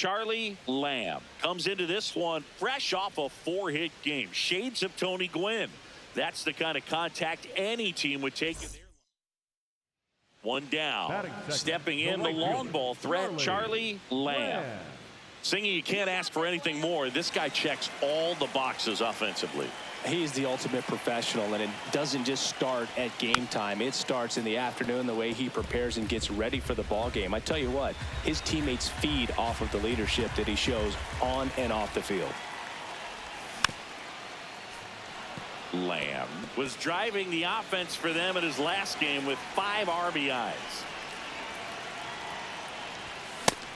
Charlie Lamb comes into this one fresh off a 4-hit game. Shades of Tony Gwynn. That's the kind of contact any team would take in their. One down. Stepping in the long ball threat, Charlie Lamb. Singing, you can't ask for anything more. This guy checks all the boxes offensively. He's the ultimate professional, and it doesn't just start at game time. It starts in the afternoon, the way he prepares and gets ready for the ball game. I tell you what, his teammates feed off of the leadership that he shows on and off the field. Lamb was driving the offense for them in his last game with 5 RBIs.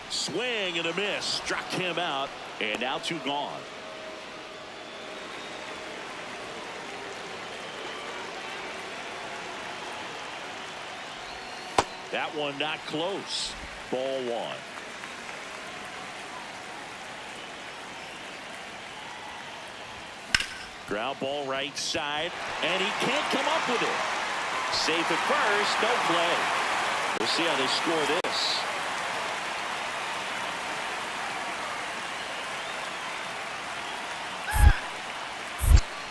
Swing and a miss, struck him out, and now 2 gone. That one not close. Ball 1. Ground ball right side, and he can't come up with it. Safe at first, no play. We'll see how they score this.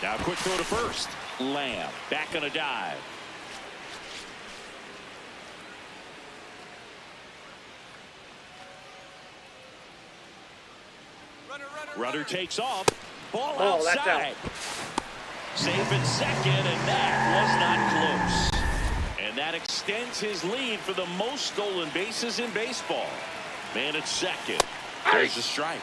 Now quick throw to first. Lamb back on a dive. Runner takes off. Ball outside. Safe at second, and that was not close. And that extends his lead for the most stolen bases in baseball. Man at second. There's a strike.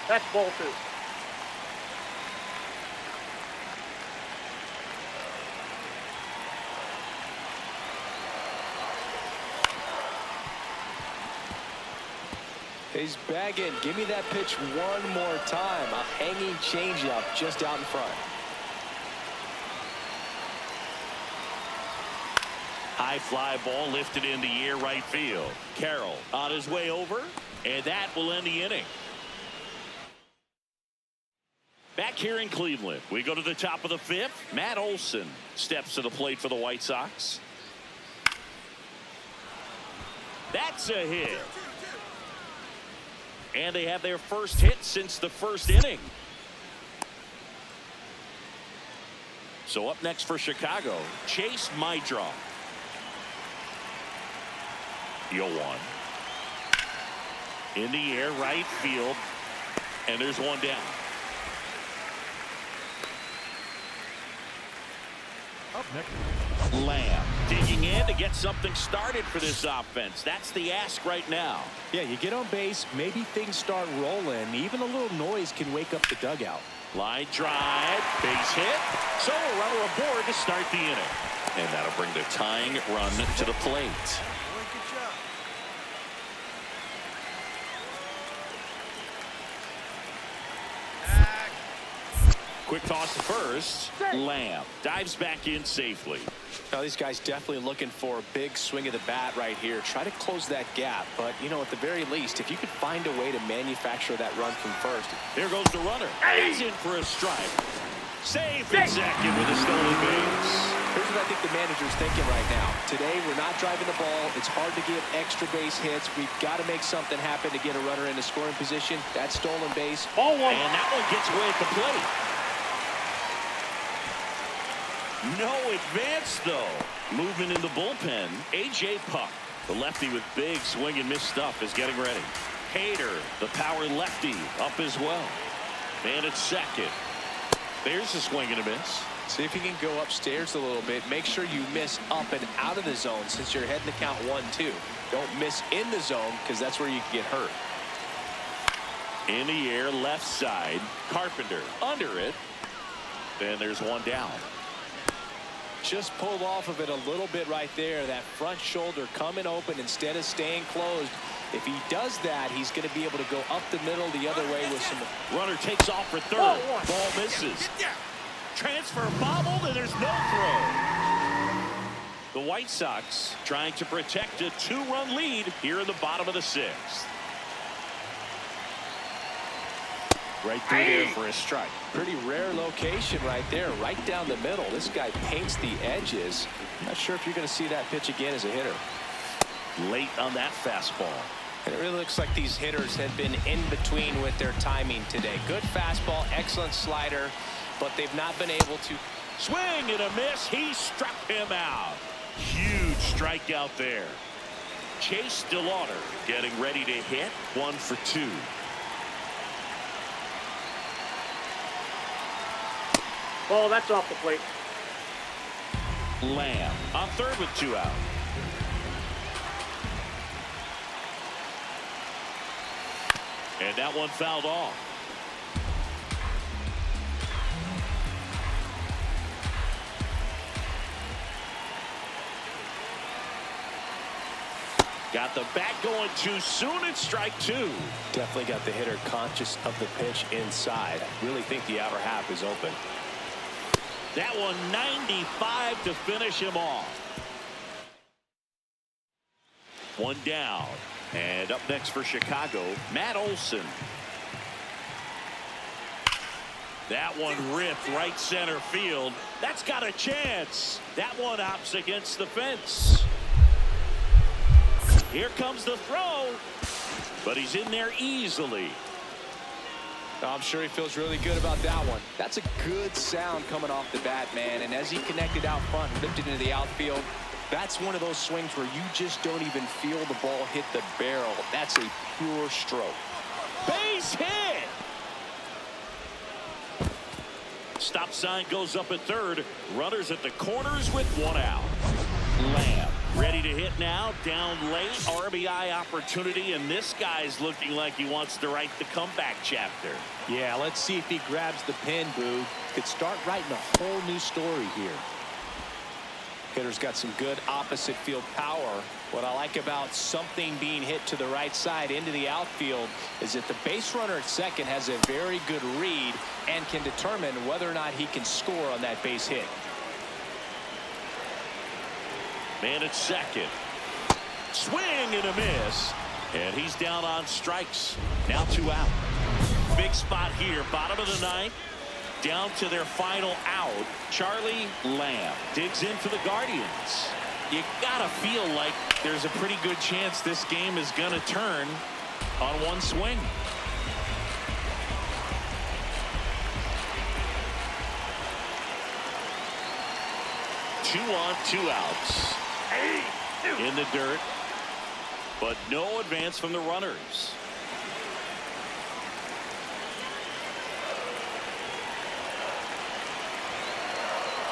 That's ball 2. He's bagging. Give me that pitch one more time. A hanging changeup just out in front. High fly ball lifted in the air right field. Carroll on his way over, and that will end the inning. Back here in Cleveland, we go to the top of the 5th. Matt Olson steps to the plate for the White Sox. That's a hit. And they have their first hit since the first inning. So up next for Chicago, Chase Mydroff. 0-1. In the air, right field. And there's one down. Up next. Lamb digging in to get something started for this offense. That's the ask right now. Yeah, you get on base, maybe things start rolling. Even a little noise can wake up the dugout. Line drive, base hit. So a runner aboard to start the inning. And that'll bring the tying run to the plate. Quick toss to first. Lamb dives back in safely. Now these guys definitely looking for a big swing of the bat right here. Try to close that gap. But, you know, at the very least, if you could find a way to manufacture that run from first. There goes the runner. He's in for a strike. Safe at second with a stolen base. Here's what I think the manager's thinking right now. Today, we're not driving the ball. It's hard to get extra base hits. We've got to make something happen to get a runner in a scoring position. That stolen base. Ball 1. And that one gets away at the plate. No advance, though. Movement in the bullpen. A.J. Puck, the lefty with big swing and miss stuff, is getting ready. Hader, the power lefty, up as well. Man at second. There's a swing and a miss. See if you can go upstairs a little bit. Make sure you miss up and out of the zone since you're heading to count 1-2. Don't miss in the zone because that's where you can get hurt. In the air, left side. Carpenter under it. And there's one down. Just pulled off of it a little bit right there. That front shoulder coming open instead of staying closed. If he does that, he's going to be able to go up the middle the other way with some. Runner takes off for third. Ball misses. Transfer bobbled, and there's no throw. The White Sox trying to protect a 2-run lead here in the bottom of the 6th. Right through there for a strike. Pretty rare location right there, right down the middle. This guy paints the edges. Not sure if you're going to see that pitch again as a hitter. Late on that fastball. And it really looks like these hitters have been in between with their timing today. Good fastball, excellent slider, but they've not been able to. Swing and a miss. He struck him out. Huge strikeout there. Chase DeLauder getting ready to hit. 1 for 2. Oh, that's off the plate. Lamb on third with 2 out. And that one fouled off. Got the bat going too soon. It's strike 2. Definitely got the hitter conscious of the pitch inside. Really think the outer half is open. That one 95 to finish him off. 1 down. And up next for Chicago, Matt Olson. That one ripped right center field. That's got a chance. That one opts against the fence. Here comes the throw. But he's in there easily. I'm sure he feels really good about that one. That's a good sound coming off the bat, man. And as he connected out front and ripped it into the outfield, that's one of those swings where you just don't even feel the ball hit the barrel. That's a pure stroke. Base hit. Stop sign goes up at third. Runners at the corners with 1 out. Lamb ready to hit now. Down late. RBI opportunity. And this guy's looking like he wants to write the comeback chapter. Yeah, let's see if he grabs the pin, Boo. Could start writing a whole new story here. Hitter's got some good opposite field power. What I like about something being hit to the right side into the outfield is that the base runner at second has a very good read and can determine whether or not he can score on that base hit. Man at second. Swing and a miss. And he's down on strikes. Now 2 out. Big spot here. Bottom of the 9th. Down to their final out. Charlie Lamb digs in for the Guardians. You gotta feel like there's a pretty good chance this game is gonna turn on one swing. Two on, 2 outs. In the dirt. But no advance from the runners.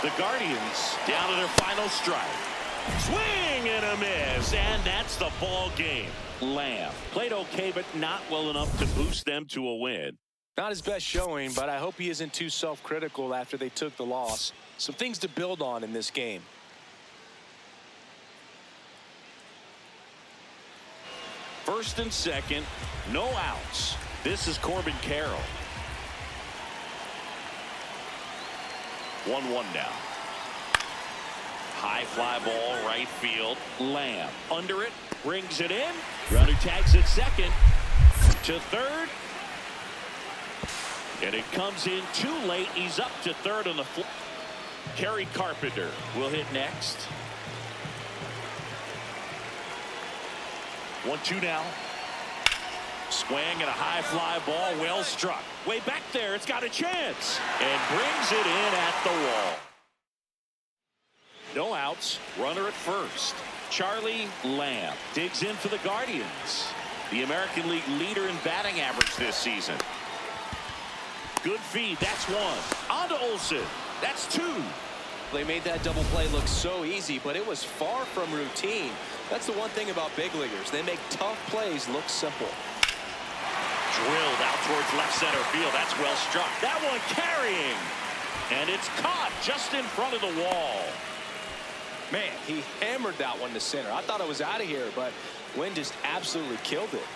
The Guardians down to their final strike. Swing and a miss, and that's the ball game. Lamb played okay, but not well enough to boost them to a win. Not his best showing, but I hope he isn't too self-critical after they took the loss. Some things to build on in this game. First and second, no outs. This is Corbin Carroll. 1-1 now. High fly ball, right field. Lamb under it, brings it in. Runner tags at second. To third. And it comes in too late. He's up to third on the floor. Kerry Carpenter will hit next. 1-2 now. Swing and a high fly ball, well struck. Way back there, it's got a chance. And brings it in at the wall. No outs, runner at first. Charlie Lamb digs in for the Guardians. The American League leader in batting average this season. Good feed, that's 1. On to Olson, that's 2. They made that double play look so easy, but it was far from routine. That's the one thing about big leaguers. They make tough plays look simple. Drilled out towards left center field. That's well struck. That one carrying. And it's caught just in front of the wall. Man, he hammered that one to center. I thought it was out of here, but Wynn just absolutely killed it.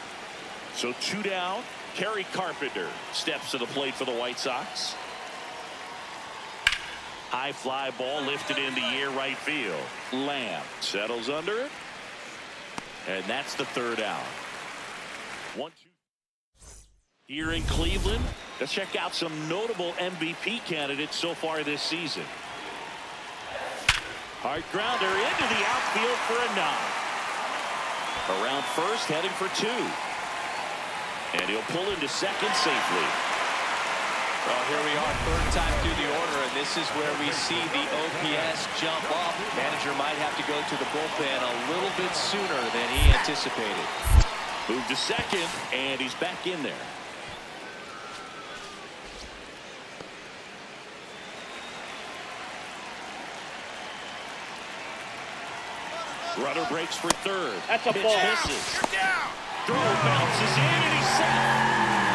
So 2 down. Kerry Carpenter steps to the plate for the White Sox. High fly ball lifted in the air right field. Lamb settles under it. And that's the 3rd out. 1-2. Here in Cleveland, Let's check out some notable MVP candidates so far this season. Hard grounder into the outfield for a knock. Around first, heading for 2. And he'll pull into second safely. Well, here we are, third time through the order, and this is where we see the OPS jump up. Manager might have to go to the bullpen a little bit sooner than he anticipated. Move to second, and he's back in there. Runner breaks for third. That's a Pitch ball. misses. Throw bounces in, and he's safe.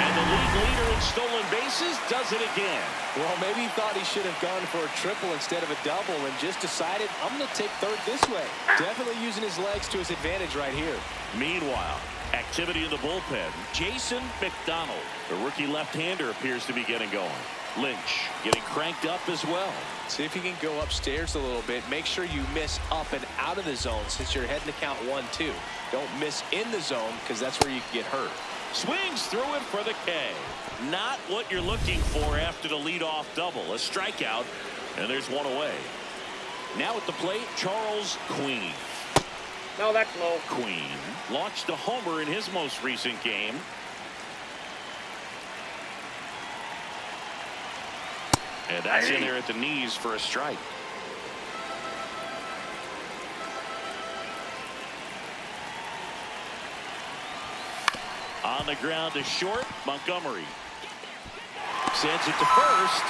And the league leader in stolen bases does it again. Well, maybe he thought he should have gone for a triple instead of a double and just decided, I'm going to take third this way. Definitely using his legs to his advantage right here. Meanwhile, activity in the bullpen. Jason McDonald, the rookie left-hander, appears to be getting going. Lynch getting cranked up as well. See if you can go upstairs a little bit. Make sure you miss up and out of the zone since you're heading to count 1-2. Don't miss in the zone because that's where you can get hurt. Swings through it for the K. Not what you're looking for after the leadoff double. A strikeout, and there's one away. Now at the plate, Charles Queen. No, that's low. Queen launched a homer in his most recent game. And that's in there at the knees for a strike. On the ground to short, Montgomery sends it to first.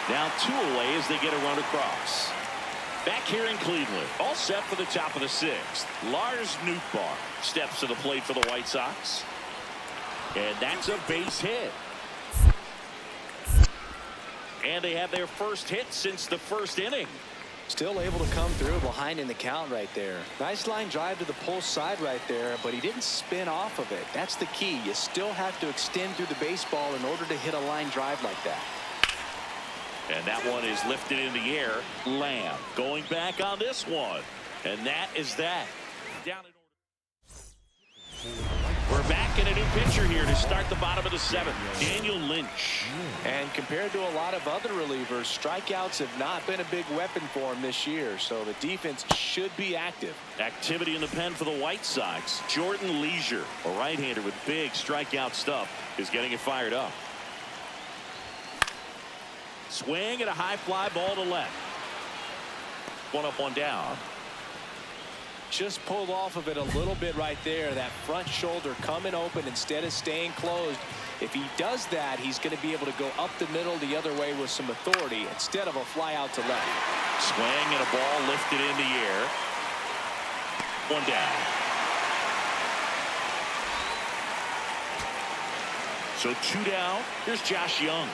Now 2 away as they get a run across. Back here in Cleveland, all set for the top of the 6th. Lars Nootbaar steps to the plate for the White Sox. And that's a base hit. And they have their first hit since the first inning. Still able to come through behind in the count right there. Nice line drive to the pull side right there, but he didn't spin off of it. That's the key. You still have to extend through the baseball in order to hit a line drive like that. And that one is lifted in the air. Lamb going back on this one. And that is that. Down in order. We're back in a new pitcher here to start the bottom of the 7th. Daniel Lynch. And compared to a lot of other relievers, strikeouts have not been a big weapon for him this year, so the defense should be active. Activity in the pen for the White Sox. Jordan Leisure, a right-hander with big strikeout stuff, is getting it fired up. Swing and a high fly ball to left. One up, one down. Just pulled off of it a little bit right there. That front shoulder coming open instead of staying closed. If he does that, he's going to be able to go up the middle the other way with some authority instead of a fly out to left. Swing and a ball lifted in the air. One down. So 2 down. Here's Josh Young.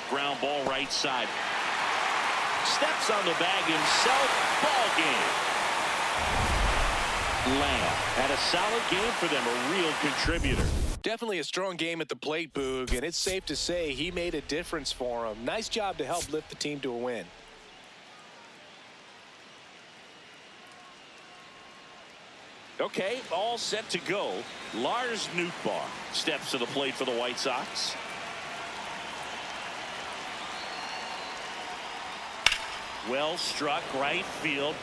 Ground ball right side. Steps on the bag himself. Ball game. Lamb had a solid game for them, a real contributor. Definitely a strong game at the plate, Boog, and it's safe to say he made a difference for him. Nice job to help lift the team to a win. Okay, all set to go. Lars Nootbaar steps to the plate for the White Sox. Well struck, right field.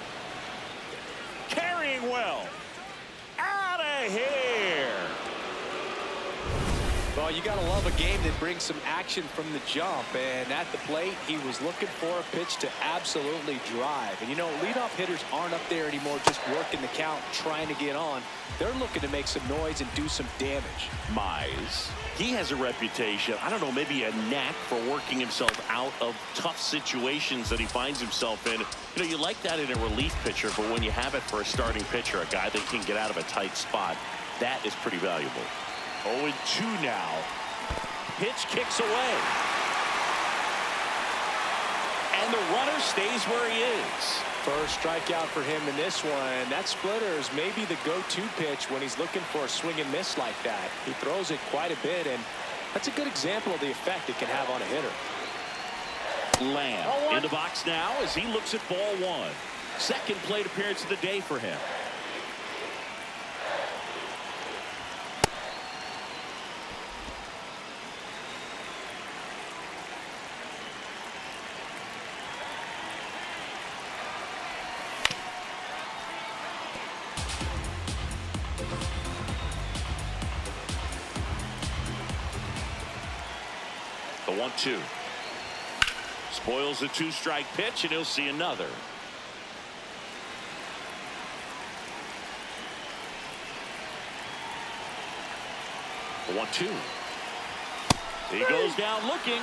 Carrying well. Out of here. Well, you got to love a game that brings some action from the jump. And at the plate, he was looking for a pitch to absolutely drive. And, you know, leadoff hitters aren't up there anymore just working the count, trying to get on. They're looking to make some noise and do some damage. Mize. He has a reputation, I don't know, maybe a knack for working himself out of tough situations that he finds himself in. You know, you like that in a relief pitcher, but when you have it for a starting pitcher, a guy that can get out of a tight spot, that is pretty valuable. 0-2 now. Pitch kicks away. And the runner stays where he is. First strikeout for him in this one. That splitter is maybe the go-to pitch when he's looking for a swing and miss like that. He throws it quite a bit, and that's a good example of the effect it can have on a hitter. Lamb in the box now as he looks at ball 1. Second plate appearance of the day for him. The 1-2. Spoils the 2-strike pitch, and he'll see another. The 1-2. He goes down looking.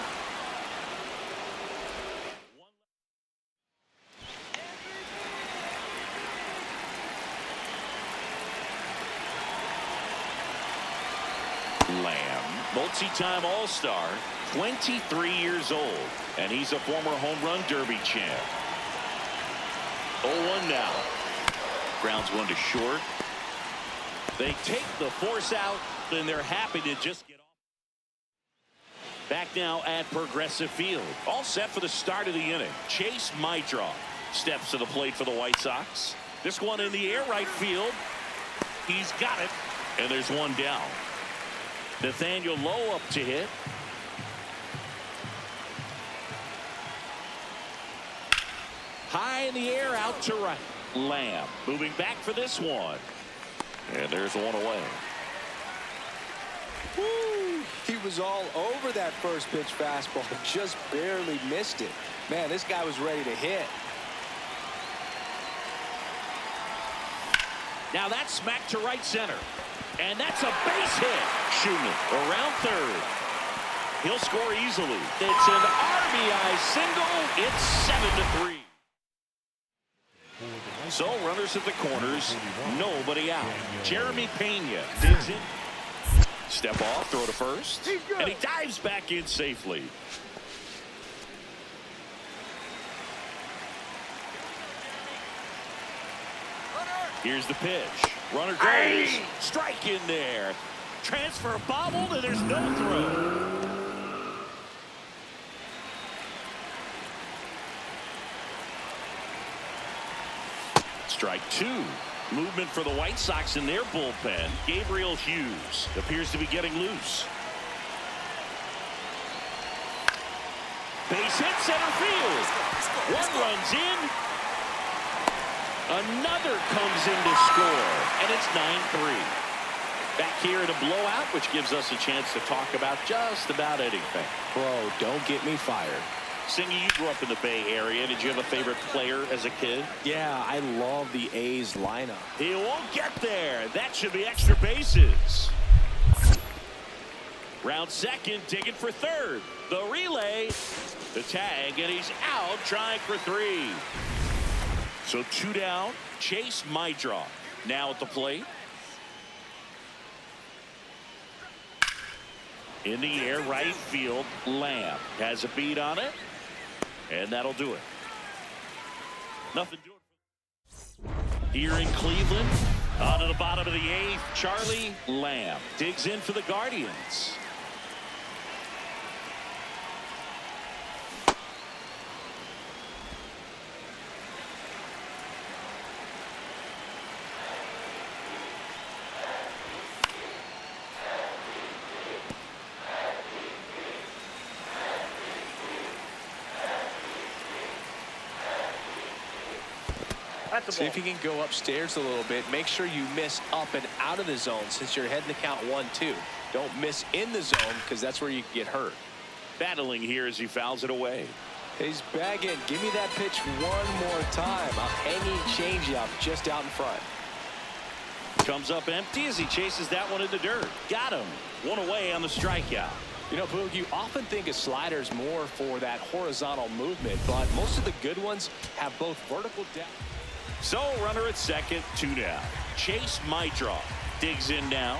Lamb, multi-time All-Star, 23 years old, and he's a former home run derby champ. 0-1 now. Grounds one to short. They take the force out, and they're happy to just get off. Back now at Progressive Field. All set for the start of the inning. Chase Mydroff steps to the plate for the White Sox. This one in the air right field. He's got it, and there's one down. Nathaniel Lowe up to hit. High in the air out to right. Lamb moving back for this one. And there's one away. Woo! He was all over that first pitch fastball, just barely missed it. Man, this guy was ready to hit. Now that's smacked to right center. And that's a base hit. Schumann around third. He'll score easily. It's an RBI single. It's 7-3. So runners at the corners. Nobody out. Jeremy Pena digs in. Step off, throw to first. And he dives back in safely. Here's the pitch. Runner goes. Strike in there. Transfer bobbled, and there's no throw. Strike two. Movement for the White Sox in their bullpen. Gabriel Hughes appears to be getting loose. Base hit center field. One runs in. Another comes in to score, and it's 9-3. Back here in a blowout, which gives us a chance to talk about just about anything. Bro, don't get me fired. Singy, you grew up in the Bay Area. Did you have a favorite player as a kid? Yeah, I love the A's lineup. He won't get there. That should be extra bases. Round second, digging for third. The relay, the tag, and he's out trying for three. So two down. Chase Mydroff now at the plate. In the air right field. Lamb has a beat on it. And that'll do it. Nothing doing. Here in Cleveland. On to the bottom of the eighth. Charlie Lamb digs in for the Guardians. See if you can go upstairs a little bit. Make sure you miss up and out of the zone since you're heading to count 1-2. Don't miss in the zone because that's where you can get hurt. Battling here as he fouls it away. He's bagging. Give me that pitch one more time. A hanging changeup just out in front. Comes up empty as he chases that one in the dirt. Got him. One away on the strikeout. You know, Boog, you often think of sliders more for that horizontal movement, but most of the good ones have both vertical depth. So runner at second, two down. Chase Mydroff digs in now.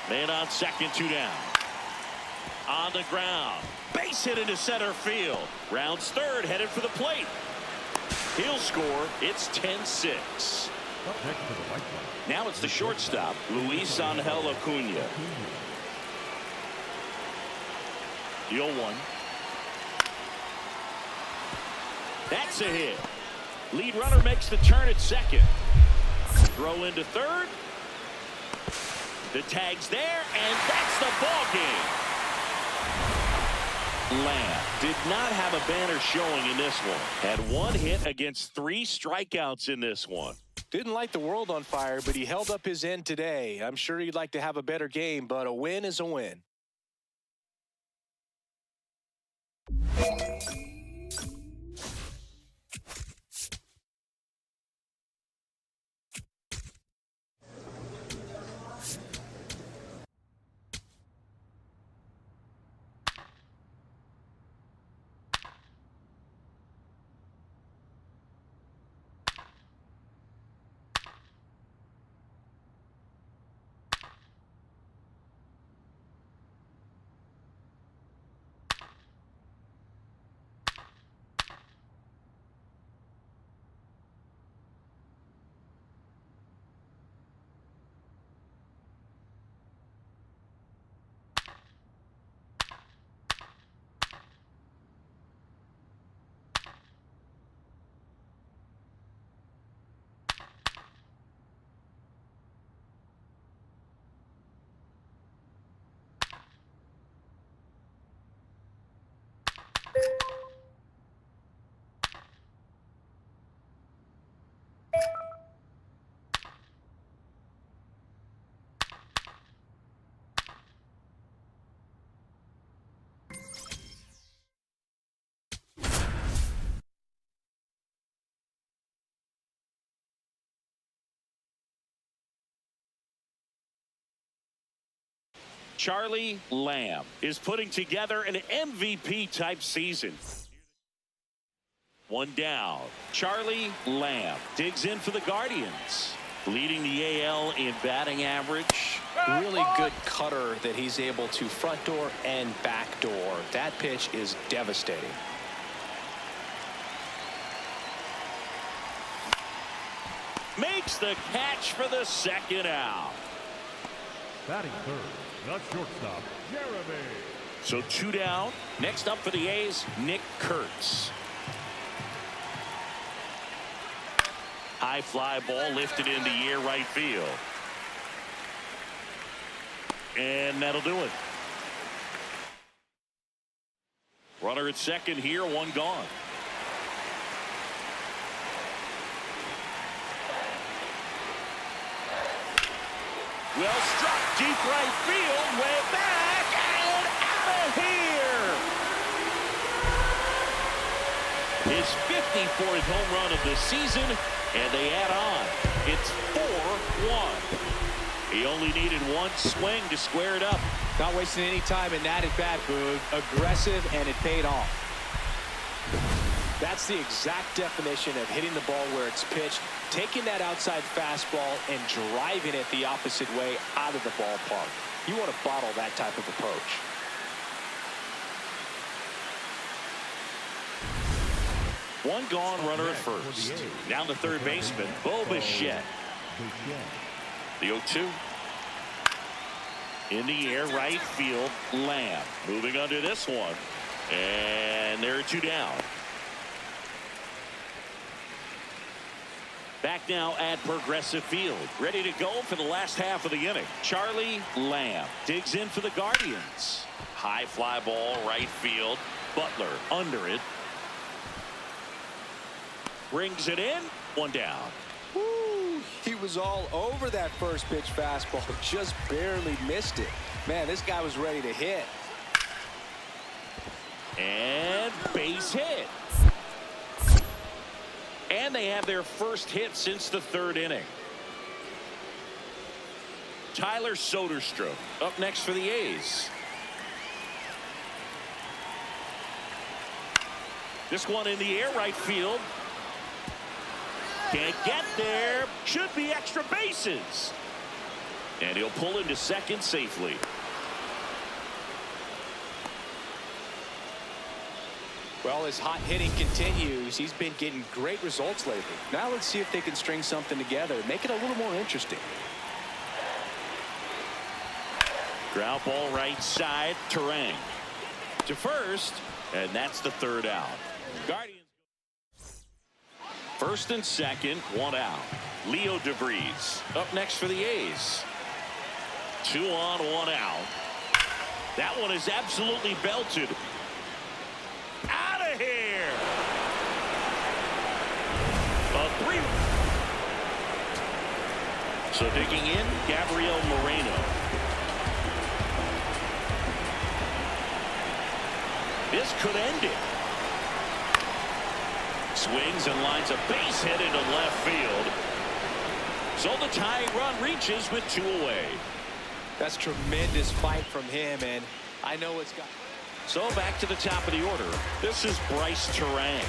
Man on second, two down. On the ground. Base hit into center field. Rounds third, headed for the plate. He'll score. It's 10-6. Now it's the shortstop, Luis Angel Acuna. The 0-1. That's a hit. Lead runner makes the turn at second. Throw into third. The tag's there, and that's the ball game. Lamb did not have a banner showing in this one. Had one hit against 3 strikeouts in this one. Didn't light the world on fire, but he held up his end today. I'm sure he'd like to have a better game, but a win is a win. Charlie Lamb is putting together an MVP type season. One down. Charlie Lamb digs in for the Guardians, leading the AL in batting average. Really good cutter that he's able to front door and back door. That pitch is devastating. Makes the catch for the second out. Batting third, the shortstop, Jeremy. So two down. Next up for the A's, Nick Kurtz. High fly ball lifted in the air right field. And that'll do it. Runner at second here, one gone. Well struck, deep right field, way back, and out of here. His 54th home run of the season, and they add on. It's 4-1. He only needed one swing to square it up. Not wasting any time in that at bat, Boog. Aggressive, and it paid off. That's the exact definition of hitting the ball where it's pitched, taking that outside fastball and driving it the opposite way out of the ballpark. You want to bottle that type of approach. One gone, runner at first. Down to third baseman, Bo Bichette. The 0-2. In the air, right field, Lamb. Moving under this one. And there are two down. Back now at Progressive Field. Ready to go for the last half of the inning. Charlie Lamb digs in for the Guardians. High fly ball, right field. Butler under it. Brings it in. One down. Woo, he was all over that first pitch fastball. Just barely missed it. Man, this guy was ready to hit. And base hit. And they have their first hit since the third inning. Tyler Soderstrom up next for the A's. This one in the air, right field. Can't get there. Should be extra bases. And he'll pull into second safely. Well, as hot hitting continues, he's been getting great results lately. Now let's see if they can string something together, make it a little more interesting. Ground ball right side, Terang to first, and that's the third out. Guardians first and second, one out. Leo DeVries up next for the A's. 2 on, 1 out. That one is absolutely belted. Out of here. A 3. So digging in, Gabriel Moreno. This could end it. Swings and lines a base hit into left field. So the tying run reaches with 2 away. That's tremendous fight from him, and I know it's got. So back to the top of the order. This is Bryce Terang.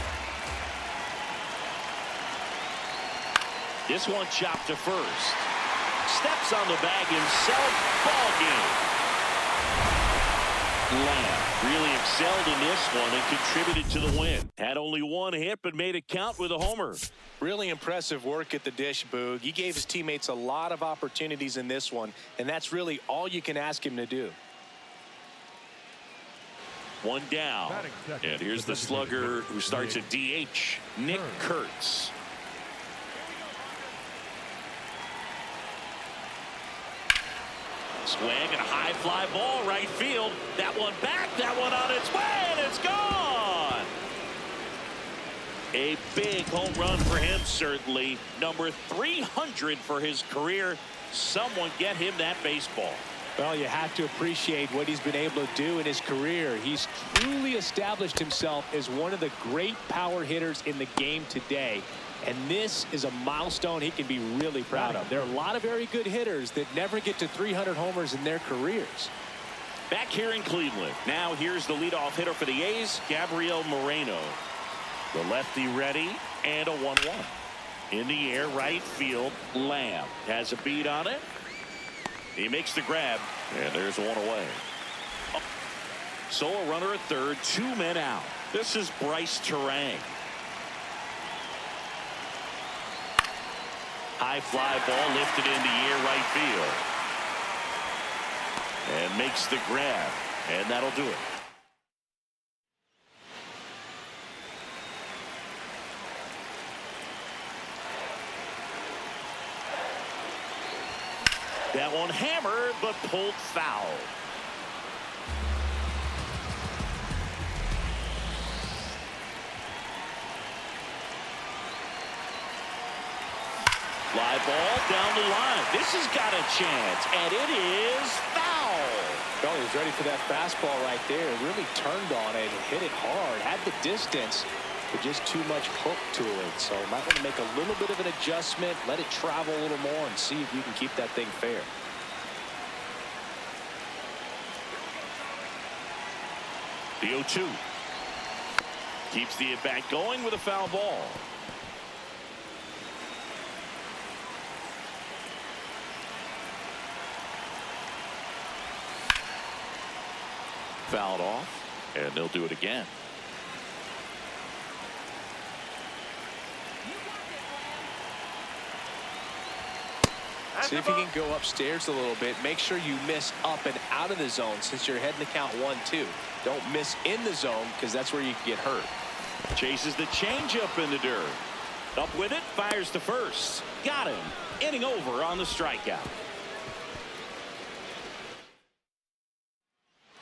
This one chopped to first. Steps on the bag himself. Ball game. Lamb really excelled in this one and contributed to the win. Had only 1 hit but made it count with a homer. Really impressive work at the dish, Boog. He gave his teammates a lot of opportunities in this one, and that's really all you can ask him to do. 1 down. And here's the slugger who starts at DH, Nick Kurtz. Swing and a high fly ball right field. That one back, that one on its way, and it's gone. A big home run for him, certainly. Number 300 for his career. Someone get him that baseball. Well, you have to appreciate what he's been able to do in his career. He's truly established himself as one of the great power hitters in the game today. And this is a milestone he can be really proud of. There are a lot of very good hitters that never get to 300 homers in their careers. Back here in Cleveland. Now here's the leadoff hitter for the A's, Gabriel Moreno. The lefty ready, and a 1-1. In the air, right field, Lamb has a beat on it. He makes the grab, and there's 1 away. So a runner at third, 2 men out. This is Bryce Terang. High fly ball lifted in the air, right field. And makes the grab, and that'll do it. That one hammered, but pulled foul. Fly ball down the line. This has got a chance, and it is foul. Oh, he was ready for that fastball right there. Really turned on it, hit it hard, had the distance, but just too much hook to it. So you might want to make a little bit of an adjustment, let it travel a little more, and see if you can keep that thing fair. The 0-2. Keeps the at-bat going with a foul ball. Fouled off, and they'll do it again. See if you can go upstairs a little bit. Make sure you miss up and out of the zone since you're heading to count 1-2. Don't miss in the zone because that's where you can get hurt. Chases the changeup in the dirt. Up with it, fires to first. Got him. Inning over on the strikeout.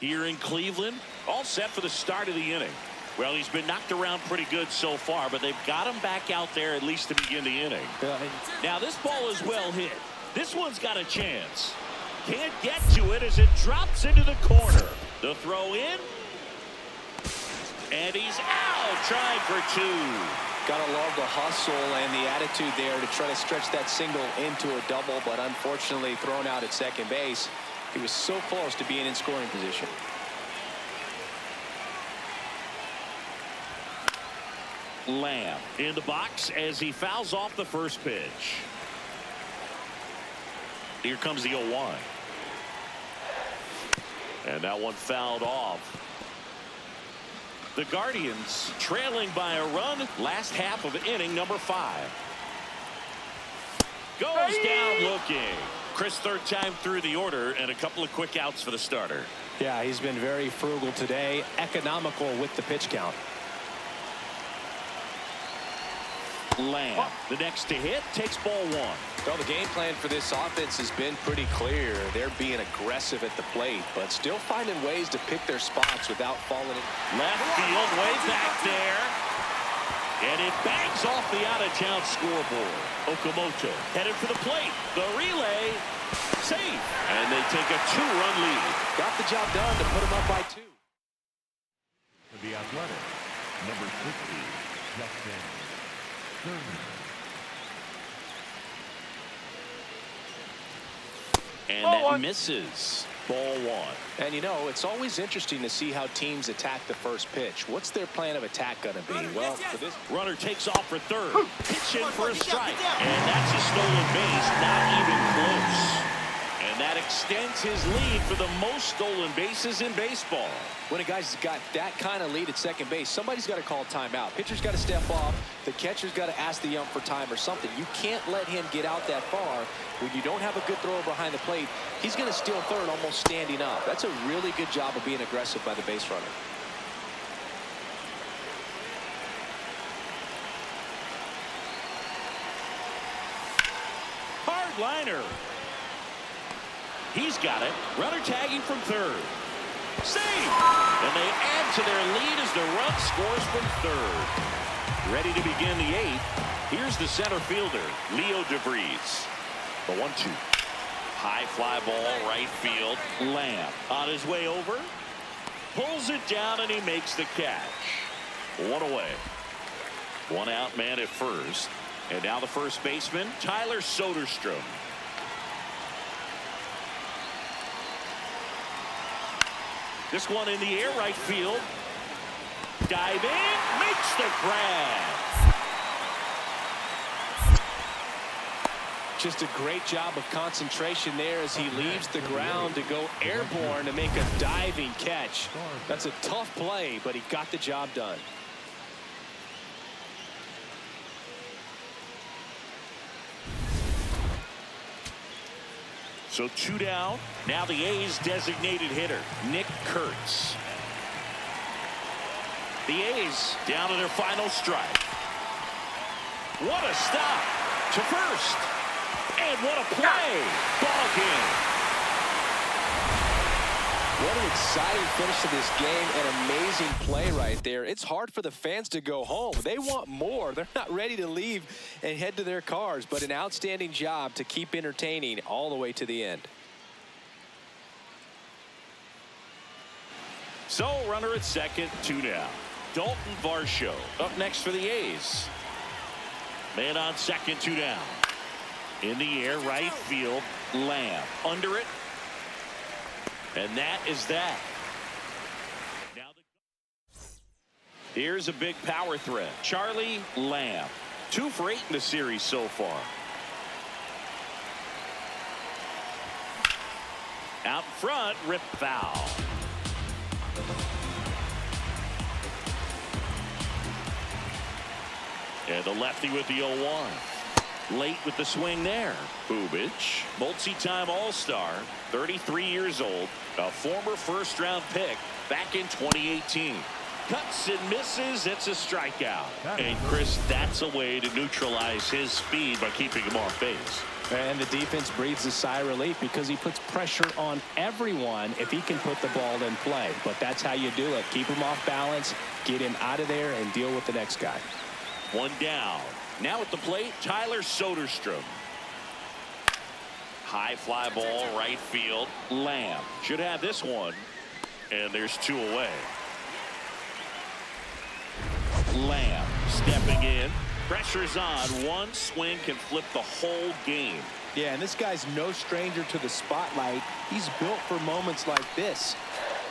Here in Cleveland, all set for the start of the inning. Well, he's been knocked around pretty good so far, but they've got him back out there at least to begin the inning. Now this ball is well hit. This one's got a chance. Can't get to it as it drops into the corner. The throw in. And he's out, trying for 2. Gotta love the hustle and the attitude there to try to stretch that single into a double, but unfortunately thrown out at second base. He was so close to being in scoring position. Lamb in the box as he fouls off the first pitch. Here comes the 0-1. And that one fouled off. The Guardians trailing by a run, last half of inning number 5. Goes down looking. Chris, third time through the order, and a couple of quick outs for the starter. Yeah, he's been very frugal today, economical with the pitch count. Lamb, the next to hit, takes ball 1. Well, the game plan for this offense has been pretty clear. They're being aggressive at the plate, but still finding ways to pick their spots without falling in. Left field, way back there. And it bangs off the out-of-town scoreboard. Okamoto headed for the plate. The relay, safe. And they take a 2-run lead. Got the job done to put them up by 2. the Athletic, number 60, Justin Sermon. And Ball that one. misses. Ball one. And, you know, it's always interesting to see how teams attack the first pitch. What's their plan of attack going to be? Well, for this... Runner takes off for third. Pitch in for a strike. And that's a stolen base. Not even close. And that extends his lead for the most stolen bases in baseball. When a guy's got that kind of lead at second base, somebody's got to call timeout. Pitcher's got to step off. The catcher's got to ask the ump for time or something. You can't let him get out that far. When you don't have a good thrower behind the plate, he's going to steal third almost standing up. That's a really good job of being aggressive by the base runner. Hard liner. He's got it. Runner tagging from third. Save! And they add to their lead as the run scores from third. Ready to begin the eighth. Here's the center fielder, Leo DeVries. The 1-2. High fly ball, right field. Lamb on his way over. Pulls it down and he makes the catch. One away. One out man at first. And now the first baseman, Tyler Soderstrom. This one in the air, right field. Dive in, makes the grab. Just a great job of concentration there as he leaves the ground to go airborne to make a diving catch. That's a tough play, but he got the job done. So two down. Now the A's designated hitter, Nick Kurtz. The A's down to their final strike. What a stop to first. And what a play. Ball game. What an exciting finish to this game. An amazing play right there. It's hard for the fans to go home. They want more. They're not ready to leave and head to their cars, but an outstanding job to keep entertaining all the way to the end. So runner at second, two down. Dalton Varsho up next for the A's. Man on second, two down. In the air, right field, Lamb. Under it. And that is that. Now here's a big power threat. Charlie Lamb. 2 for 8 in the series so far. Out front, rip foul. And the lefty with the 0-1. Late with the swing there. Bubich, multi-time All-Star, 33 years old, a former first-round pick back in 2018. Cuts and misses. It's a strikeout. And Chris, that's a way to neutralize his speed by keeping him off base. And the defense breathes a sigh of relief because he puts pressure on everyone if he can put the ball in play. But that's how you do it. Keep him off balance, get him out of there, and deal with the next guy. One down. Now at the plate, Tyler Soderstrom. High fly ball, right field. Lamb should have this one. And there's 2 away. Lamb stepping in. Pressure's on. One swing can flip the whole game. Yeah, and this guy's no stranger to the spotlight. He's built for moments like this.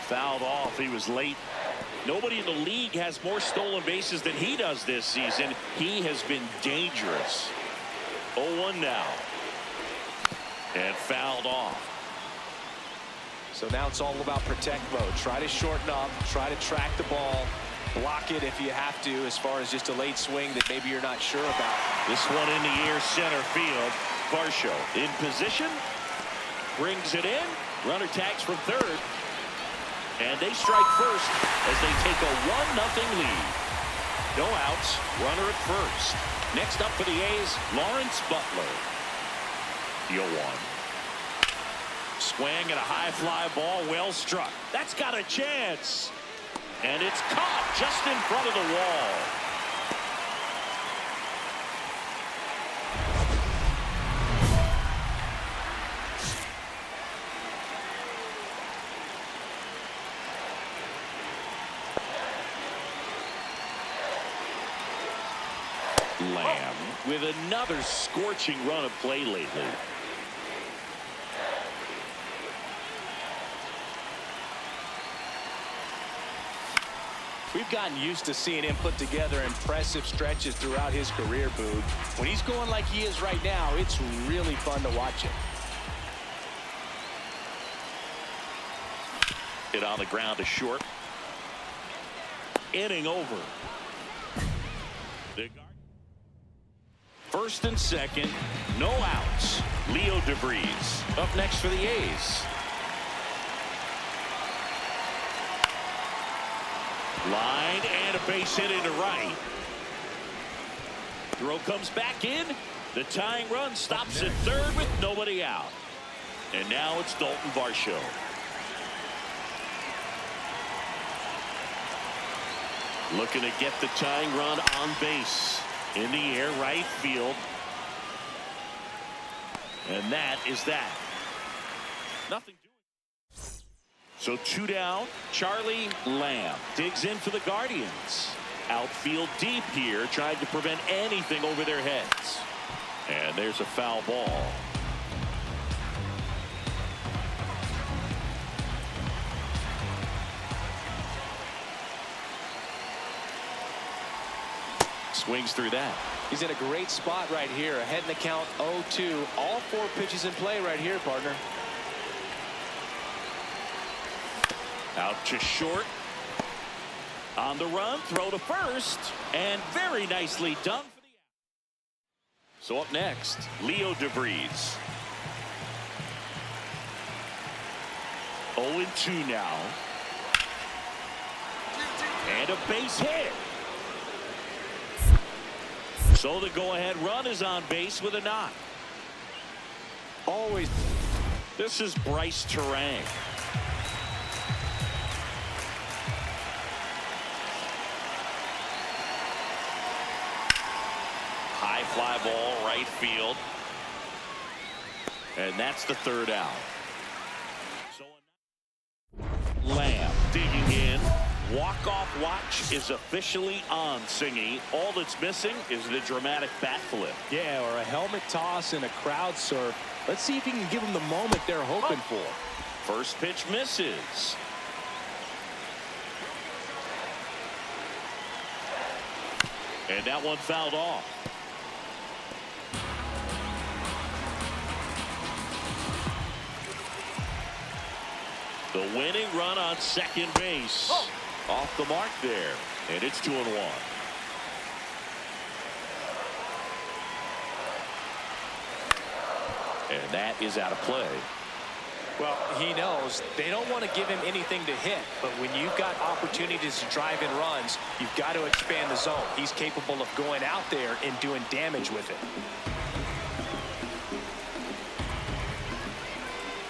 Fouled off. He was late. Nobody in the league has more stolen bases than he does this season. He has been dangerous. 0-1 now. And fouled off. So now it's all about protect mode. Try to shorten up, try to track the ball, block it if you have to, as far as just a late swing that maybe you're not sure about. This one in the air, center field. Varsho in position. Brings it in. Runner tags from third. And they strike first as they take a 1-0 lead. No outs. Runner at first. Next up for the A's, Lawrence Butler. The 0-1. Swing and a high fly ball, well struck. That's got a chance. And it's caught just in front of the wall. Lamb with another scorching run of play lately. We've gotten used to seeing him put together impressive stretches throughout his career, Boog. When he's going like he is right now, it's really fun to watch him. Hit on the ground to short. Inning over. First and second, no outs. Leo DeVries up next for the A's. Line and a base hit into right. Throw comes back in. The tying run stops at third with nobody out. And now it's Dalton Varsho. Looking to get the tying run on base. In the air, right field. And that is that. Nothing doing. So 2 down. Charlie Lamb digs in for the Guardians. Outfield deep here, trying to prevent anything over their heads. And there's a foul ball. Swings through that. He's in a great spot right here. Ahead in the count 0-2. All 4 pitches in play right here, partner. Out to short. On the run, throw to first. And very nicely done for the out. So up next, Leo DeVries. 0-2 now. And a base hit. So the go-ahead run is on base with a knock. Always. This is Bryce Terang. High fly ball, right field. And that's the 3rd out. So Lamb digging in. Walk-off watch is officially on, Singy. All that's missing is the dramatic bat flip. Yeah, or a helmet toss and a crowd surf. Let's see if he can give them the moment they're hoping for. First pitch misses. And that one fouled off. The winning run on second base. Off the mark there. And it's 2-1. And that is out of play. Well, he knows they don't want to give him anything to hit, but when you've got opportunities to drive in runs, you've got to expand the zone. He's capable of going out there and doing damage with it.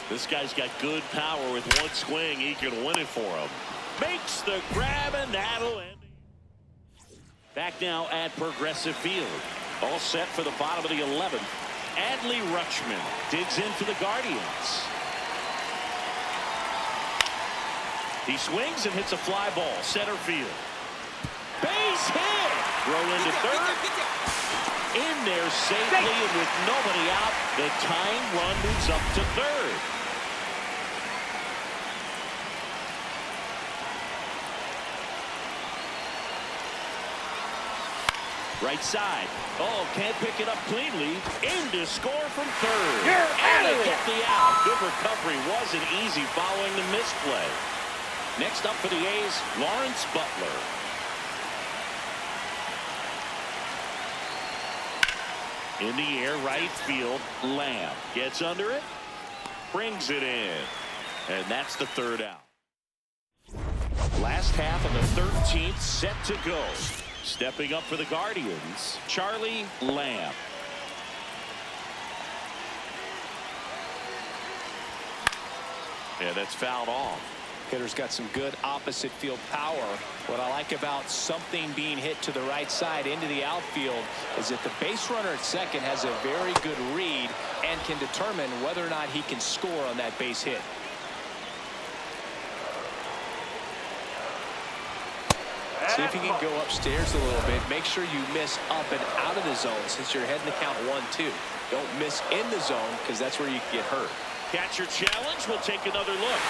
This guy's got good power. With one swing, he can win it for him. Makes the grab, and that'll end. Back now at Progressive Field. All set for the bottom of the 11th. Adley Rutschman digs in for the Guardians. He swings and hits a fly ball. Center field. Base hit. Throw into third. In there safely, and with nobody out, the tying run moves up to third. Right side. Oh, can't pick it up cleanly. In to score from third. And to get the out. Good recovery. Wasn't easy following the misplay. Next up for the A's, Lawrence Butler. In the air, right field. Lamb gets under it. Brings it in. And that's the 3rd out. Last half of the 13th set to go. Stepping up for the Guardians, Charlie Lamb. And that's fouled off. Hitter's got some good opposite field power. What I like about something being hit to the right side into the outfield is that the base runner at second has a very good read and can determine whether or not he can score on that base hit. See if you can go upstairs a little bit. Make sure you miss up and out of the zone since you're heading to count 1-2. Don't miss in the zone because that's where you can get hurt. Catcher challenge. We'll take another look.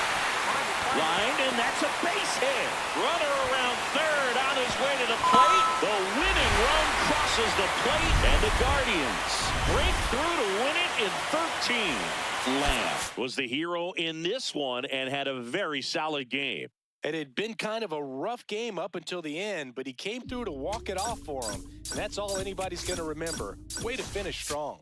Line, and that's a base hit. Runner around third on his way to the plate. The winning run crosses the plate, and the Guardians break through to win it in 13. Lamb was the hero in this one and had a very solid game. It had been kind of a rough game up until the end, but he came through to walk it off for him. And that's all anybody's going to remember. Way to finish strong.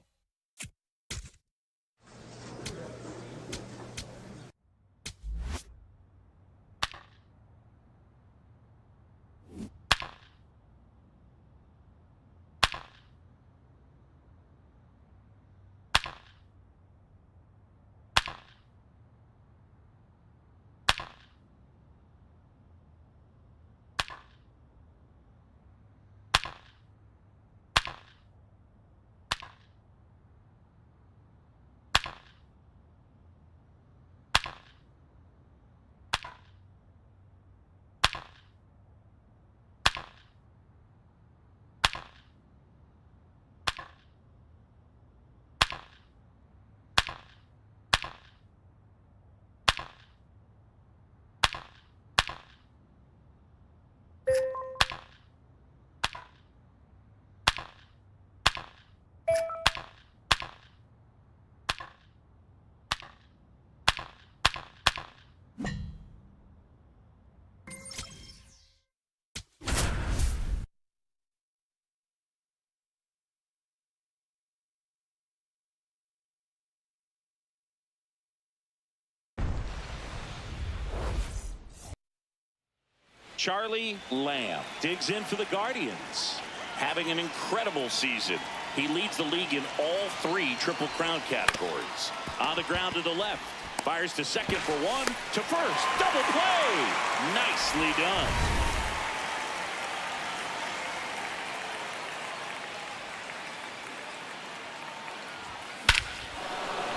Charlie Lamb digs in for the Guardians, having an incredible season. He leads the league in all 3 Triple Crown categories. On the ground to the left, fires to second for 1, to first, double play. Nicely done.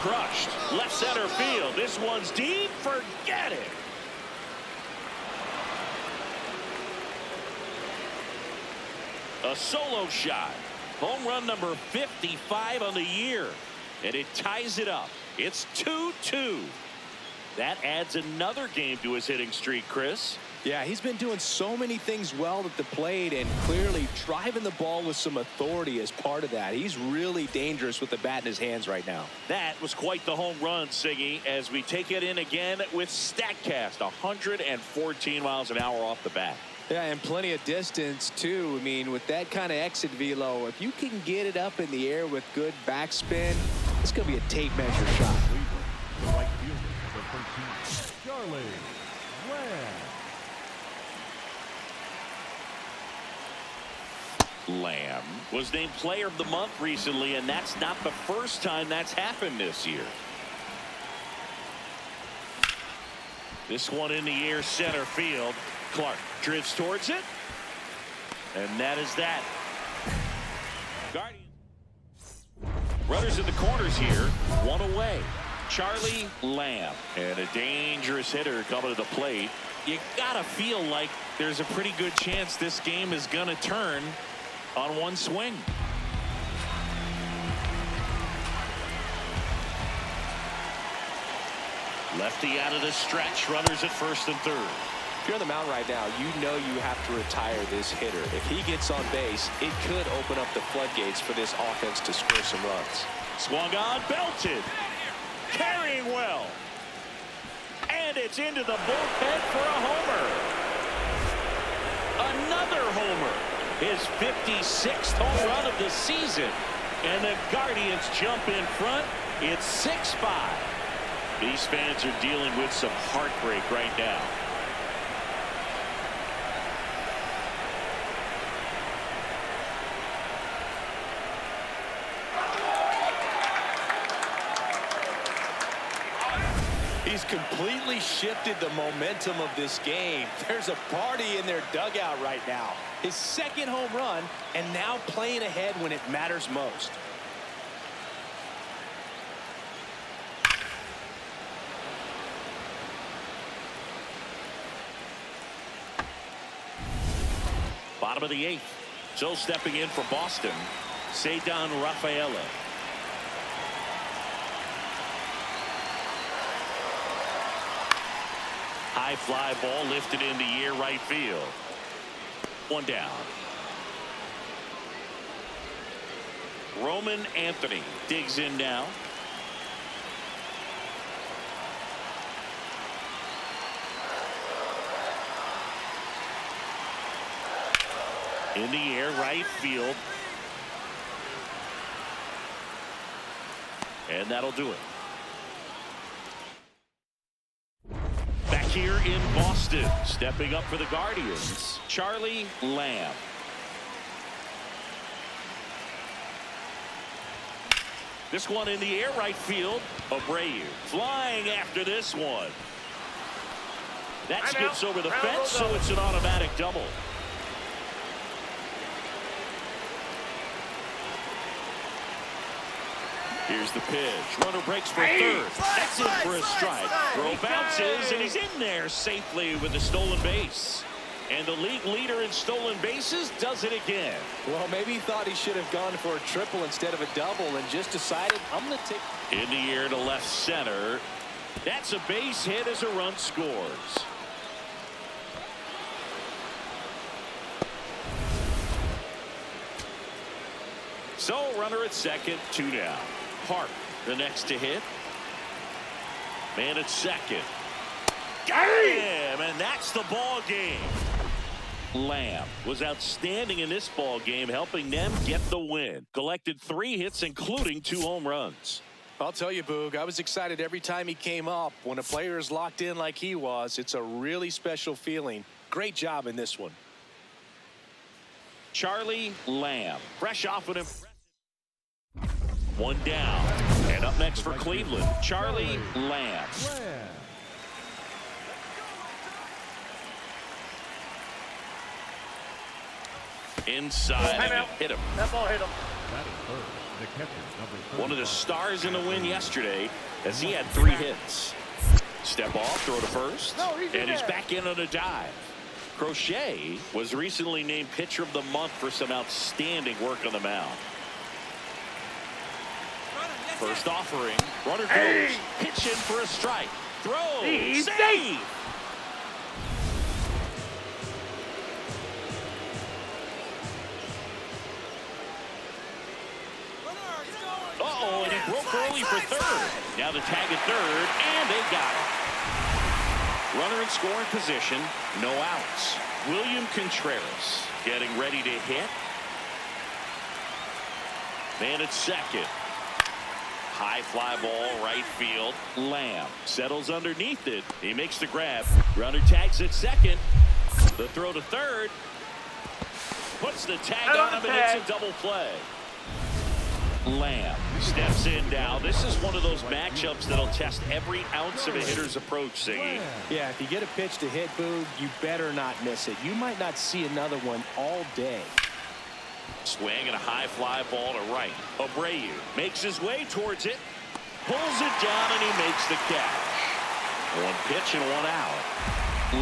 Crushed, left center field. This one's deep, forget it. A solo shot. Home run number 55 on the year. And it ties it up. It's 2-2. That adds another game to his hitting streak, Chris. Yeah, he's been doing so many things well at the plate and clearly driving the ball with some authority as part of that. He's really dangerous with the bat in his hands right now. That was quite the home run, Siggy, as we take it in again with StatCast. 114 miles an hour off the bat. Yeah, and plenty of distance, too. I mean, with that kind of exit velo, if you can get it up in the air with good backspin, it's going to be a tape measure shot. The right fielder, number 13, Charlie Lamb. Lamb was named Player of the Month recently, and that's not the first time that's happened this year. This one in the air, center field. Clark drifts towards it, and that is that. Guardians. Runners in the corners here, 1 away. Charlie Lamb, and a dangerous hitter coming to the plate. You gotta feel like there's a pretty good chance this game is gonna turn on one swing. Lefty out of the stretch, runners at first and third. If you're on the mound right now, you know you have to retire this hitter. If he gets on base, it could open up the floodgates for this offense to score some runs. Swung on, belted. Carrying well. And it's into the bullpen for a homer. Another homer. His 56th home run of the season. And the Guardians jump in front. It's 6-5. These fans are dealing with some heartbreak right now. He's completely shifted the momentum of this game. There's a party in their dugout right now. His 2nd home run, and now playing ahead when it matters most. Bottom of the 8th. So stepping in for Boston, Cedar Rafaela. High fly ball lifted in the air right field. One down. Roman Anthony digs in now. In the air right field. And that'll do it. Back here in Boston, stepping up for the Guardians, Charlie Lamb. This one in the air right field. Abreu flying after this one. That skips over the fence, so it's an automatic double. Here's the pitch. Runner breaks for third. That's in for a strike. Throw bounces, and he's in there safely with the stolen base. And the league leader in stolen bases does it again. Well, maybe he thought he should have gone for a triple instead of a double and just decided, I'm going to take... In the air to left center. That's a base hit as a run scores. So, runner at second, 2 down. Park, the next to hit. Man at second. Got him, and that's the ball game. Lamb was outstanding in this ball game, helping them get the win. Collected 3 hits, including 2 home runs. I'll tell you, Boog, I was excited every time he came up. When a player is locked in like he was, it's a really special feeling. Great job in this one. Charlie Lamb, fresh off an impressive. 1 down. And up next for Cleveland, Charlie Lamb. Inside, and hit him. That ball hit him. The catcher, number One of the stars in the win yesterday, as he had 3 hits. Step off, throw to first, and he's back in on a dive. Crochet was recently named pitcher of the month for some outstanding work on the mound. First offering, runner goes, pitch in for a strike, throw, save. Uh-oh, and he broke early for third. Now the tag at third, and they got it. Runner in scoring position, no outs. William Contreras getting ready to hit. Man at second. High fly ball, right field. Lamb settles underneath it. He makes the grab. Runner tags at second. The throw to third. Puts the tag on him, and it's a double play. Lamb steps in now. This is one of those matchups that'll test every ounce of a hitter's approach, Siggy. Yeah, if you get a pitch to hit, Boog, you better not miss it. You might not see another one all day. Swing and a high fly ball to right. Abreu makes his way towards it. Pulls it down, and he makes the catch. 1 pitch and 1 out.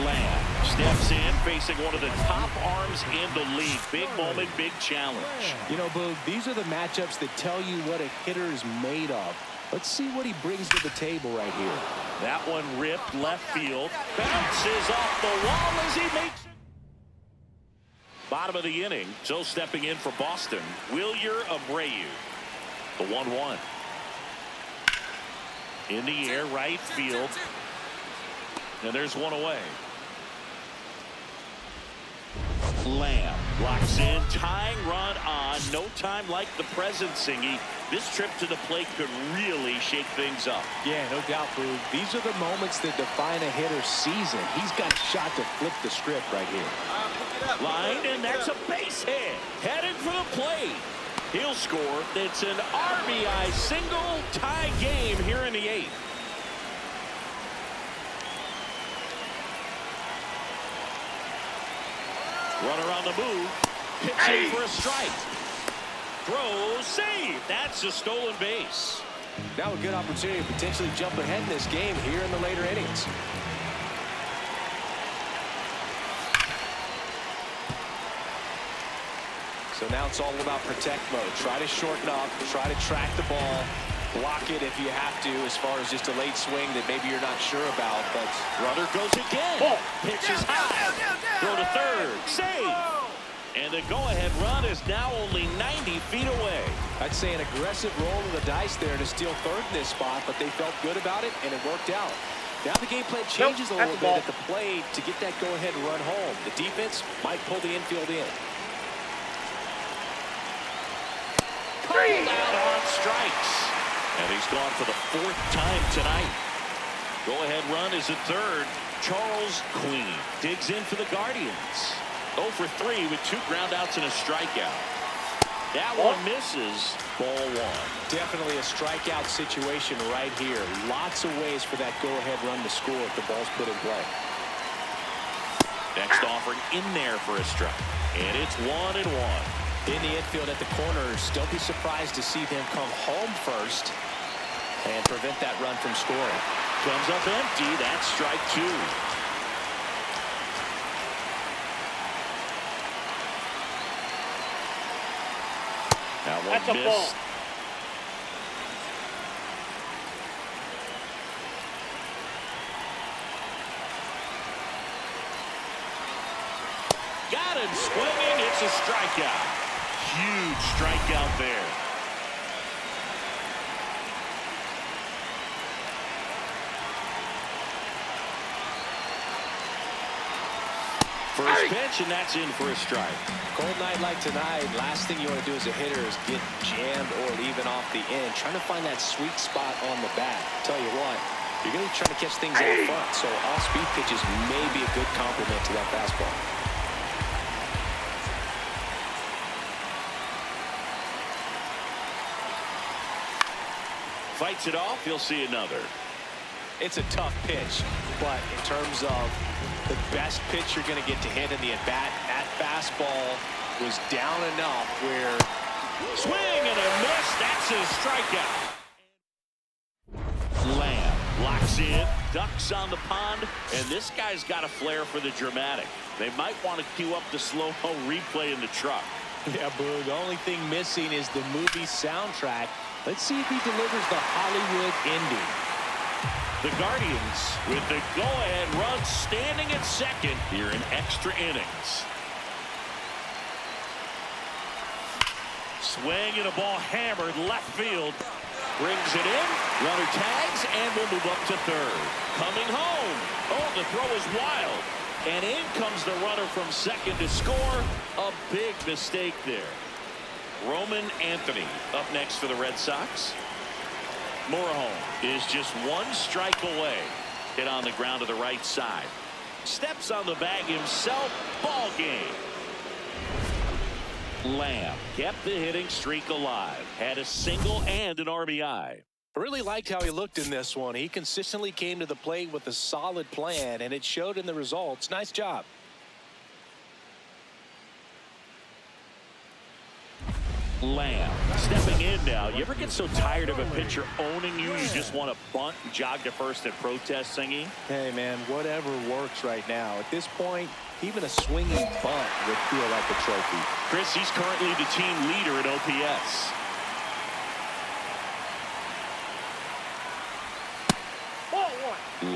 Lamb steps in, facing one of the top arms in the league. Big moment, big challenge. You know, Boog, these are the matchups that tell you what a hitter is made of. Let's see what he brings to the table right here. That one ripped left field. Bounces off the wall as he makes it. Bottom of the inning, so stepping in for Boston, Wilyer Abreu. The 1-1. In the air, right field. And there's one away. Lamb locks in, tying run on. No time like the present, Singy. This trip to the plate could really shake things up. Yeah, no doubt, Boog. These are the moments that define a hitter's season. He's got a shot to flip the script right here. Line, and that's a base hit. Headed for the plate. He'll score. It's an RBI single, tie game here in the 8th. Runner on the move. Pitching for a strike. Throw, save. That's a stolen base. Now a good opportunity to potentially jump ahead in this game here in the later innings. So now it's all about protect mode. Try to shorten up, try to track the ball, block it if you have to, as far as just a late swing that maybe you're not sure about. But runner goes again. Pitch is high. Throw to third. Save. And the go-ahead run is now only 90 feet away. I'd say an aggressive roll of the dice there to steal third in this spot, but they felt good about it, and it worked out. Now the game plan changes a little bit at the plate to get that go-ahead run home. The defense might pull the infield in. Pulled out on strikes. And he's gone for the fourth time tonight. Go-ahead run is at third. Charles Queen digs in for the Guardians. 0 for 3 with 2 groundouts and a strikeout. That one misses. Ball 1. Definitely a strikeout situation right here. Lots of ways for that go-ahead run to score if the ball's put in play. Next offering in there for a strike. And it's 1-1. In the infield at the corners, don't be surprised to see them come home first and prevent that run from scoring. Comes up empty. That's strike 2. That one That's a ball. missed. Got him swinging. It's a strikeout. Huge strikeout there. First pitch, and that's in for a strike. Cold night like tonight, last thing you want to do as a hitter is get jammed or even off the end. Trying to find that sweet spot on the bat. Tell you what, you're going to be trying to catch things out front, so off-speed pitches may be a good complement to that fastball. Fights it off. You'll see another. It's a tough pitch, but in terms of the best pitch you're going to get to hit in the at-bat, that fastball was down enough where... Swing and a miss. That's his strikeout. Lamb locks in, ducks on the pond, and this guy's got a flair for the dramatic. They might want to cue up the slow-mo replay in the truck. Yeah, Boo, the only thing missing is the movie soundtrack. Let's see if he delivers the Hollywood ending. The Guardians with the go-ahead run standing at second here in extra innings. Swing and a ball hammered left field. Brings it in. Runner tags and will move up to third. Coming home. Oh, the throw is wild. And in comes the runner from second to score. A big mistake there. Roman Anthony up next for the Red Sox. Morejon is just 1 strike away. Hit on the ground to the right side. Steps on the bag himself. Ball game. Lamb kept the hitting streak alive. Had a single and an RBI. I really liked how he looked in this one. He consistently came to the plate with a solid plan, and it showed in the results. Nice job. Lamb stepping in now. You ever get so tired of a pitcher owning you, you just want to bunt and jog to first and protest singing? Hey, man, whatever works right now. At this point, even a swinging bunt would feel like a trophy. Chris, he's currently the team leader at OPS.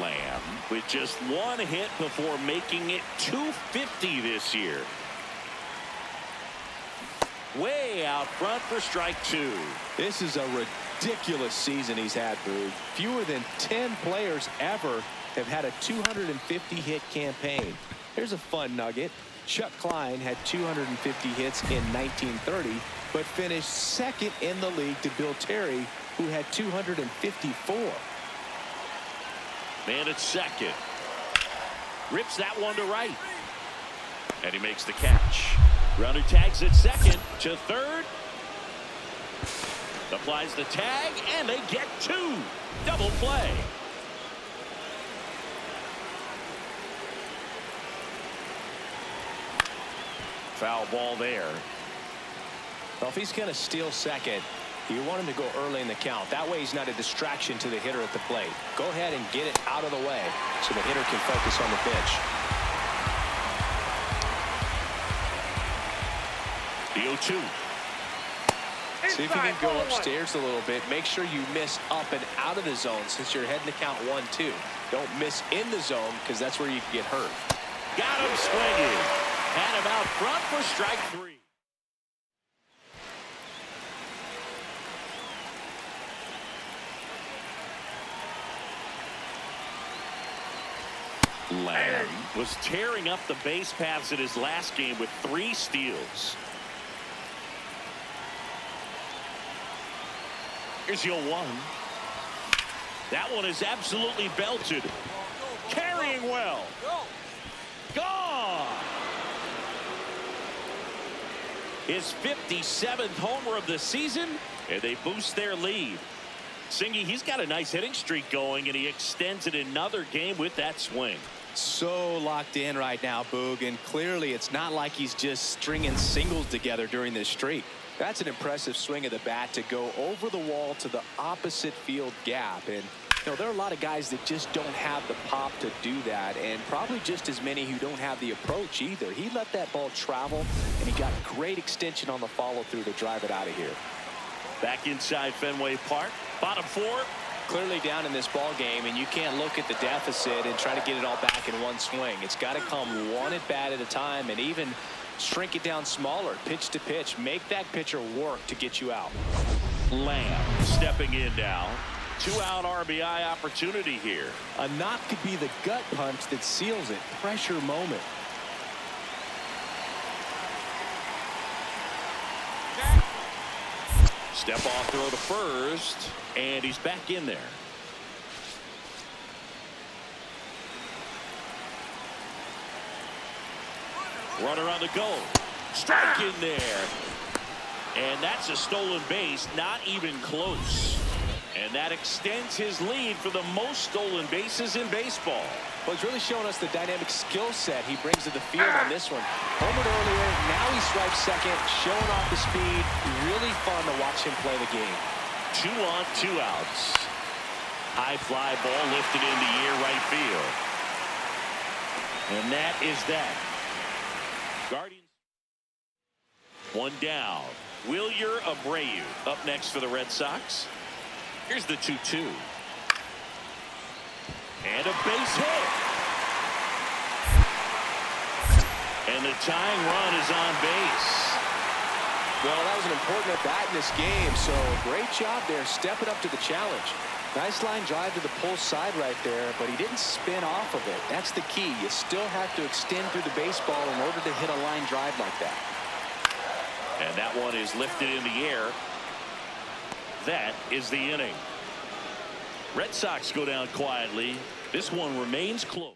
Lamb with just 1 hit before making it 250 this year. Way out front for strike 2. This is a ridiculous season he's had, Boo. Fewer than 10 players ever have had a 250-hit campaign. Here's a fun nugget. Chuck Klein had 250 hits in 1930, but finished second in the league to Bill Terry, who had 254. Man at second. Rips that one to right. And he makes the catch. Runner tags at second to third. Applies the tag, and they get 2. Double play. Foul ball there. Well, if he's going to steal second, you want him to go early in the count. That way he's not a distraction to the hitter at the plate. Go ahead and get it out of the way so the hitter can focus on the pitch. The 0-2. See if you can go upstairs a little bit. Make sure you miss up and out of the zone since you're heading to count 1-2. Don't miss in the zone because that's where you can get hurt. Got him swinging. Had him out front for strike 3. Lamb was tearing up the base paths in his last game with 3 steals. Here's your 1. That one is absolutely belted. Carrying well. Gone. His 57th homer of the season, and they boost their lead. Singy, he's got a nice hitting streak going, and he extends it another game with that swing. So locked in right now, Boog, and clearly it's not like he's just stringing singles together during this streak. That's an impressive swing of the bat to go over the wall to the opposite field gap. And you know, there are a lot of guys that just don't have the pop to do that, and probably just as many who don't have the approach either. He let that ball travel, and he got great extension on the follow-through to drive it out of here. Back inside Fenway Park, bottom 4. Clearly down in this ball game, and you can't look at the deficit and try to get it all back in one swing. It's got to come one at bat at a time, and even shrink it down smaller, pitch to pitch. Make that pitcher work to get you out. Lamb stepping in now. 2-out RBI opportunity here. A knock could be the gut punch that seals it. Pressure moment. Step off throw to first, and he's back in there. Runner on the goal. Strike in there. And that's a stolen base, not even close. And that extends his lead for the most stolen bases in baseball. Well, he's really showing us the dynamic skill set he brings to the field on this one. Homered earlier, now he swipes second, showing off the speed. Really fun to watch him play the game. 2 on, 2 outs. High fly ball lifted in the air right field. And that is that. Guardians. 1 down. Wilyer Abreu up next for the Red Sox. Here's the 2-2. And a base hit. And the tying run is on base. Well, that was an important at bat in this game, so great job there stepping up to the challenge. Nice line drive to the pull side right there, but he didn't spin off of it. That's the key. You still have to extend through the baseball in order to hit a line drive like that. And that one is lifted in the air. That is the inning. Red Sox go down quietly. This one remains close.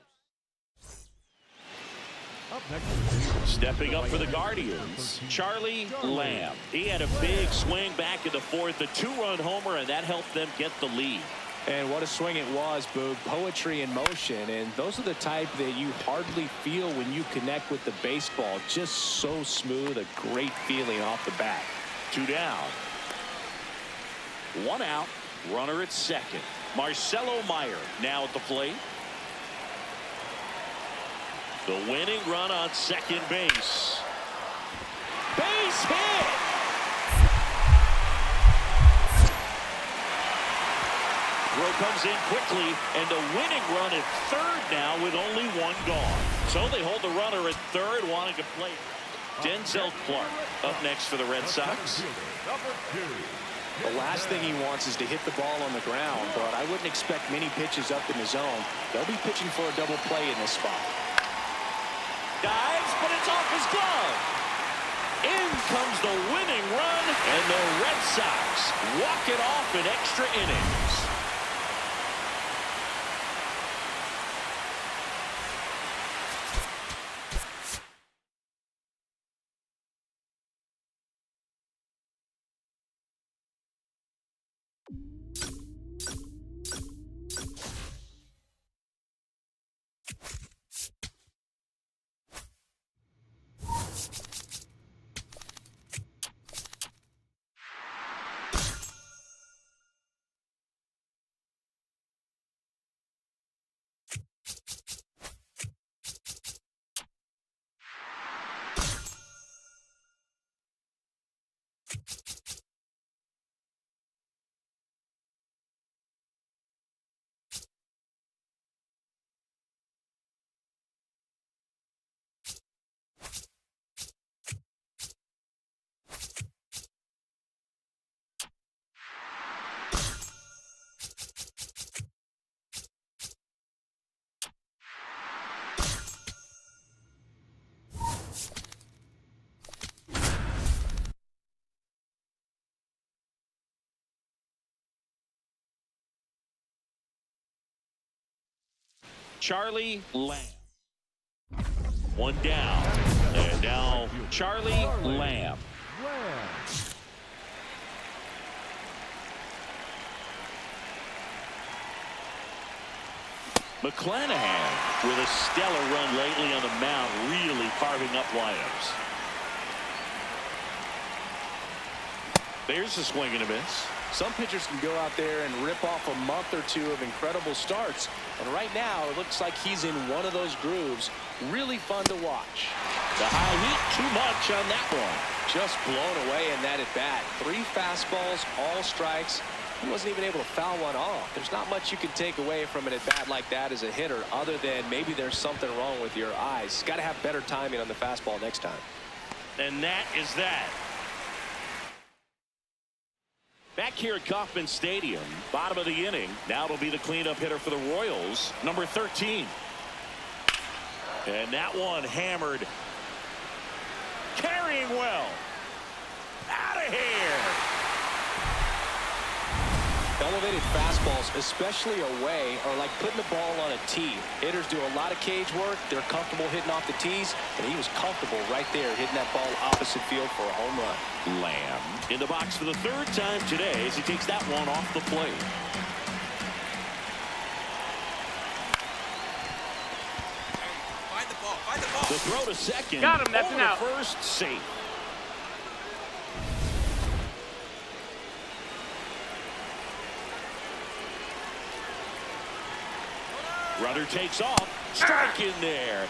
Up next, stepping up for the Guardians, Charlie Lamb. He had a big swing back in the 4th, a 2-run homer, and that helped them get the lead. And what a swing it was, Boog. Poetry in motion, and those are the type that you hardly feel when you connect with the baseball. Just so smooth, a great feeling off the bat. 2 down. 1 out, runner at second. Marcelo Meyer now at the plate. The winning run on second base. Base hit! Throw comes in quickly, and the winning run at third now with only 1 gone. So they hold the runner at third, wanting to play. Denzel Clark up next for the Red Sox. The last thing he wants is to hit the ball on the ground, but I wouldn't expect many pitches up in the zone. They'll be pitching for a double play in this spot. Dives, but it's off his glove. In comes the winning run, and the Red Sox walk it off in extra innings. Charlie Lamb. One down. And now Charlie Lamb. McClanahan with a stellar run lately on the mound, really carving up lineups. There's a swing and a miss. Some pitchers can go out there and rip off a month or two of incredible starts. And right now, it looks like he's in one of those grooves. Really fun to watch. The high heat, too much on that one. Just blown away in that at bat. 3 fastballs, all strikes. He wasn't even able to foul one off. There's not much you can take away from an at bat like that as a hitter, other than maybe there's something wrong with your eyes. Got to have better timing on the fastball next time. And that is that. Back here at Kauffman Stadium, bottom of the inning. Now it'll be the cleanup hitter for the Royals, number 13. And that one hammered. Carrying well. Out of here. Elevated fastballs, especially away, are like putting the ball on a tee. Hitters do a lot of cage work. They're comfortable hitting off the tees, and he was comfortable right there hitting that ball opposite field for a home run. Lamb in the box for the 3rd time today as he takes that one off the plate. Find the ball. Find the ball. The throw to second. Got him. That's over an out. to first, safe. Runner takes off. Strike in there.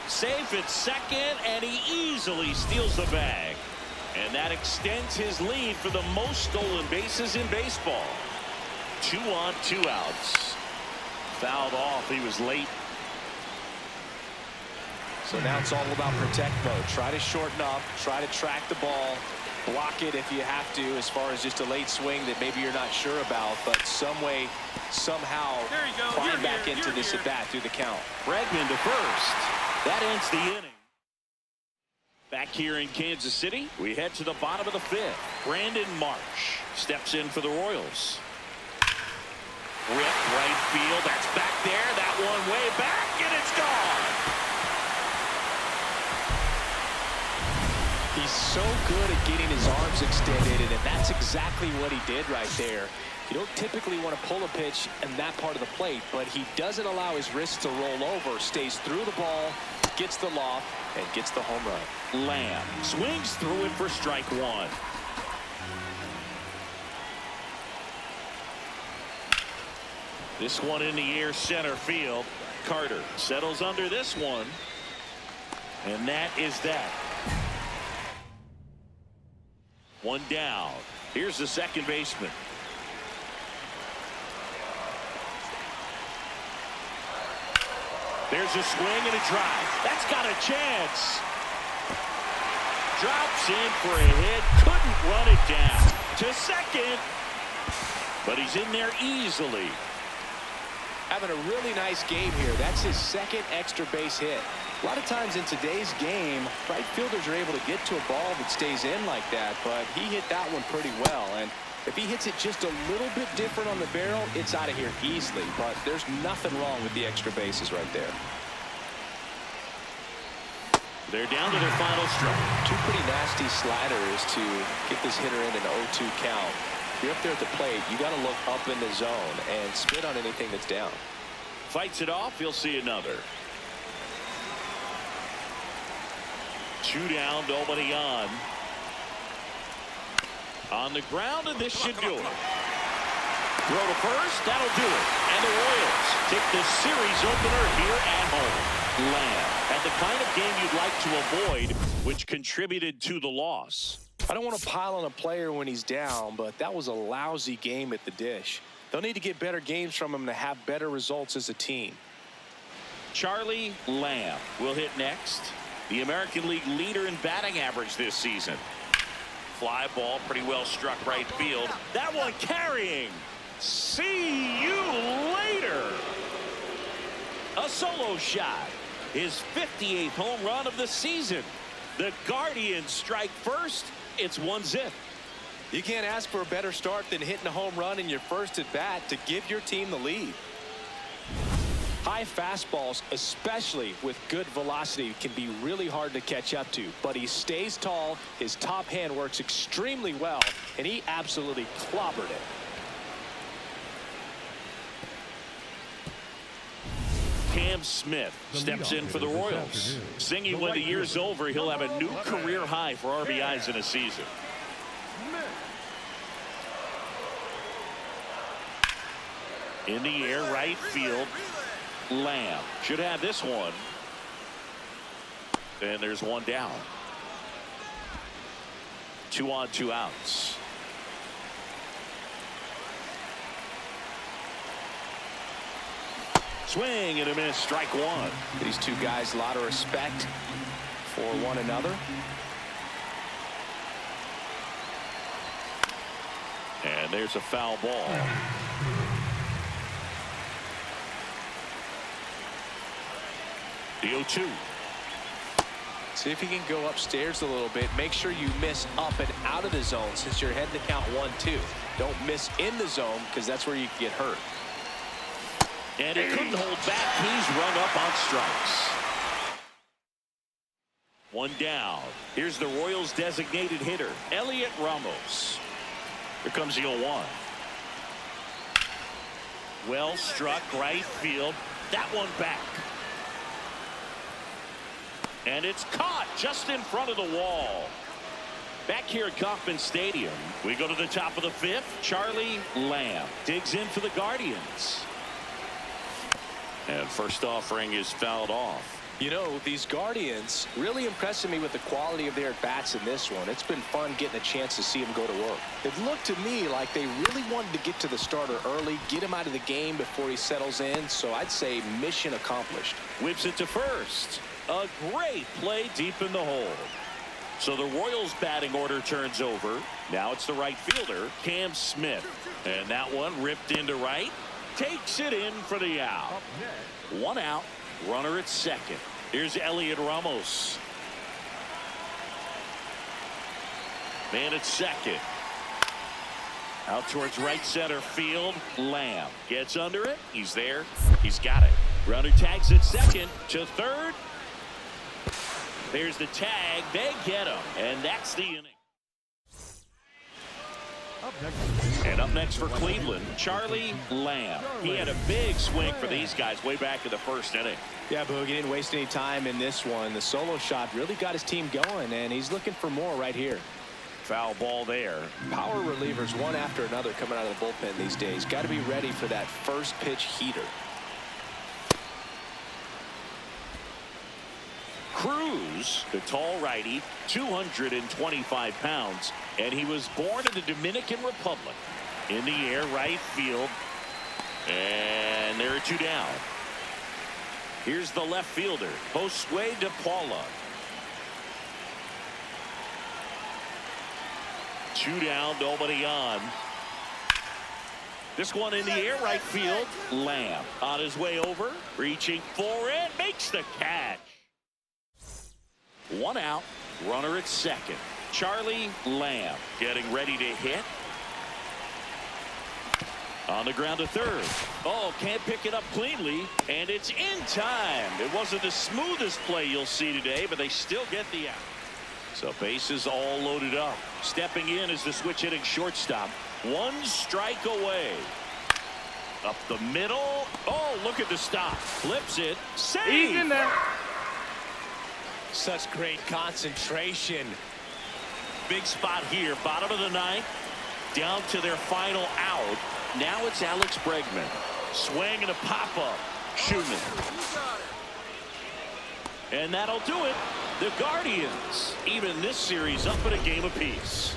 Safe at second, and he easily steals the bag. And that extends his lead for the most stolen bases in baseball. 2 on, 2 outs. Fouled off. He was late. So now it's all about protect mode. Try to shorten up. Try to track the ball. Block it if you have to, as far as just a late swing that maybe you're not sure about, but some way, somehow climb back into this at bat through the count. Bregman to first. That ends the inning. Back here in Kansas City, we head to the bottom of the 5th. Brandon Marsh steps in for the Royals. Rip right field. That's back there. That one way back, and it's gone. He's so good at getting his arms extended, and that's exactly what he did right there. You don't typically want to pull a pitch in that part of the plate, but he doesn't allow his wrists to roll over, stays through the ball, gets the loft, and gets the home run. Lamb swings through it for strike 1. This one in the air, center field. Carter settles under this one, and that is that. 1 down. Here's the second baseman. There's a swing and a drive. That's got a chance. Drops in for a hit. Couldn't run it down. To second. But he's in there easily. Having a really nice game here. That's his 2nd extra base hit. A lot of times in today's game, right fielders are able to get to a ball that stays in like that, but he hit that one pretty well. And if he hits it just a little bit different on the barrel, it's out of here easily. But there's nothing wrong with the extra bases right there. They're down to their final strike. 2 pretty nasty sliders to get this hitter in an 0-2 count. If you're up there at the plate, you got to look up in the zone and spit on anything that's down. Fights it off. You'll see another. 2 down, nobody on. On the ground, and this should do it. Throw to first, that'll do it. And the Royals take the series opener here at home. Lamb had the kind of game you'd like to avoid, which contributed to the loss. I don't want to pile on a player when he's down, but that was a lousy game at the dish. They'll need to get better games from him to have better results as a team. Charlie Lamb will hit next. The American League leader in batting average this season. Fly ball pretty well struck right field. That one carrying. See you later. A solo shot. His 58th home run of the season. The Guardians strike first. It's 1-0. You can't ask for a better start than hitting a home run in your first at bat to give your team the lead. High fastballs, especially with good velocity, can be really hard to catch up to, but he stays tall, his top hand works extremely well, and he absolutely clobbered it. Cam Smith steps in for the Royals. Singing when the year's over, he'll have a new career high for RBIs in a season. In the air, right field. Lamb should have this one. And there's one down. 2 on, 2 outs. Swing and a miss, strike one. These two guys, a lot of respect for one another. And there's a foul ball. The 0-2. See if you can go upstairs a little bit. Make sure you miss up and out of the zone since you're heading to count 1-2. Don't miss in the zone because that's where you can get hurt. And he couldn't hold back. He's rung up on strikes. One down. Here's the Royals designated hitter, Elliot Ramos. Here comes the 0-1. Well struck right field. That one back. And it's caught just in front of the wall. Back here at Kauffman Stadium, we go to the top of the 5th. Charlie Lamb digs in for the Guardians. And first offering is fouled off. You know, these Guardians really impressing me with the quality of their at-bats in this one. It's been fun getting a chance to see them go to work. It looked to me like they really wanted to get to the starter early, get him out of the game before he settles in. So I'd say mission accomplished. Whips it to first. A great play deep in the hole. So the Royals batting order turns over. Now it's the right fielder, Cam Smith. And that one ripped into right. Takes it in for the out. 1 out. Runner at second. Here's Elliot Ramos. Man at second. Out towards right center field. Lamb gets under it. He's there. He's got it. Runner tags at second to third. There's the tag. They get him. And that's the inning. And up next for Cleveland, Charlie Lamb. He had a big swing for these guys way back in the first inning. Yeah, Boog, he didn't waste any time in this one. The solo shot really got his team going, and he's looking for more right here. Foul ball there. Power relievers one after another coming out of the bullpen these days. Got to be ready for that first pitch heater. Cruz, the tall righty, 225 pounds, and he was born in the Dominican Republic. In the air, right field, and there are 2 down. Here's the left fielder, Josue De Paula. 2 down, nobody on. This one in the air, right field. Lamb on his way over, reaching for it, makes the catch. 1 out, runner at second. Charlie Lamb getting ready to hit. On the ground to third. Oh, can't pick it up cleanly, and it's in time. It wasn't the smoothest play you'll see today, but they still get the out. So bases all loaded up. Stepping in is the switch hitting shortstop. 1 strike away. Up the middle. Oh, look at the stop. Flips it. Save. He's in there. Such great concentration. Big spot here. Bottom of the 9th. Down to their final out. Now it's Alex Bregman. Swing and a pop-up. Schumann. And that'll do it. The Guardians even this series up at a game apiece.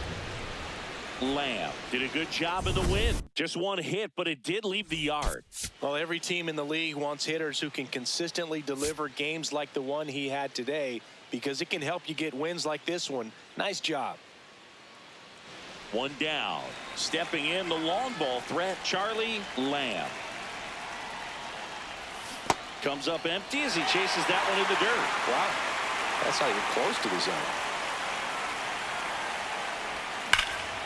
Lamb did a good job in the win. Just 1 hit, but it did leave the yard. Well, every team in the league wants hitters who can consistently deliver games like the one he had today, because it can help you get wins like this one. Nice job. 1 down. Stepping in, the long ball threat, Charlie Lamb. Comes up empty as he chases that one in the dirt. Wow. That's not even close to the zone.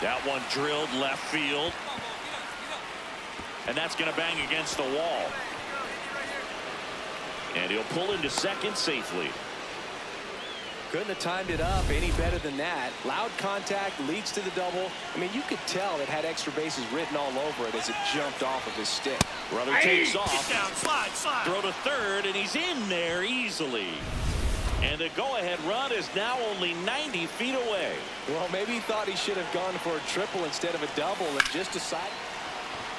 That one drilled left field. And that's going to bang against the wall. And he'll pull into second safely. Couldn't have timed it up any better than that. Loud contact leads to the double. I mean, you could tell it had extra bases written all over it as it jumped off of his stick. Runner takes off. Get down, slide. Throw to third, and he's in there easily. And the go-ahead run is now only 90 feet away. Well, maybe he thought he should have gone for a triple instead of a double and just decided.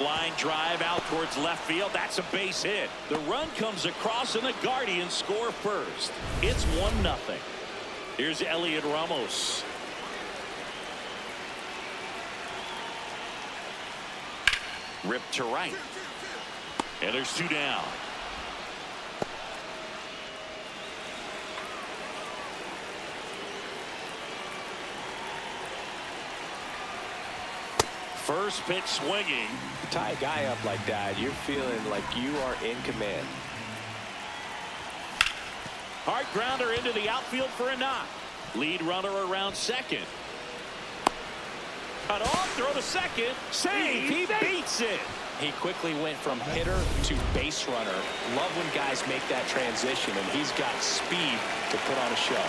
Line drive out towards left field. That's a base hit. The run comes across, and the Guardians score first. It's 1-0. Here's Elliot Ramos. Ripped to right. And there's 2 down. First pitch swinging. Tie a guy up like that, you're feeling like you are in command. Hard grounder into the outfield for a knock. Lead runner around second. Cut off, throw to second. Save, he beats it. He quickly went from hitter to base runner. Love when guys make that transition, and he's got speed to put on a show.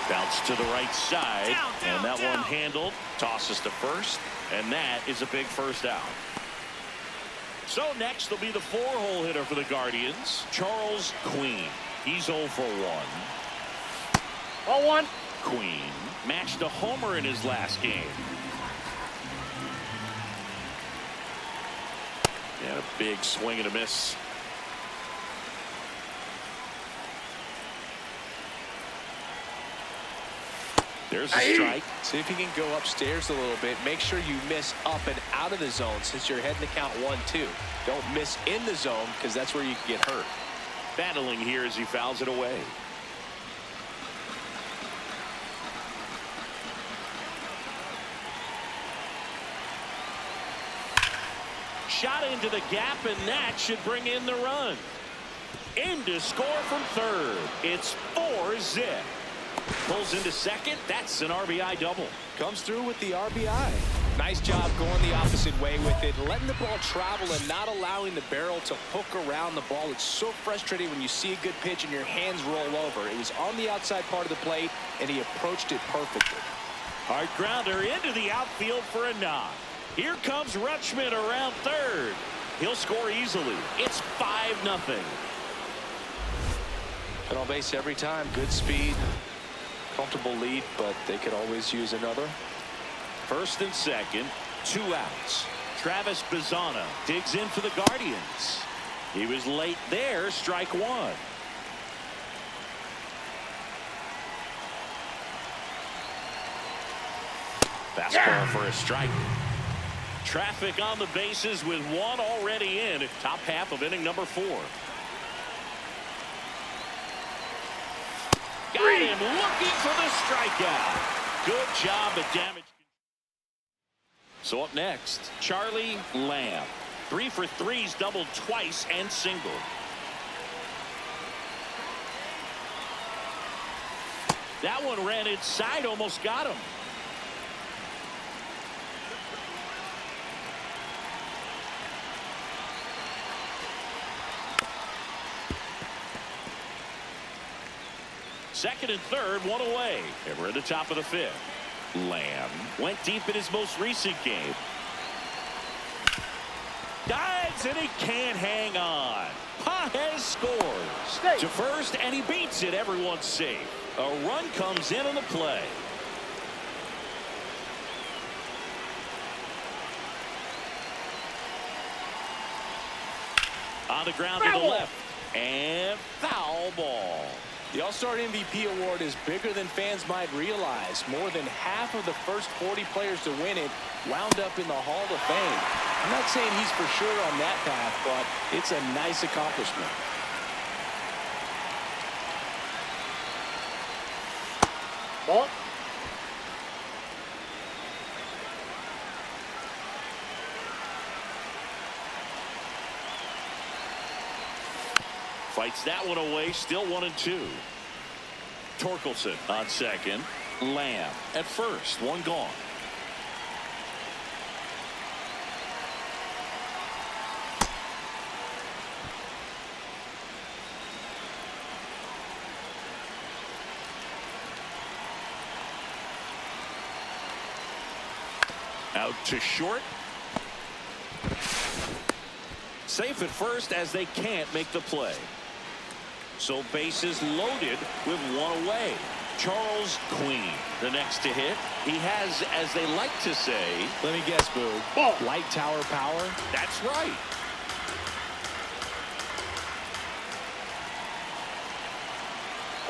Bounce to the right side, and that one handled. Tosses to first, and that is a big first out. So next will be the 4-hole hitter for the Guardians, Charles Queen. He's 0 for 1. 0-1. Queen matched a homer in his last game. And a big swing and a miss. There's a strike. See if you can go upstairs a little bit. Make sure you miss up and out of the zone since you're heading to count 1-2. Don't miss in the zone because that's where you can get hurt. Battling here as he fouls it away. Shot into the gap, and that should bring in the run. In to score from third. It's 4-zip. Pulls into second. That's an RBI double. Comes through with the RBI. Nice job going the opposite way with it, letting the ball travel and not allowing the barrel to hook around the ball. It's so frustrating when you see a good pitch and your hands roll over. It was on the outside part of the plate, and he approached it perfectly. Hard grounder into the outfield for a knock. Here comes Rutschman around third. He'll score easily. It's 5-0. And on base every time. Good speed. Comfortable lead, but they could always use another. First and second, 2 outs. Travis Bazzana digs in for the Guardians. He was late there, strike 1. Fastball for a strike. Traffic on the bases with 1 already in. Top half of inning number 4. Got him looking for the strikeout. Good job at damage. So up next, Charlie Lamb. 3 for 3's doubled twice and singled. That one ran inside, almost got him. Second and third, 1 away. And we're at the top of the 5th. Lamb went deep in his most recent game. Dives, and he can't hang on. Pages scores. To first, and he beats it. Everyone's safe. A run comes in on the play. On the ground to the left. And foul ball. The All-Star MVP award is bigger than fans might realize. More than half of the first 40 players to win it wound up in the Hall of Fame. I'm not saying he's for sure on that path, but it's a nice accomplishment. Ball. Fights that one away, still 1-2. Torkelson on second. Lamb at first, 1 gone. Out to short. Safe at first as they can't make the play. So bases loaded with one away. Charles Queen, the next to hit. He has, as they like to say, Let me guess, Boo. Ball. Light tower power. that's right.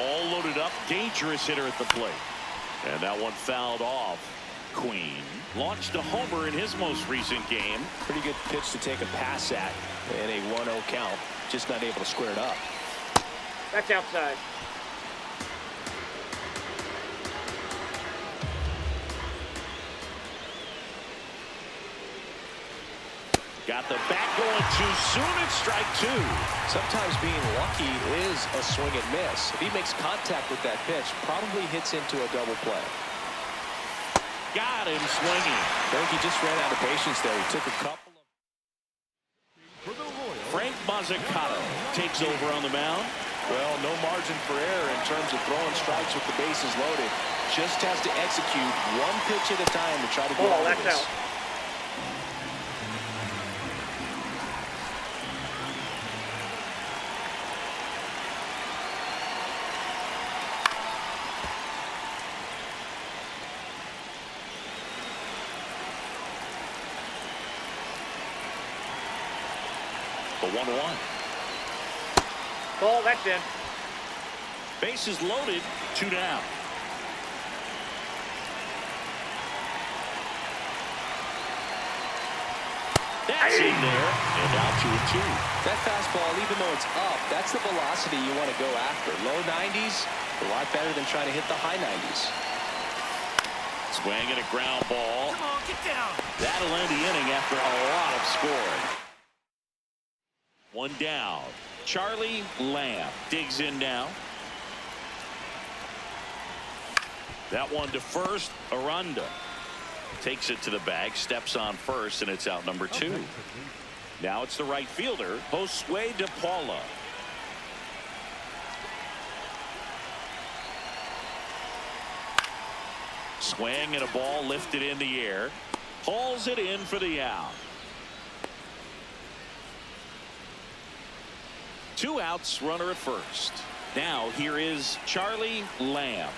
All loaded up, dangerous hitter at the plate. And that one fouled off. Queen launched a homer in his most recent game. Pretty good pitch to take a pass at in a 1-0 count. Just not able to square it up. That's outside. Got the bat going too soon at strike two. Sometimes being lucky is a swing and miss. If he makes contact with that pitch, probably hits into a double play. Got him swinging. I think he just ran out of patience there. He took a couple of... For the Royals, Frank Mazzucato takes over on the mound. Well, no margin for error in terms of throwing strikes with the bases loaded. Just has to execute one pitch at a time to try to get Ball. out of That's this. out. The 1-1. Ball. That's in. Bases loaded, 2 down. That's in there, and out to a 2. That fastball, even though it's up, that's the velocity you want to go after. Low 90s, a lot better than trying to hit the high 90s. Swing and a ground ball. Come on, get down. That'll end the inning after a lot of scoring. 1 down. Charlie Lamb digs in now. That one to first. Aranda takes it to the bag, steps on first, and it's out number 2. Now it's the right fielder, Josue De Paula. Swing and a ball lifted in the air. Hauls it in for the out. 2 outs, runner at first. Now here is Charlie Lamb.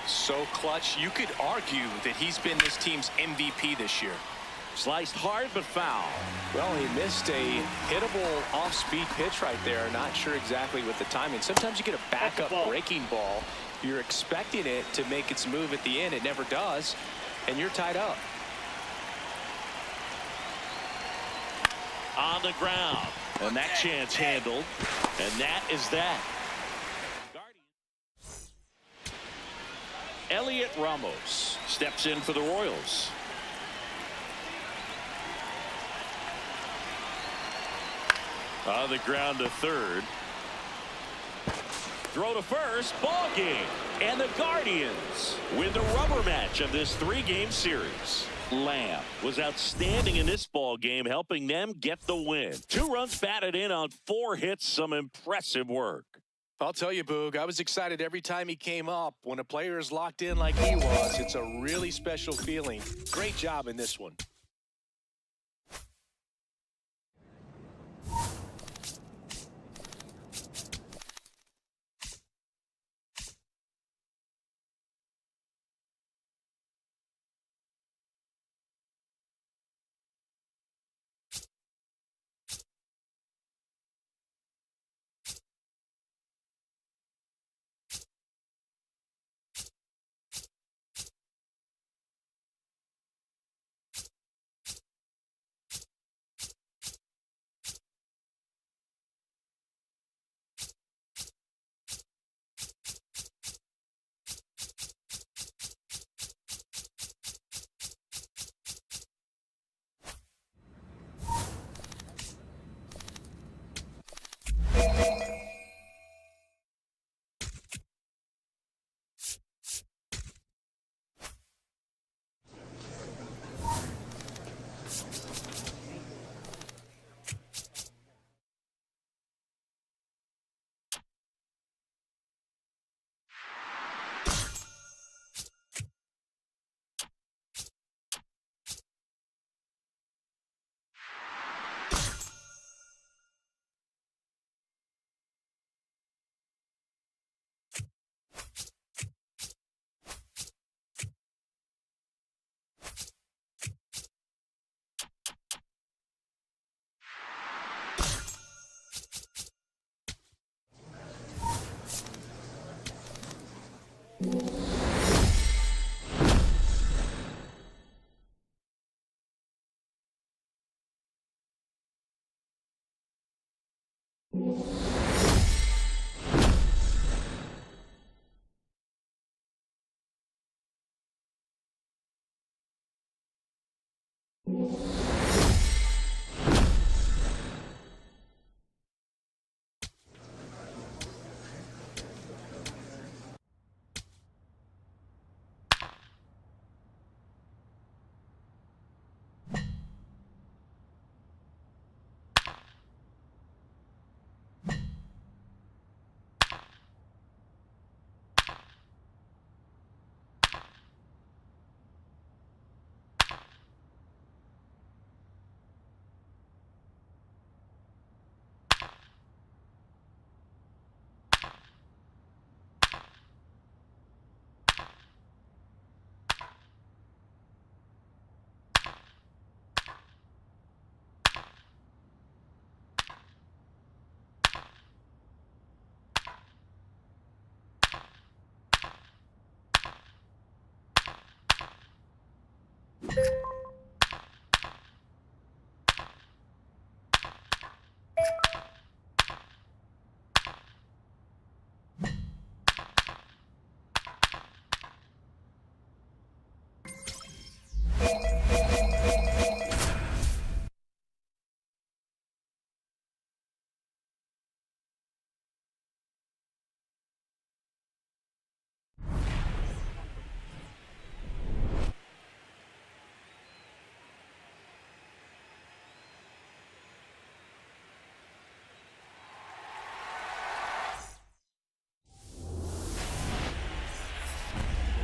So clutch, you could argue that he's been this team's MVP this year. Sliced hard but foul. Well, he missed a hittable off-speed pitch right there. Not sure exactly with the timing. Sometimes you get a backup breaking ball. You're expecting it to make its move at the end. It never does, and you're tied up. On the ground. And that chance handled. And that is that. Elliot Ramos steps in for the Royals. On the ground to third. Throw to first. Ball game. And the Guardians win the rubber match of this 3-game series. Lamb was outstanding in this ball game, helping them get the win. 2 runs batted in on 4 hits. Some impressive work. I'll tell you, Boog, I was excited every time he came up. When a player is locked in like he was, it's a really special feeling. Great job in this one.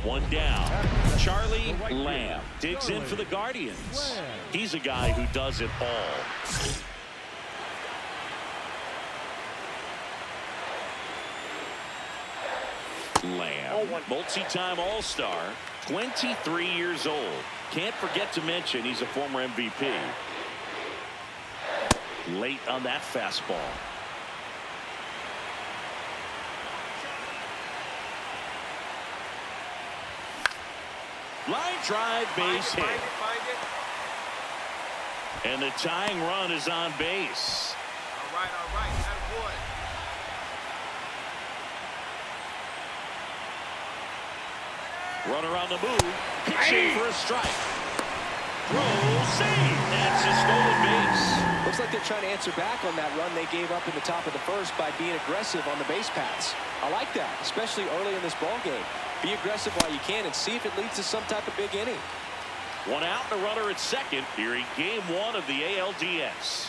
One down. Charlie Lamb digs in for the Guardians. He's a guy who does it all. Lamb, multi-time All-Star, 23 years old. Can't forget to mention he's a former MVP. Late on that fastball. Line drive, base hit. And the tying run is on base. All right, that would. Runner on the move, pitching for a strike. Throw, save. That's a stolen base. Looks like they're trying to answer back on that run they gave up in the top of the first by being aggressive on the base paths. I like that, especially early in this ball game. Be aggressive while you can and see if it leads to some type of big inning. One out and a runner at second here in game one of the ALDS.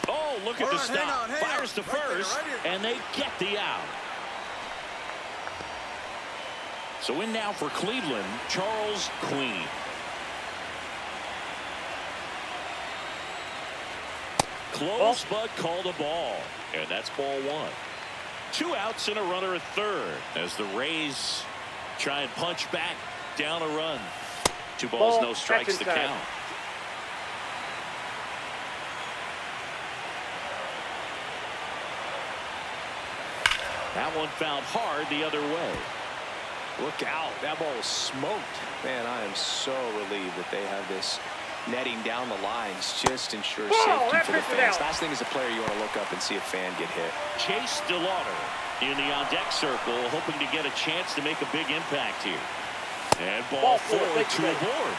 Oh, look at the stop. Fires to first, and they get the out. So in now for Cleveland, Charles Queen. Close, but called a ball. And that's ball one. 2 outs and a runner at third as the Rays try and punch back down a run. 2 balls, no strikes to count. That one fouled hard the other way. Look out. That ball was smoked. Man, I am so relieved that they have this netting down the lines. Just ensures safety for the fans. Last thing as a player, you want to look up and see a fan get hit. Chase DeLauder in the on-deck circle, hoping to get a chance to make a big impact here. And ball 4 to aboard.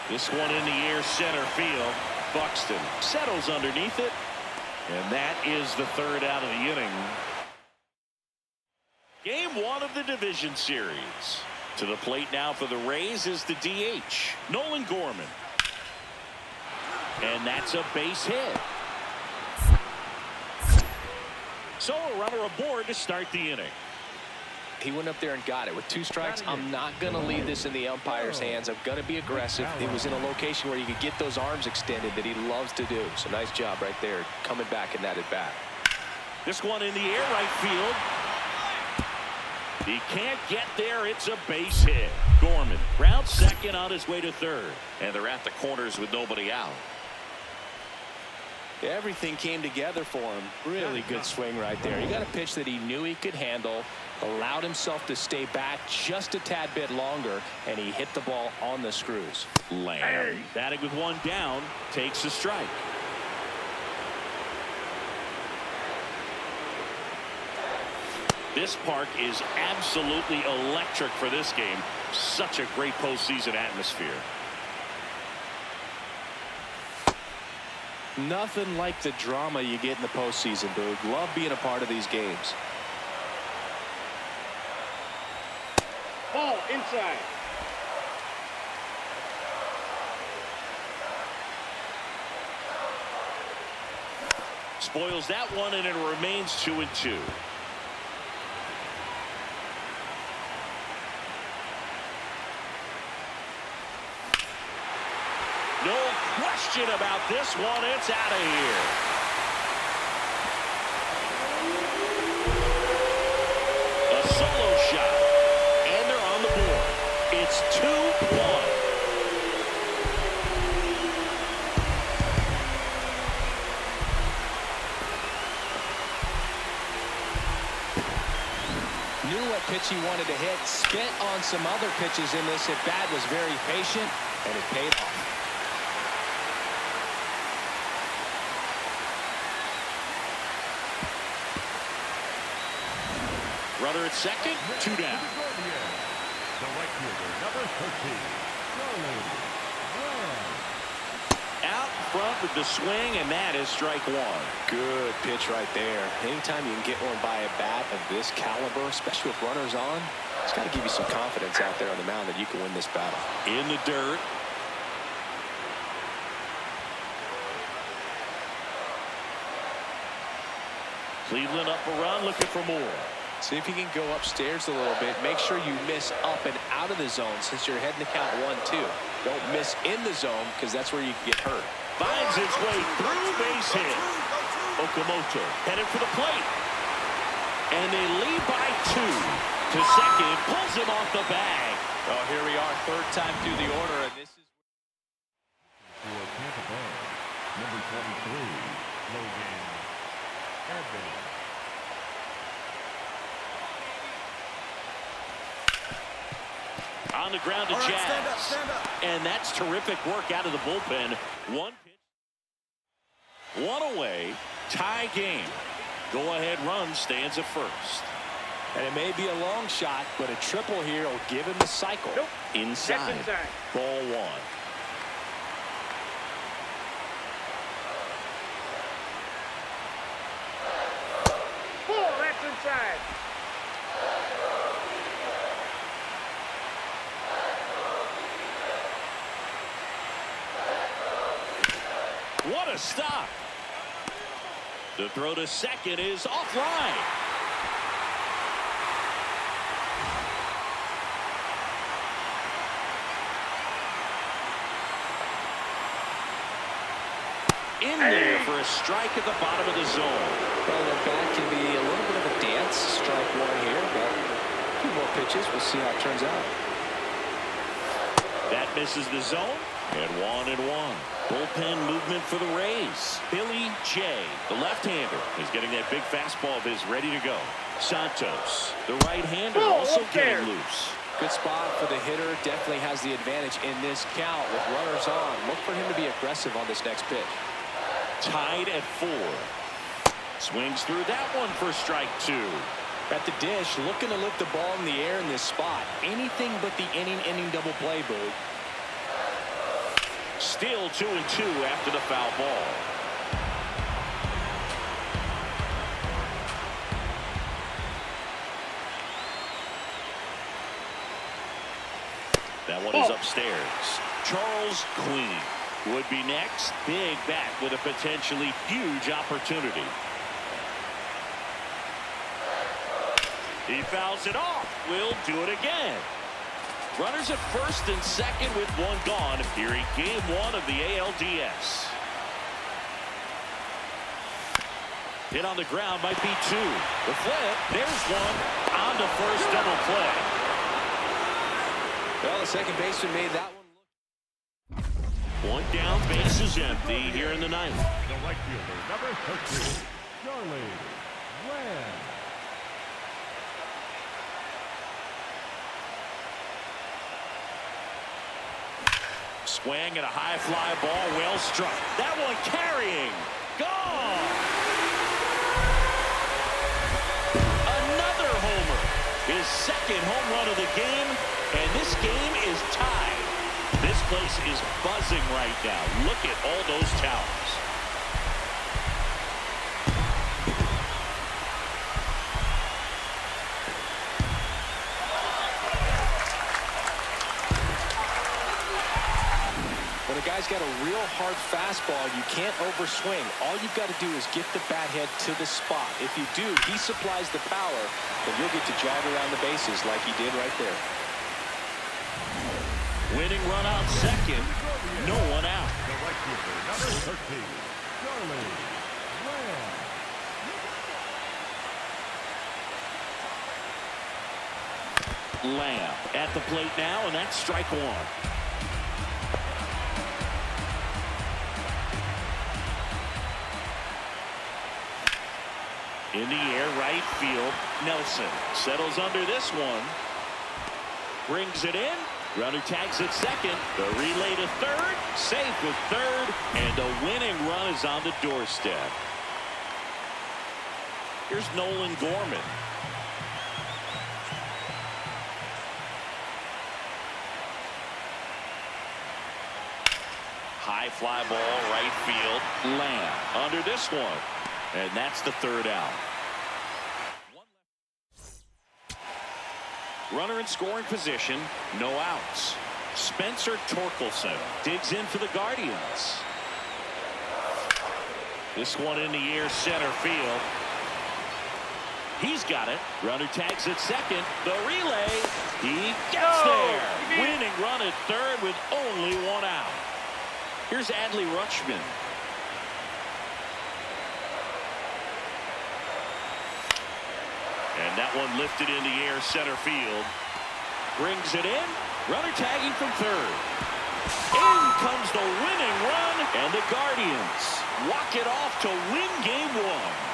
This one in the air, center field. Buxton settles underneath it. And that is the 3rd out of the inning. Game 1 of the division series. To the plate now for the Rays is the DH, Nolan Gorman. And that's a base hit. So a runner aboard to start the inning. He went up there and got it. With 2 strikes, I'm not going to leave this in the umpire's hands. I'm going to be aggressive. It was in a location where you could get those arms extended that he loves to do. So nice job right there, coming back in that at-bat. This one in the air, right field. He can't get there. It's a base hit. Gorman round second on his way to third. And they're at the corners with nobody out. Everything came together for him. Really good swing right there. He got a pitch that he knew he could handle, allowed himself to stay back just a tad bit longer, and he hit the ball on the screws. Lamb batting with 1 down, takes a strike. This park is absolutely electric for this game. Such a great postseason atmosphere. Nothing like the drama you get in the postseason, Boog. Love being a part of these games. Ball inside. Spoils that one, and it remains 2-2. No question about this one. It's out of here. A solo shot. And they're on the board. It's 2-1. Knew what pitch he wanted to hit. Spent on some other pitches in this at-bat. Was very patient, and it paid off. Runner at second, 2 down. The right fielder, number 13, Marlins. Out front with the swing, and that is strike 1. Good pitch right there. Anytime you can get one by a bat of this caliber, especially with runners on, it's got to give you some confidence out there on the mound that you can win this battle. In the dirt. Cleveland up a run, looking for more. See if you can go upstairs a little bit. Make sure you miss up and out of the zone since you're heading to count 1-2. Don't miss in the zone because that's where you can get hurt. Finds its way through, base hit. Okamoto headed for the plate. And they lead by 2 to second. Pulls him off the bag. Oh, here we are, 3rd time through the order, and this is For Tampa Bay, number 23, Logan Evans. On the ground to Jazz. Stand up. And that's terrific work out of the bullpen. 1 pitch. 1 away. Tie game. Go-ahead run stands at first. And it may be a long shot, but a triple here will give him the cycle. Nope. Inside. That's inside. Ball 1. Ball, that's inside. What a stop. The throw to second is offline. In there for a strike at the bottom of the zone. Well, the bat can be a little bit of a dance. Strike 1 here, but a few more pitches. We'll see how it turns out. That misses the zone. And 1-1. Bullpen movement for the Rays. Billy J, the left-hander, is getting that big fastball of his ready to go. Santos, the right-hander, also getting loose. Good spot for the hitter. Definitely has the advantage in this count with runners on. Look for him to be aggressive on this next pitch. Tied at 4. Swings through that one for strike 2. At the dish, looking to lift the ball in the air in this spot. Anything but the inning double play, Boog. Still 2-2 after the foul ball. That one is upstairs. Charles Queen would be next. Big bat with a potentially huge opportunity. He fouls it off. We'll do it again. Runners at first and second with one gone here in game one of the ALDS. Hit on the ground might be two. The flip, there's one on the first double play. Well, the second baseman made that one look. One down, base is empty here in the ninth. The right fielder, number 13, Charlie Lamb. Swing and a high fly ball, well struck. That one carrying. Gone. Another homer. His second home run of the game, and this game is tied. This place is buzzing right now. Look at all those towers. When a guy's got a real hard fastball, you can't overswing. All you've got to do is get the bat head to the spot. If you do, he supplies the power, and you'll get to jog around the bases like he did right there. Winning run out second, no one out. The right fielder, number 13, Charlie Lamb. Lamb at the plate now, and that's strike one. In the air, right field. Nelson settles under this one. Brings it in. Runner tags at second. The relay to third. Safe with third. And a winning run is on the doorstep. Here's Nolan Gorman. High fly ball, right field. Lamb under this one. And that's the third out. Runner in scoring position, no outs. Spencer Torkelson digs in for the Guardians. This one in the air, center field. He's got it. Runner tags at second. The relay. He gets there. Winning run at third with only one out. Here's Adley Rutschman. And that one lifted in the air, center field. Brings it in. Runner tagging from third. In comes the winning run. And the Guardians walk it off to win game one.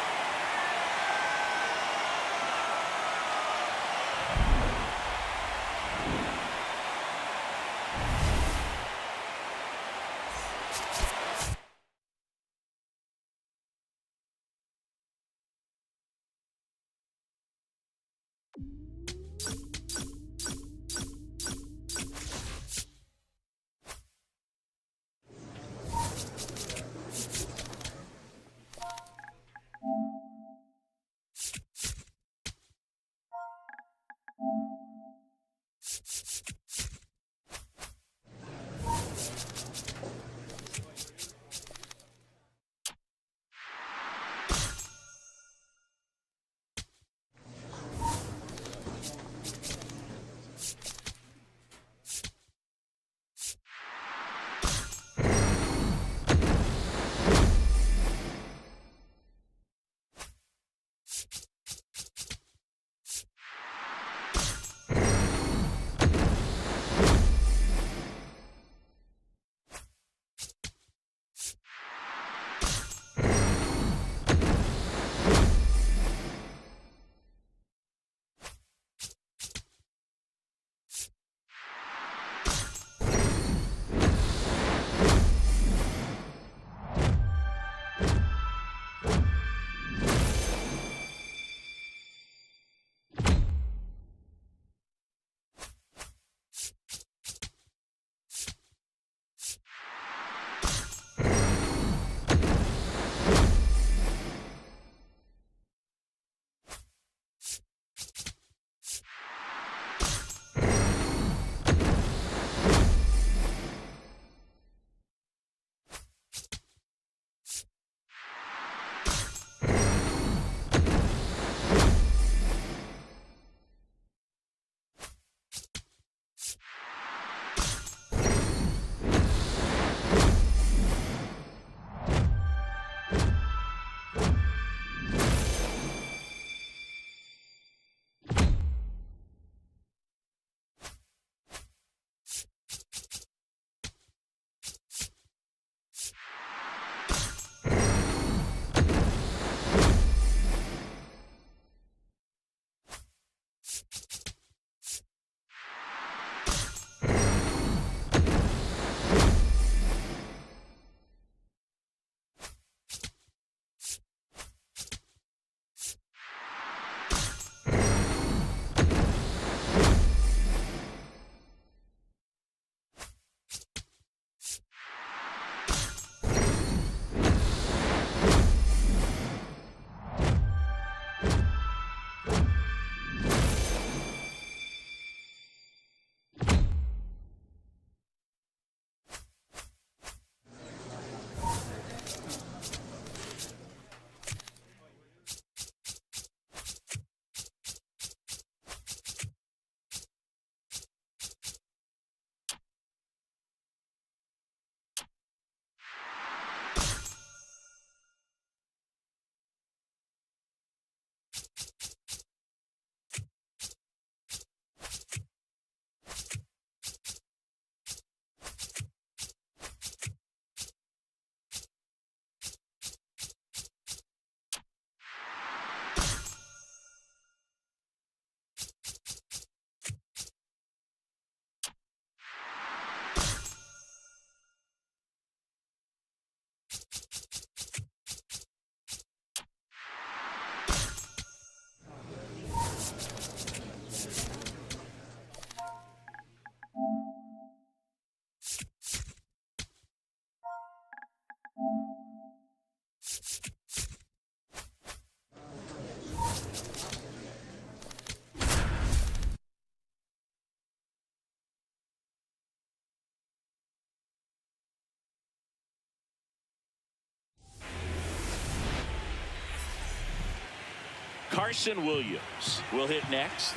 Carson Williams will hit next.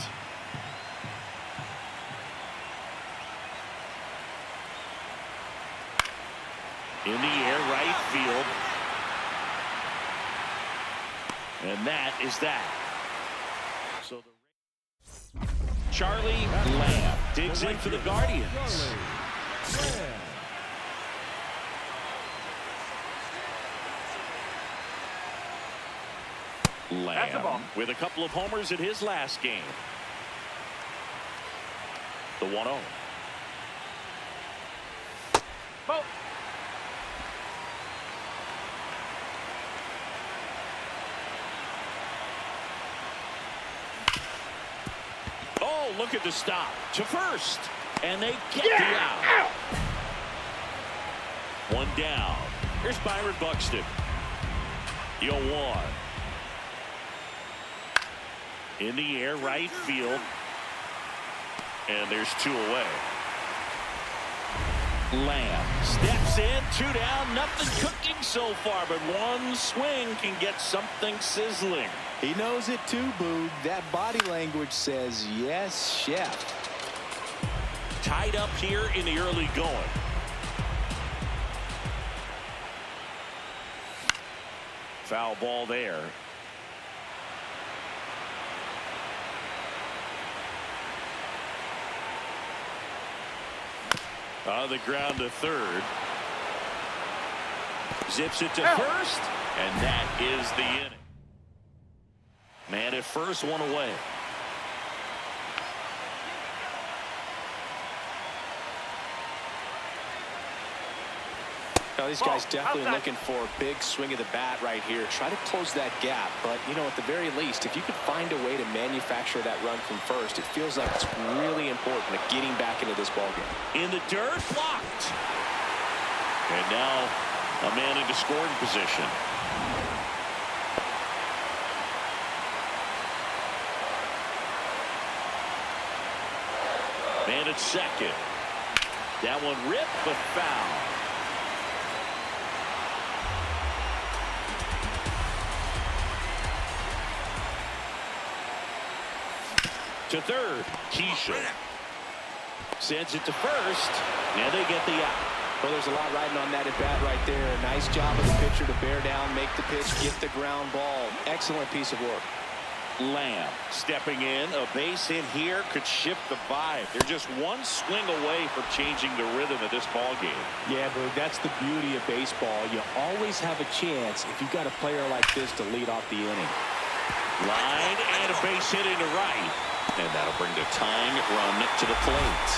In the air, right field. And that is that. So Charlie Lamb digs in for the Guardians. Lamb with a couple of homers in his last game. The 1-0. Ball. Oh, look at the stop to first, and they get the out. One down. Here's Byron Buxton. The 0-1. In the air, right field, and there's 2 away. Lamb steps in, 2 down, nothing cooking so far, but one swing can get something sizzling. He knows it too, Boog. That body language says, yes, chef. Tied up here in the early going. Foul ball there. On the ground to third. Zips it to first, and that is the inning. Man at first, 1 away. Now, this guy's definitely looking for a big swing of the bat right here. Try to close that gap, but, you know, at the very least, if you could find a way to manufacture that run from first, it feels like it's really important to getting back into this ballgame. In the dirt, blocked. And now a man into scoring position. Man at second. That one ripped, but foul. To third, Keisha sends it to first. Now they get the out. Well, there's a lot riding on that at bat right there. Nice job of the pitcher to bear down, make the pitch, get the ground ball. Excellent piece of work. Lamb stepping in. A base hit here could shift the vibe. They're just one swing away from changing the rhythm of this ball game. Yeah, Boog, that's the beauty of baseball. You always have a chance if you've got a player like this to lead off the inning. Line and a base hit into right. And that'll bring the tying run to the plate.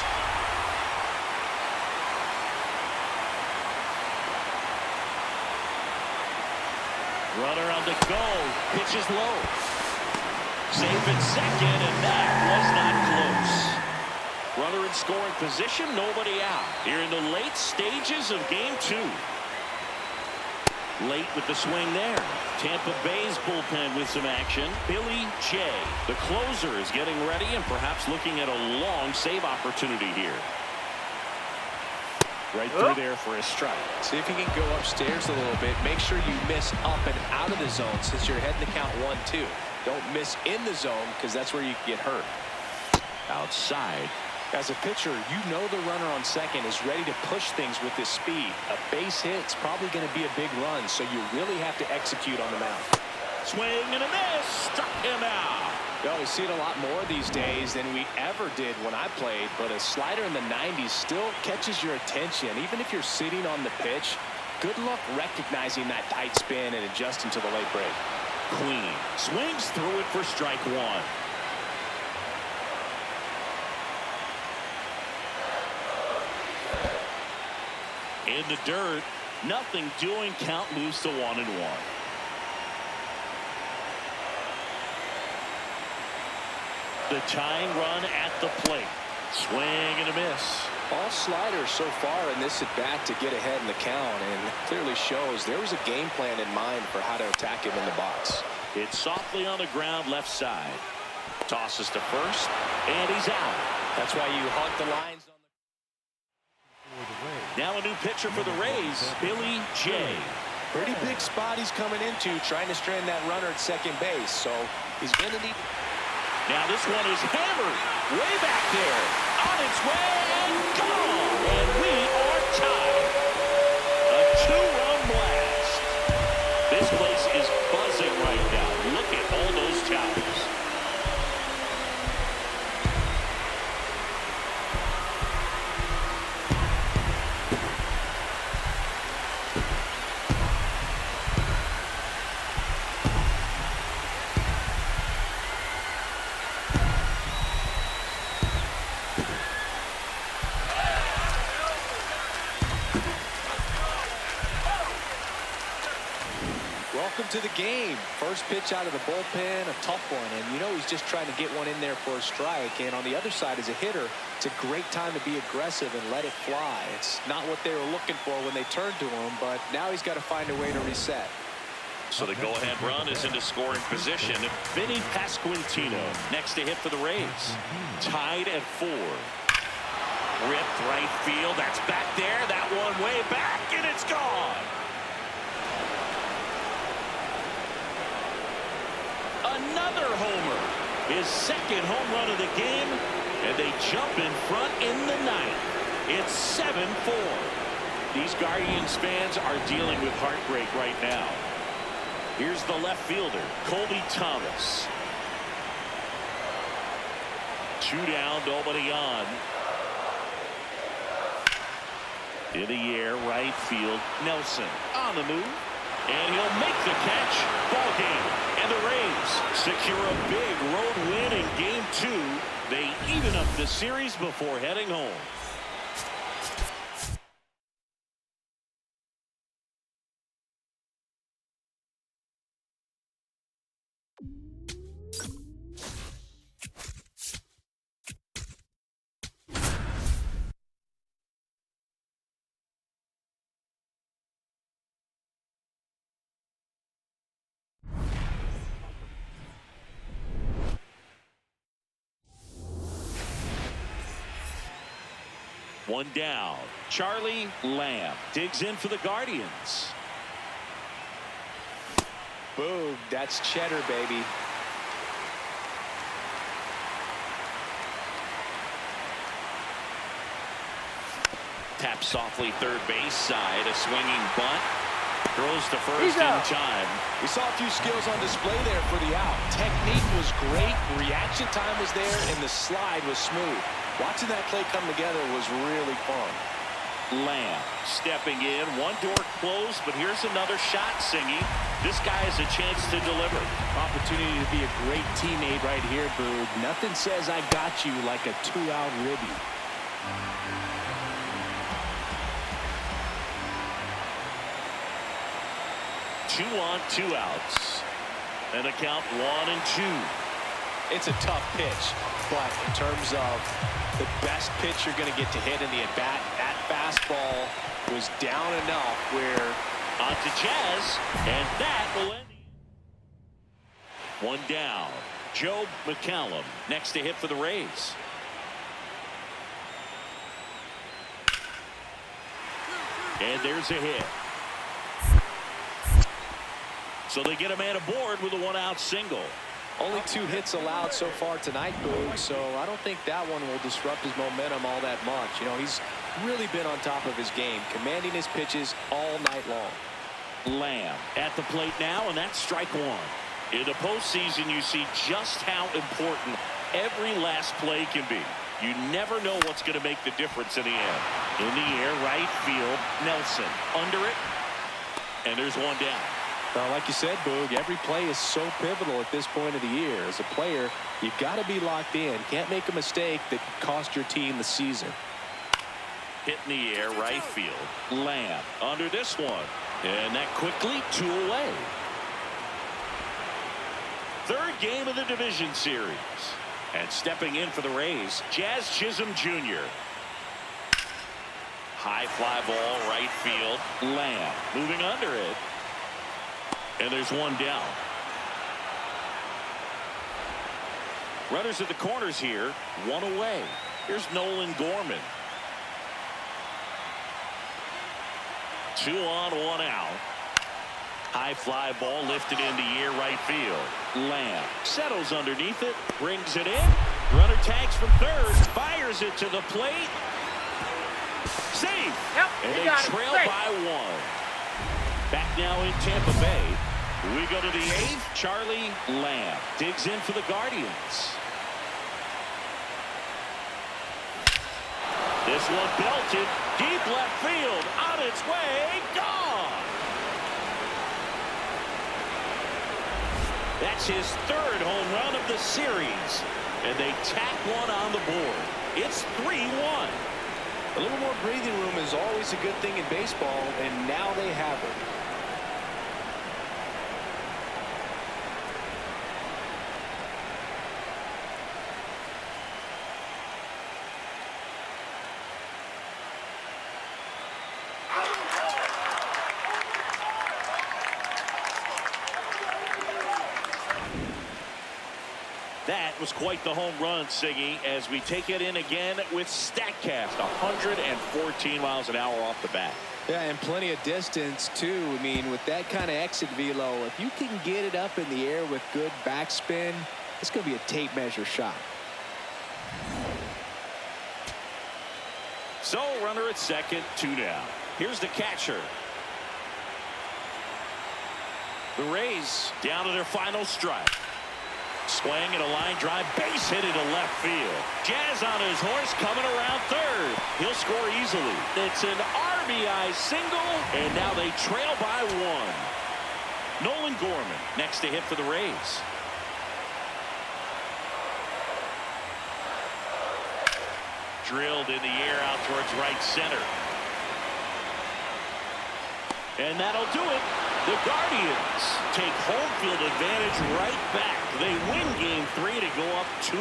Runner on the go. Pitches low. Safe at second, and that was not close. Runner in scoring position, nobody out. Here in the late stages of game 2. Late with the swing there. Tampa Bay's bullpen with some action. Billy J, the closer, is getting ready and perhaps looking at a long save opportunity here. Right through there for a strike. See if you can go upstairs a little bit. Make sure you miss up and out of the zone since you're heading to count 1-2. Don't miss in the zone because that's where you can get hurt. Outside. As a pitcher, you know the runner on second is ready to push things with his speed. A base hit's probably going to be a big run, so you really have to execute on the mound. Swing and a miss. Struck him out. Well, we see it a lot more these days than we ever did when I played, but a slider in the 90s still catches your attention. Even if you're sitting on the pitch, good luck recognizing that tight spin and adjusting to the late break. Queen swings through it for strike 1. In the dirt, nothing doing. Count moves to 1-1. The tying run at the plate. Swing and a miss. All sliders so far in this at bat to get ahead in the count, and clearly shows there was a game plan in mind for how to attack him in the box. It's softly on the ground left side. Tosses to first, and he's out. That's why you hug the lines. Now a new pitcher for the Rays, Billy J. Pretty big spot he's coming into, trying to strand that runner at second base. So he's going to need... Now this one is hammered way back there. On its way and gone. And we are tied. A two-run blast. This place is buzzing right now. Look at all those towers. Welcome to the game. First pitch out of the bullpen, a tough one. And you know he's just trying to get one in there for a strike. And on the other side, as a hitter, it's a great time to be aggressive and let it fly. It's not what they were looking for when they turned to him, but now he's got to find a way to reset. So the go-ahead run is into scoring position. Vinny Pasquantino next to hit for the Rays. Tied at 4. Ripped right field. That's back there. That one way back, and it's gone. Another homer. His second home run of the game, and they jump in front in the ninth. It's 7-4. These Guardians fans are dealing with heartbreak right now. Here's the left fielder, Colby Thomas. 2 down, nobody on. In the air, right field, Nelson on the move. And he'll make the catch. Ball game. And the Rays secure a big road win in Game 2. They even up the series before heading home. One down. Charlie Lamb digs in for the Guardians. Boom, that's cheddar, baby. Taps softly third base side. A swinging bunt. Throws to first in time. We saw a few skills on display there for the out. Technique was great. Reaction time was there, and the slide was smooth. Watching that play come together was really fun. Lamb stepping in. One door closed, but here's another shot, Singy. This guy has a chance to deliver. Opportunity to be a great teammate right here, Boog. Nothing says I got you like a 2-out ribby. Two on, 2 outs. And a count 1-2. It's a tough pitch, but in terms of the best pitch you're going to get to hit in the at-bat, that fastball was down enough where... On to Chaz, and that will end. 1 down. Joe McCallum next to hit for the Rays. And there's a hit. So they get a man aboard with a 1-out single. Only 2 hits allowed so far tonight, Boog, so I don't think that one will disrupt his momentum all that much. You know, he's really been on top of his game, commanding his pitches all night long. Lamb at the plate now, and that's strike 1. In the postseason, you see just how important every last play can be. You never know what's going to make the difference in the end. In the air, right field, Nelson under it, and there's 1 down. Well, like you said, Boog, every play is so pivotal at this point of the year. As a player, you've got to be locked in. Can't make a mistake that could cost your team the season. Hit in the air, right field. Lamb under this one. And that quickly 2 away. 3rd game of the division series. And stepping in for the Rays, Jazz Chisholm Jr. High fly ball, right field. Lamb moving under it. And there's 1 down. Runners at the corners here. 1 away. Here's Nolan Gorman. 2 on, 1 out. High fly ball lifted in the air right field. Lamb settles underneath it, brings it in. Runner tags from third, fires it to the plate. Safe. Yep, And they got it. trail Safe. by one. Back now in Tampa Bay. We go to the eighth. Charlie Lamb digs in for the Guardians. This one belted deep left field, on its way, gone. That's his third home run of the series, and they tack one on the board. It's 3-1. A little more breathing room is always a good thing in baseball, and now they have it. That was quite the home run, Siggy, as we take it in again with StatCast. 114 miles an hour off the bat. Yeah, and plenty of distance, too. I mean, with that kind of exit velo, if you can get it up in the air with good backspin, it's going to be a tape measure shot. So, runner at second, 2 down. Here's the catcher. The Rays down to their final strike. Swing and a line drive, base hit into left field. Jazz on his horse coming around third. He'll score easily. It's an RBI single, and now they trail by one. Nolan Gorman next to hit for the Rays. Drilled in the air out towards right center. And that'll do it. The Guardians take home field advantage right back. They win game 3 to go up 2-1.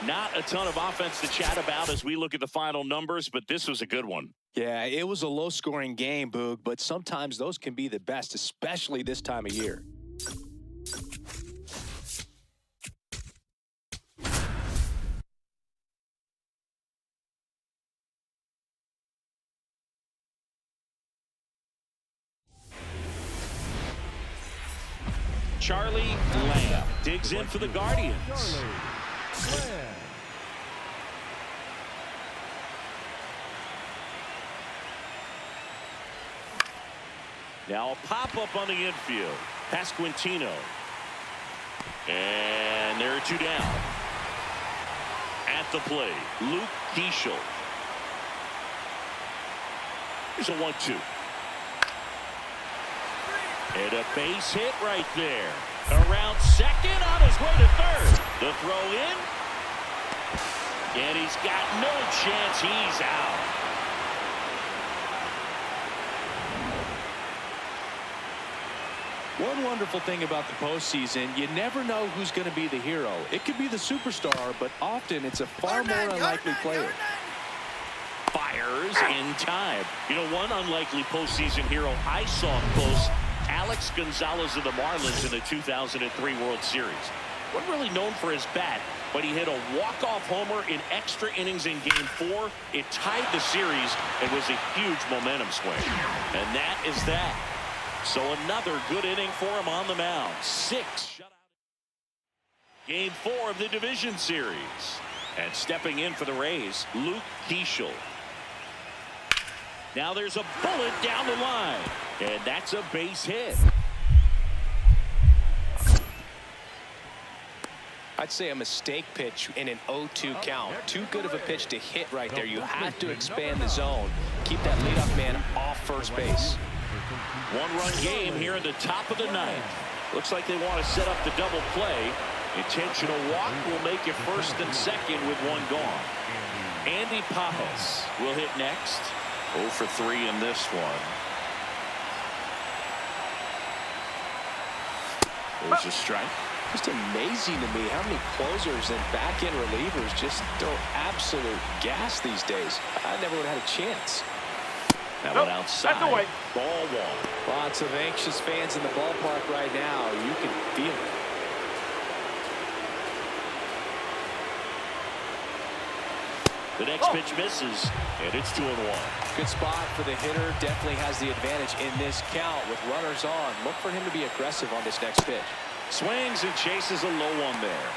Not a ton of offense to chat about as we look at the final numbers, but this was a good one. Yeah, it was a low-scoring game, Boog, but sometimes those can be the best, especially this time of year. Charlie Lamb digs in for the Guardians. Charlie Lamb. Now a pop-up on the infield. Pasquantino. And there are 2 down. At the plate, Luke Keeschel. Here's a 1-2. And a base hit right there. Around second, on his way to third. The throw in. And he's got no chance. He's out. One wonderful thing about the postseason, you never know who's going to be the hero. It could be the superstar, but often it's a far more unlikely player. Fires in time. You know, one unlikely postseason hero I saw up close, Alex Gonzalez of the Marlins in the 2003 World Series. Wasn't really known for his bat, but he hit a walk-off homer in extra innings in Game 4. It tied the series and was a huge momentum swing. And that is that. So another good inning for him on the mound. 6 shutout. Game 4 of the division series. And stepping in for the Rays, Luke Keeschel. Now there's a bullet down the line. And that's a base hit. I'd say a mistake pitch in an 0-2 count. Too good of a pitch to hit right there. You have to expand the zone. Keep that leadoff man off first base. One-run game here in the top of the ninth. Looks like they want to set up the double play. Intentional walk will make it first and second with one gone. Andy Pajes will hit next. 0 for 3 in this one. There's a strike. Just amazing to me how many closers and back-end relievers just throw absolute gas these days. I never would have had a chance. That one outside. That's away. Ball 1. Lots of anxious fans in the ballpark right now. You can feel it. The next pitch misses, and it's 2-1. Good spot for the hitter. Definitely has the advantage in this count with runners on. Look for him to be aggressive on this next pitch. Swings and chases a low one there.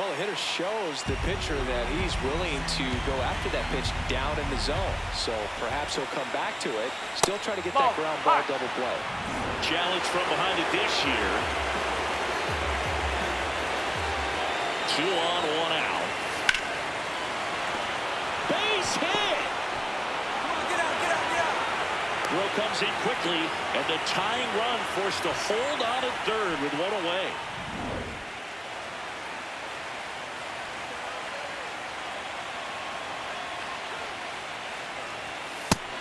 Well, the hitter shows the pitcher that he's willing to go after that pitch down in the zone. So perhaps he'll come back to it. Still try to get that ground ball double play. Challenge from behind the dish here. 2 on, 1 out. Base hit! Come on, get out. Throw comes in quickly, and the tying run forced to hold on at third with 1 away.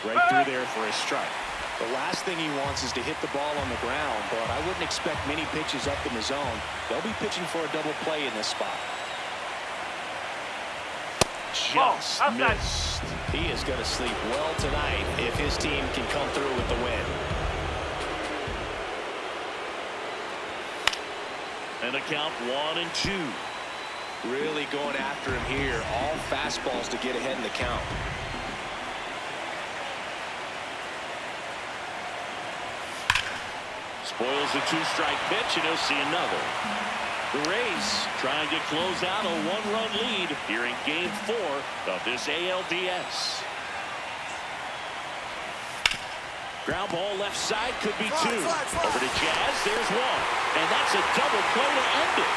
Right through there for a strike. The last thing he wants is to hit the ball on the ground, but I wouldn't expect many pitches up in the zone. They'll be pitching for a double play in this spot. Just missed. He is going to sleep well tonight if his team can come through with the win. And a count 1-2. Really going after him here. All fastballs to get ahead in the count. Spoils the 2-strike pitch, and he'll see another. The Rays trying to close out a 1-run lead here in Game 4 of this ALDS. Ground ball left side, could be 2. Over to Jazz, there's 1. And that's a double play to end it.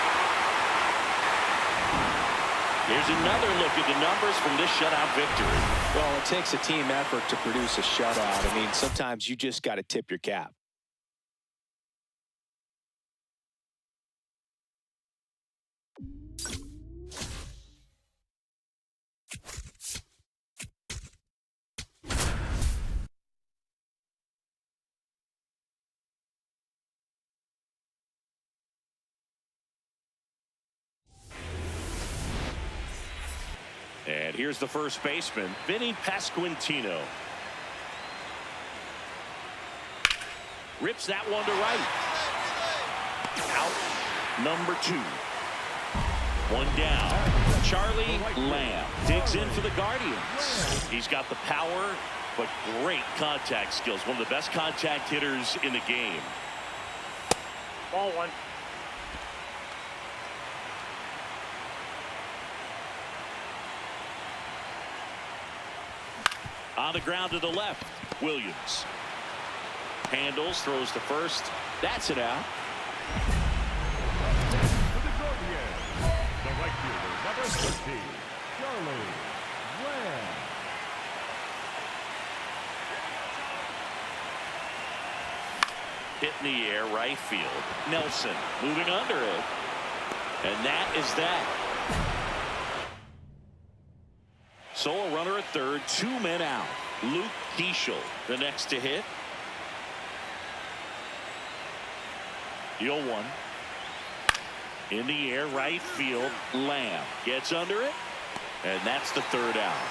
Here's another look at the numbers from this shutout victory. Well, it takes a team effort to produce a shutout. I mean, sometimes you just got to tip your cap. And here's the first baseman, Vinny Pasquantino. Rips that one to right. Out number 2. 1 down. Charlie Lamb digs in for the Guardians. He's got the power, but great contact skills. One of the best contact hitters in the game. Ball 1. On the ground to the left, Williams. Handles, throws to first. That's it out. For the Guardians, the right fielder, number 13, Charlie Lamb. Hit in the air, right field. Nelson moving under it. And that is that. Sole runner at third, 2 men out. Luke Keeschel, the next to hit. 0-1. In the air, right field. Lamb gets under it. And that's the 3rd out.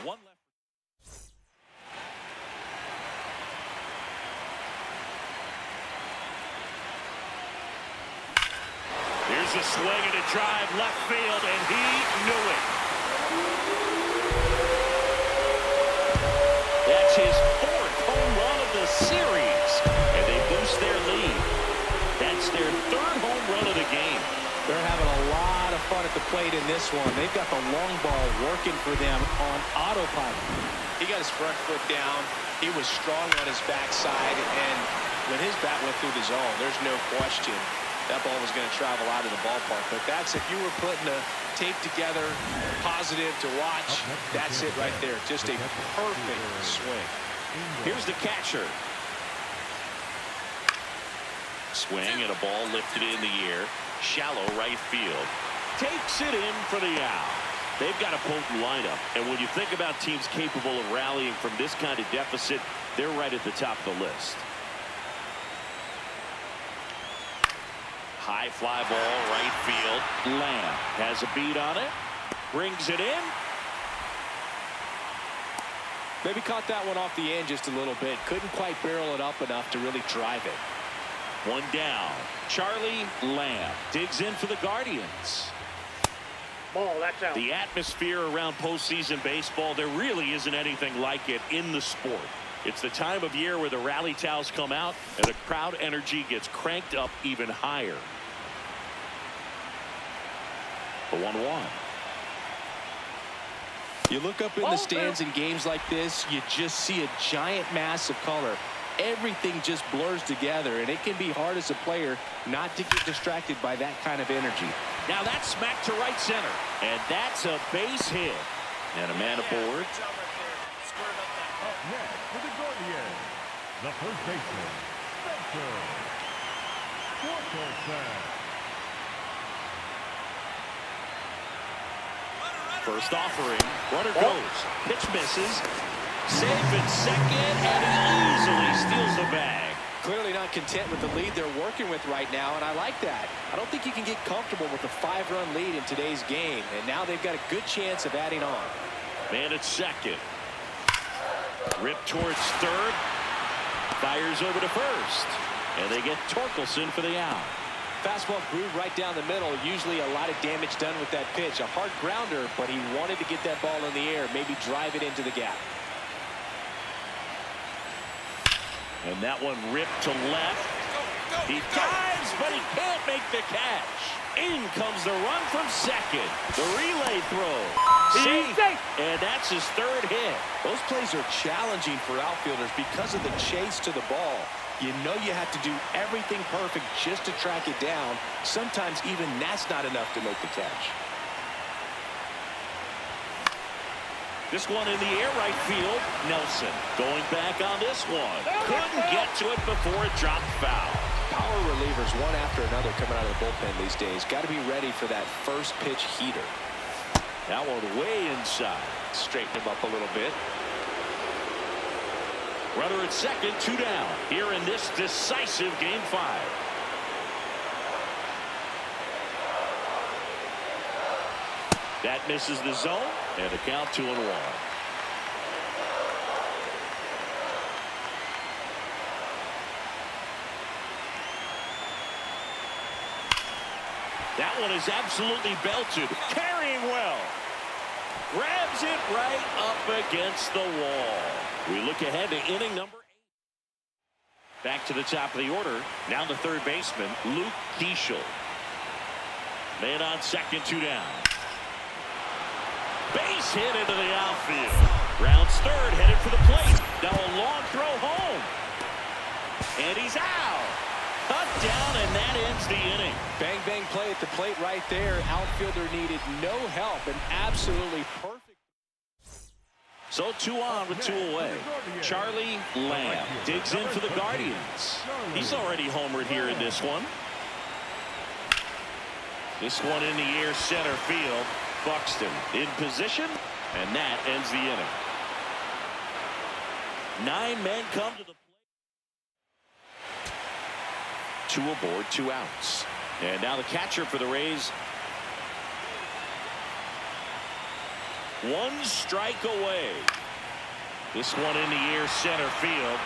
1 left. Here's a swing and a drive left field, and he knew it. That's his 4th home run of the series, and they boost their lead. That's their 3rd home run of the game. They're having a lot of fun at the plate in this one. They've got the long ball working for them on autopilot. He got his front foot down. He was strong on his backside, and when his bat went through the zone, there's no question that ball was going to travel out of the ballpark. But that's, if you were putting a tape together, positive to watch, that's it right there. Just a perfect swing. Here's the catcher. Swing and a ball lifted in the air. Shallow right field. Takes it in for the out. They've got a potent lineup. And when you think about teams capable of rallying from this kind of deficit, they're right at the top of the list. High fly ball, right field. Lamb has a beat on it. Brings it in. Maybe caught that one off the end just a little bit. Couldn't quite barrel it up enough to really drive it. 1 down. Charlie Lamb digs in for the Guardians. Ball, that's out. The atmosphere around postseason baseball, there really isn't anything like it in the sport. It's the time of year where the rally towels come out and the crowd energy gets cranked up even higher. The 1-1. You look up in the stands in games like this, you just see a giant mass of color. Everything just blurs together, and it can be hard as a player not to get distracted by that kind of energy. Now that's smacked to right center, and that's a base hit. And a man aboard. Up next for the Guardians, the first baseman, Spencer Torkelson. First offering, runner goes, pitch misses, safe at second, and he easily steals the bag. Clearly not content with the lead they're working with right now, and I like that. I don't think you can get comfortable with a 5-run lead in today's game, and now they've got a good chance of adding on. Man at second. Ripped towards third. Fires over to first. And they get Torkelson for the out. Fastball groove right down the middle. Usually a lot of damage done with that pitch. A hard grounder, but he wanted to get that ball in the air, maybe drive it into the gap. And that one ripped to left. He dives, but he can't make the catch. In comes the run from second. The relay throw. Safe. And that's his third hit. Those plays are challenging for outfielders because of the chase to the ball. You know you have to do everything perfect just to track it down. Sometimes even that's not enough to make the catch. This one in the air right field. Nelson going back on this one. Couldn't get to it before it dropped foul. Power relievers one after another coming out of the bullpen these days. Got to be ready for that first pitch heater. That one way inside. Straighten him up a little bit. Runner at second, 2 down here in this decisive game 5. That misses the zone, and the count 2-1. That one is absolutely belted. Carrying well. Grabs it right up against the wall. We look ahead to inning number 8. Back to the top of the order. Now the third baseman, Luke Keeschel. Man on second, 2 down. Base hit into the outfield. Rounds third, headed for the plate. Now a long throw home. And he's out. Cut down, and that ends the inning. Bang, bang play at the plate right there. Outfielder needed no help, and absolutely perfect. So 2 on with 2 away. Charlie Lamb digs in for the Guardians. He's already homered here in this one. This one in the air, center field. Buxton in position, and that ends the inning. 9 men come to the plate. 2 aboard, 2 outs. And now the catcher for the Rays. 1 strike away. This one in the air, center field.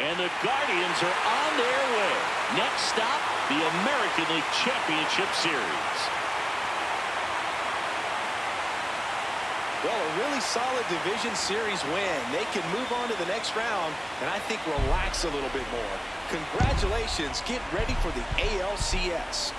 And the Guardians are on their way. Next stop, the American League Championship Series. Well, a really solid division series win. They can move on to the next round and I think relax a little bit more. Congratulations. Get ready for the ALCS.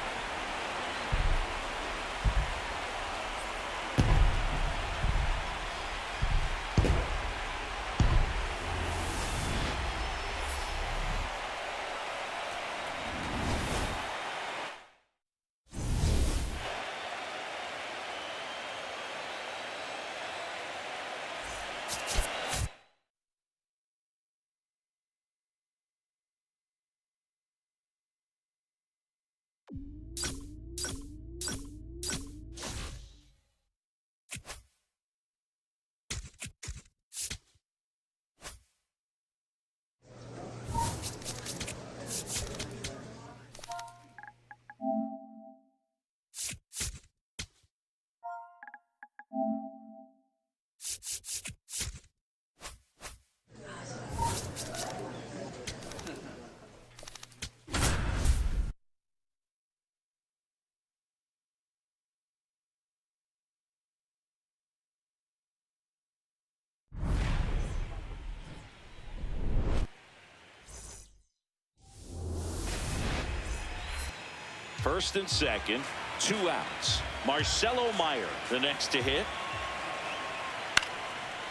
First and second, 2 outs. Marcelo Meyer, the next to hit.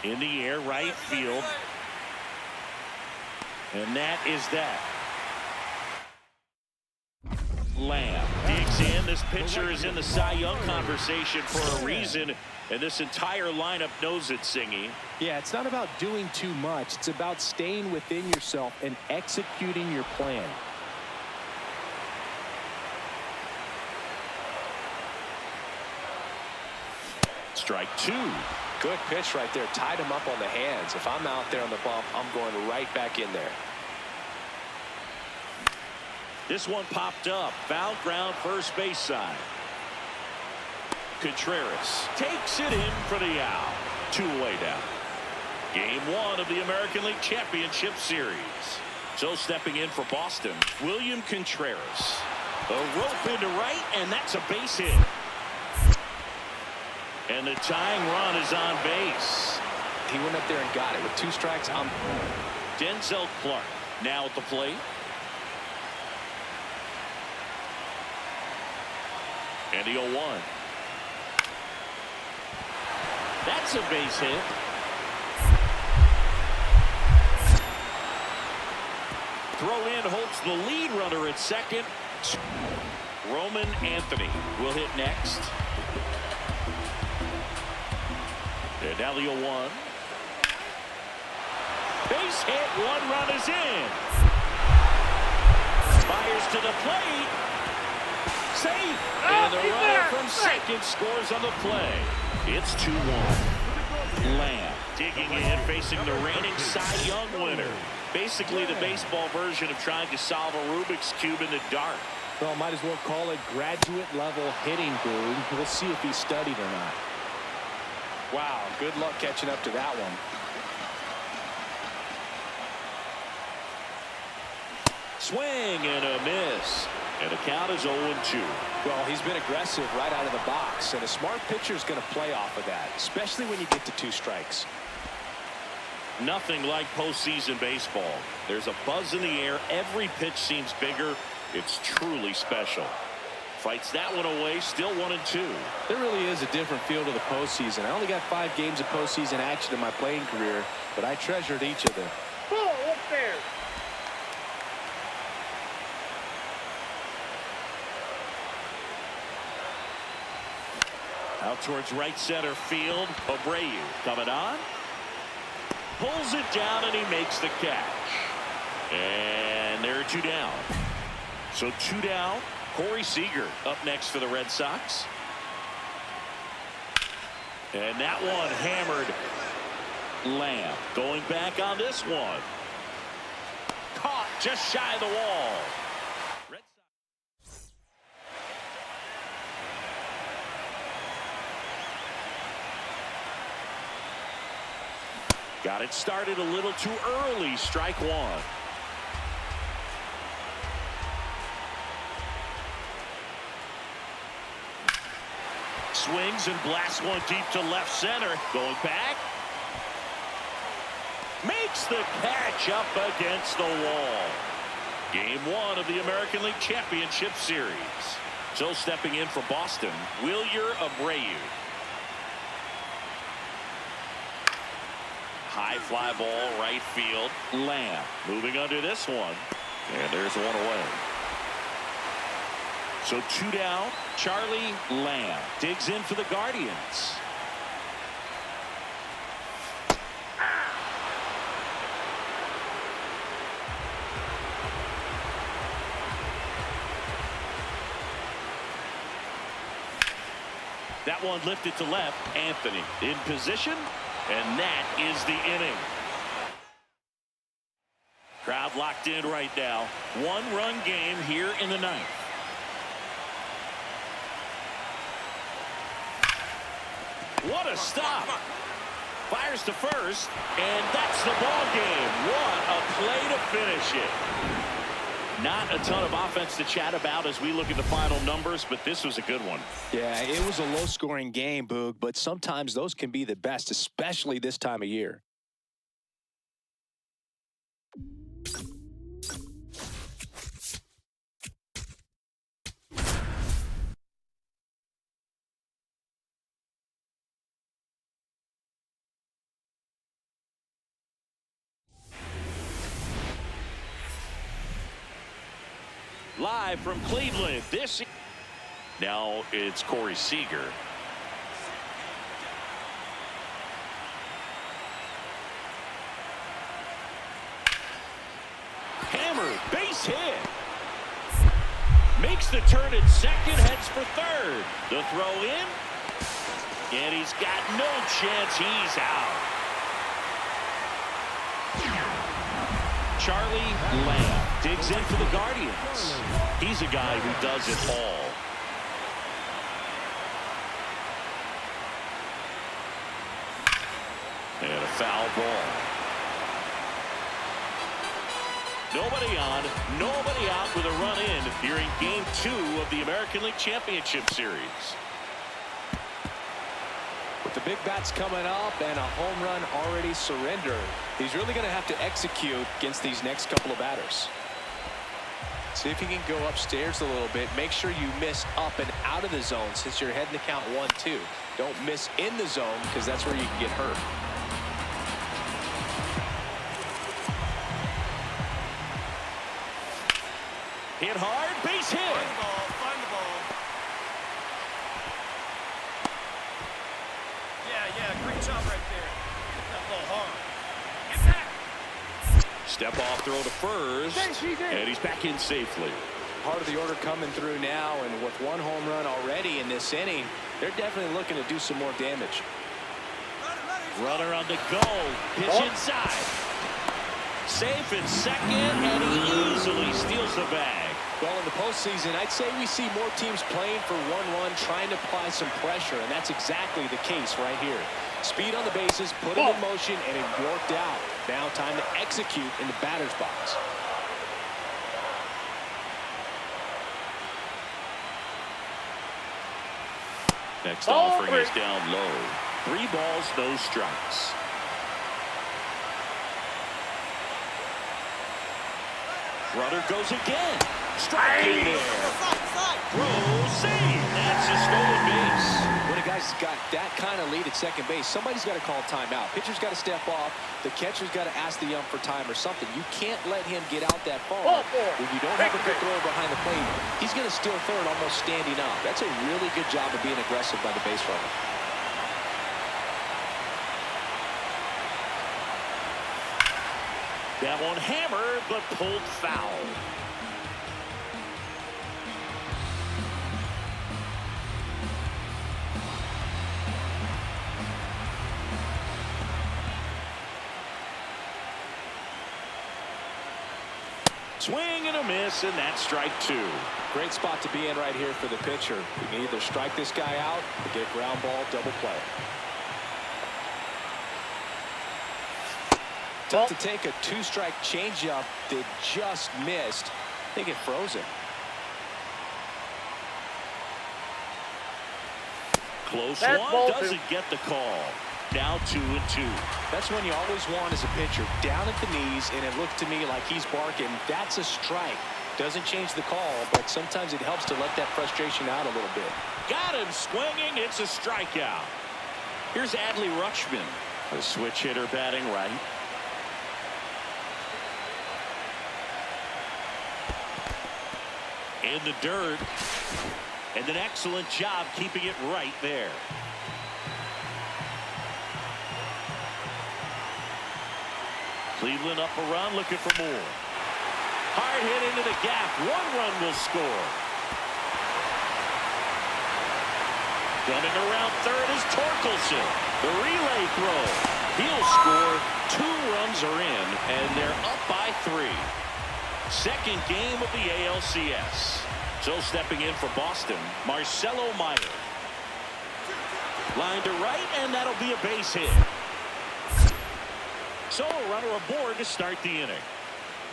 In the air, right field. And that is that. Lamb digs in. This pitcher is in the Cy Young conversation for a reason, and this entire lineup knows it, Singy. Yeah, it's not about doing too much. It's about staying within yourself and executing your plan. Strike 2. Good pitch right there. Tied him up on the hands. If I'm out there on the bump, I'm going right back in there. This one popped up. Foul ground, first base side. Contreras takes it in for the out. 2-away down. Game 1 of the American League Championship Series. So stepping in for Boston, William Contreras. A rope into right, and that's a base hit. And the tying run is on base. He went up there and got it. With 2 strikes, Denzel Clark now at the plate. And the 0-1. That's a base hit. Throw in holds the lead runner at second. Roman Anthony will hit next. And now the 0-1. Base hit, 1 run is in. Fires to the plate. Safe. And the runner from second scores on the play. It's 2-1. Lamb digging in, facing the reigning Cy Young winner. Basically the baseball version of trying to solve a Rubik's Cube in the dark. well, might as well call it graduate level hitting, Boog. We'll see if he studied or not. Wow, good luck catching up to that one. Swing and a miss. And the count is 0-2. Well, he's been aggressive right out of the box, and a smart pitcher is going to play off of that, especially when you get to 2 strikes. Nothing like postseason baseball. There's a buzz in the air. Every pitch seems bigger. It's truly special. Fights that one away, still 1-2. There really is a different feel to the postseason. I only got 5 games of postseason action in my playing career, but I treasured each of them. Bull up there. Out towards right center field. Abreu coming on. Pulls it down and he makes the catch. And there are 2 down. So 2 down. Corey Seager up next for the Red Sox. And that one hammered. Lamb going back on this one. Caught just shy of the wall. Red Sox. Got it started a little too early. Strike 1. Swings and blasts one deep to left center. Going back. Makes the catch up against the wall. Game 1 of the American League Championship Series. So stepping in for Boston, Wilyer Abreu. High fly ball, right field. Lamb moving under this one. And there's 1 away. So 2 down. Charlie Lamb digs in for the Guardians. That one lifted to left. Anthony in position. And that is the inning. Crowd locked in right now. 1-run game here in the 9th. What a stop. Fires to first, and that's the ball game. What a play to finish it. Not a ton of offense to chat about as we look at the final numbers, but this was a good one. Yeah, it was a low-scoring game, Boog, but sometimes those can be the best, especially this time of year. live from Cleveland. Now it's Corey Seager. Hammered, base hit. Makes the turn at second, heads for third. The throw in. And he's got no chance. He's out. Charlie Lamb digs in for the Guardians. He's a guy who does it all. And a foul ball. Nobody on, nobody out with a run in here in Game 2 of the American League Championship Series. With the big bats coming up and a home run already surrendered, he's really going to have to execute against these next couple of batters. See if he can go upstairs a little bit. Make sure you miss up and out of the zone since you're heading to count 1-2. Don't miss in the zone because that's where you can get hurt. Hit hard, base hit. Find the ball, find the ball. Yeah, great job right there. Hit that ball hard. Get that. Step off throw to first, and he's back in safely. Part of the order coming through now, and with one home run already in this inning, they're definitely looking to do some more damage. Runner on the go, pitch inside. Safe at second, and he easily steals the bag. Well, in the postseason, I'd say we see more teams playing for 1-1, trying to apply some pressure, and that's exactly the case right here. Speed on the bases, put him in motion, and it worked out. Now time to execute in the batter's box. Next offering is down low. 3 balls, no strikes. Runner goes again. Strike in there. Throw, save. That's a stolen base. When a guy's got that kind of lead at second base, somebody's got to call timeout. Pitcher's got to step off. The catcher's got to ask the ump for time or something. You can't let him get out that far. When you don't have a good thrower behind the plate, he's going to steal third almost standing up. That's a really good job of being aggressive by the base runner. That one hammered, but pulled foul. Swing and a miss, and that's strike 2. Great spot to be in right here for the pitcher. You can either strike this guy out or get ground ball, double play. Tough to take a 2-strike changeup that just missed. I think it froze him. Close one, doesn't get the call. Now 2-2. That's when you always want as a pitcher, down at the knees, and it looked to me like he's barking. That's a strike. Doesn't change the call, but sometimes it helps to let that frustration out a little bit. Got him swinging. It's a strikeout. Here's Adley Rutschman, the switch hitter batting right. In the dirt, and an excellent job keeping it right there. Cleveland up a run, looking for more. Hard hit into the gap. 1 run will score. Running around third is Torkelson. The relay throw. He'll score. 2 runs are in, and they're up by 3. Second game of the ALCS. So stepping in for Boston, Marcelo Meyer. Line to right, and that'll be a base hit. So a runner aboard to start the inning.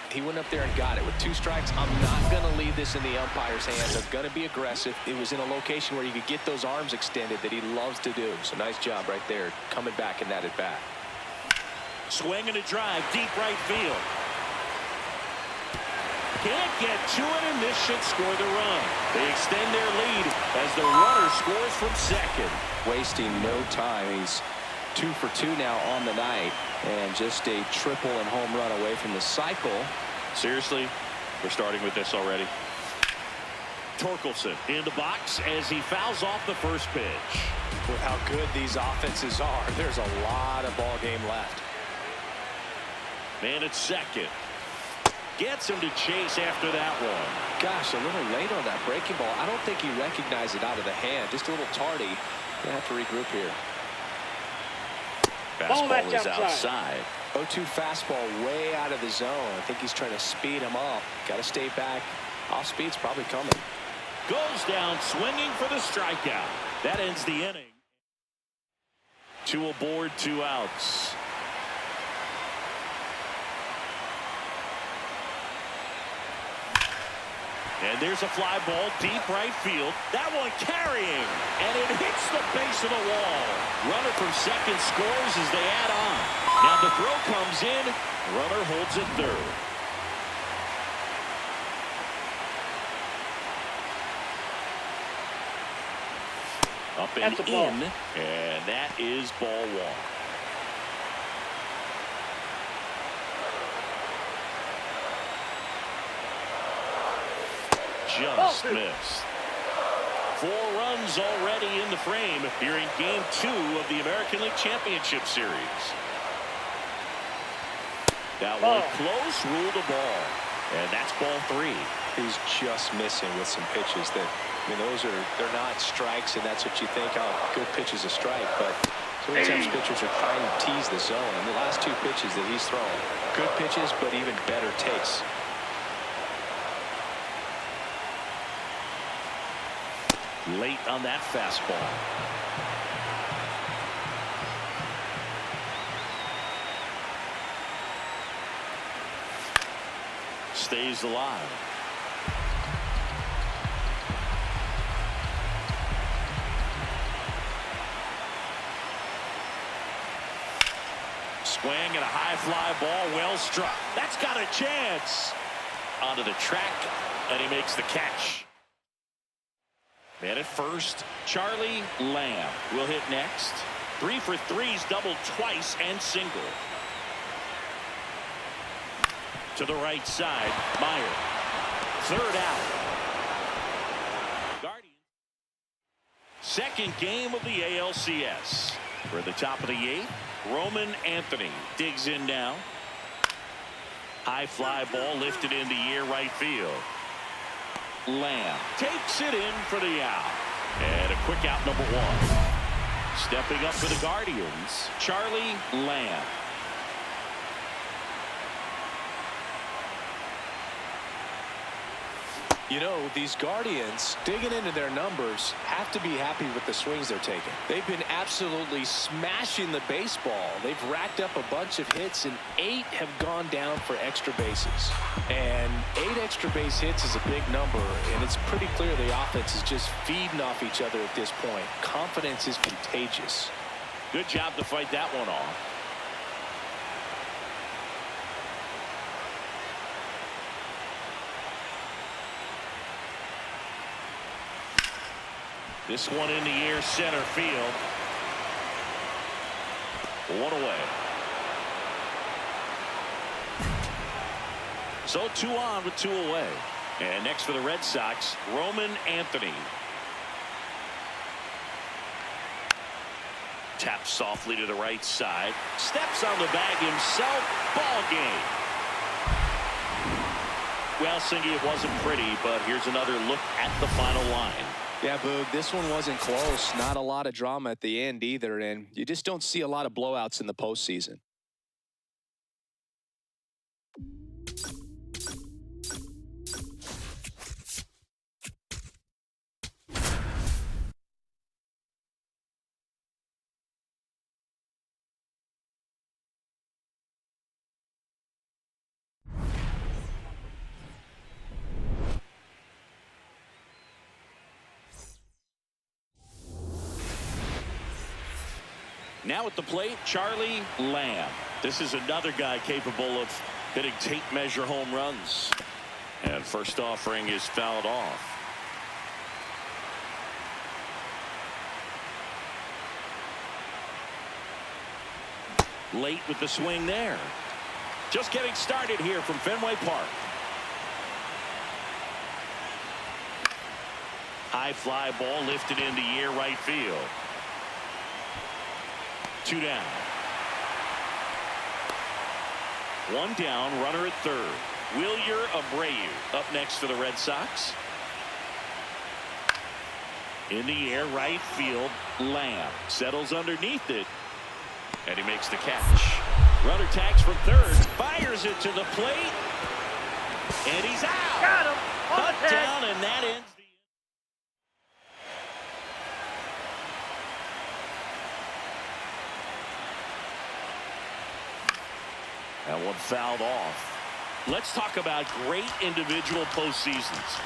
He went up there and got it. With 2 strikes, I'm not going to leave this in the umpire's hands. I'm going to be aggressive. It was in a location where you could get those arms extended that he loves to do. So nice job right there, coming back in that at bat. Swing and a drive, deep right field. Can't get to it, and this should score the run. They extend their lead as the runner scores from second. Wasting no time. He's 2 for 2 now on the night, and just a triple and home run away from the cycle. Seriously, we're starting with this already. Torkelson in the box as he fouls off the first pitch. With how good these offenses are, there's a lot of ball game left. Man at second. Gets him to chase after that one. Gosh, a little late on that breaking ball. I don't think he recognized it out of the hand. Just a little tardy. Gonna have to regroup here. Fastball is outside. 0-2 fastball way out of the zone. I think he's trying to speed him up. Got to stay back. Off speed's probably coming. Goes down swinging for the strikeout. That ends the inning. 2 aboard, 2 outs. And there's a fly ball deep right field. That one carrying, and it hits the base of the wall. Runner from second scores as they add on. Now the throw comes in. Runner holds it third. Up and in, and that is ball 1. Just missed. 4 runs already in the frame here in Game 2 of the American League Championship Series. That one close, ruled a ball, and that's ball 3. He's just missing with some pitches that, I mean, they're not strikes, and that's what you think. Oh, good pitch is a strike, but sometimes pitchers are trying to tease the zone. And the last 2 pitches that he's thrown, good pitches, but even better takes. Late on that fastball. Stays alive. Swing and a high fly ball, well struck. That's got a chance. Onto the track, and he makes the catch. Man at first, Charlie Lamb will hit next. 3 for 3's doubled twice and single. To the right side, Meyer. 3rd out. Guardians. 2nd game of the ALCS. For the top of the 8th, Roman Anthony digs in now. High fly ball lifted in the air right field. Lamb takes it in for the out. And a quick out, number 1. Stepping up for the Guardians, Charlie Lamb. You know, these Guardians, digging into their numbers, have to be happy with the swings they're taking. They've been absolutely smashing the baseball. They've racked up a bunch of hits, and 8 have gone down for extra bases. And 8 extra base hits is a big number, and it's pretty clear the offense is just feeding off each other at this point. Confidence is contagious. Good job to fight that one off. This one in the air, center field. 1 away. So 2 on with 2 away. And next for the Red Sox, Roman Anthony. Taps softly to the right side. Steps on the bag himself. Ball game. Well, Singy, it wasn't pretty, but here's another look at the final line. Yeah, Boog, this one wasn't close. Not a lot of drama at the end either, and you just don't see a lot of blowouts in the postseason. Now at the plate, Charlie Lamb. This is another guy capable of hitting tape measure home runs. And first offering is fouled off. Late with the swing there. Just getting started here from Fenway Park. high fly ball lifted in the air right field. 2 down. 1 down, runner at third. Wilyer Abreu up next for the Red Sox. In the air right field. Lamb settles underneath it, and he makes the catch. Runner tags from third, fires it to the plate, and he's out. Got him. Cut down, and that ends the that one fouled off. Let's talk about great individual postseasons.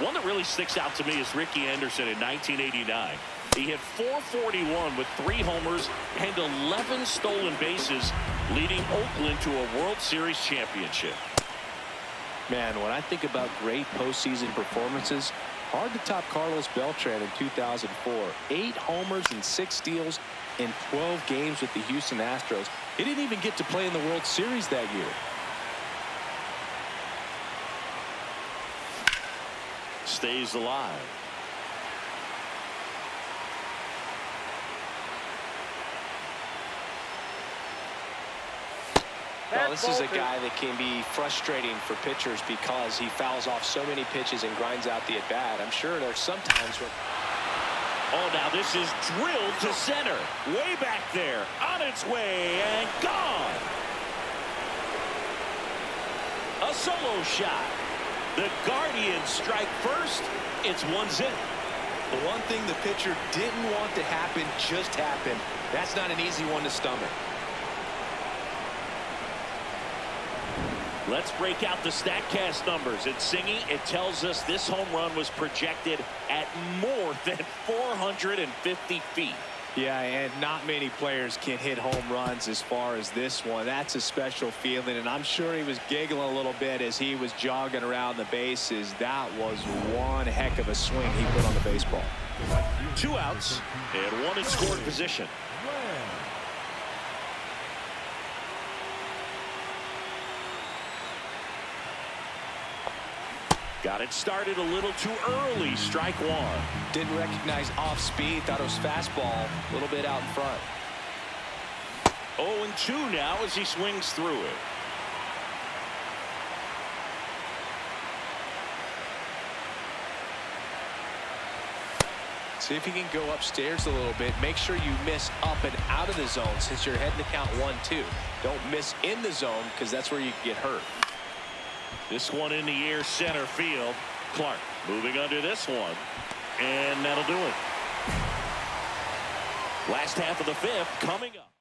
One that really sticks out to me is Ricky Henderson in 1989. He hit .441 with 3 homers and 11 stolen bases, leading Oakland to a World Series championship. Man, when I think about great postseason performances, hard to top Carlos Beltran in 2004. 8 homers and 6 steals in 12 games with the Houston Astros. He didn't even get to play in the World Series that year. Stays alive. Well, this is a guy that can be frustrating for pitchers because he fouls off so many pitches and grinds out the at-bat. I'm sure there's sometimes when... Oh, now this is drilled to center. Way back there. On its way and gone. A solo shot. The Guardians strike first. It's 1-0. The one thing the pitcher didn't want to happen just happened. That's not an easy one to stomach. Let's break out the StatCast numbers. It's Singy. It tells us this home run was projected at more than 450 feet. Yeah, and not many players can hit home runs as far as this one. That's a special feeling, and I'm sure he was giggling a little bit as he was jogging around the bases. That was one heck of a swing he put on the baseball. 2 outs and 1 in scoring position. Got it started a little too early. Strike 1. Didn't recognize off speed. Thought it was fastball. A little bit out in front. 0-2 now as he swings through it. See if you can go upstairs a little bit. Make sure you miss up and out of the zone since you're heading to count 1-2. Don't miss in the zone because that's where you get hurt. This one in the air center field. Clark moving under this one, and that'll do it. Last half of the 5th coming up.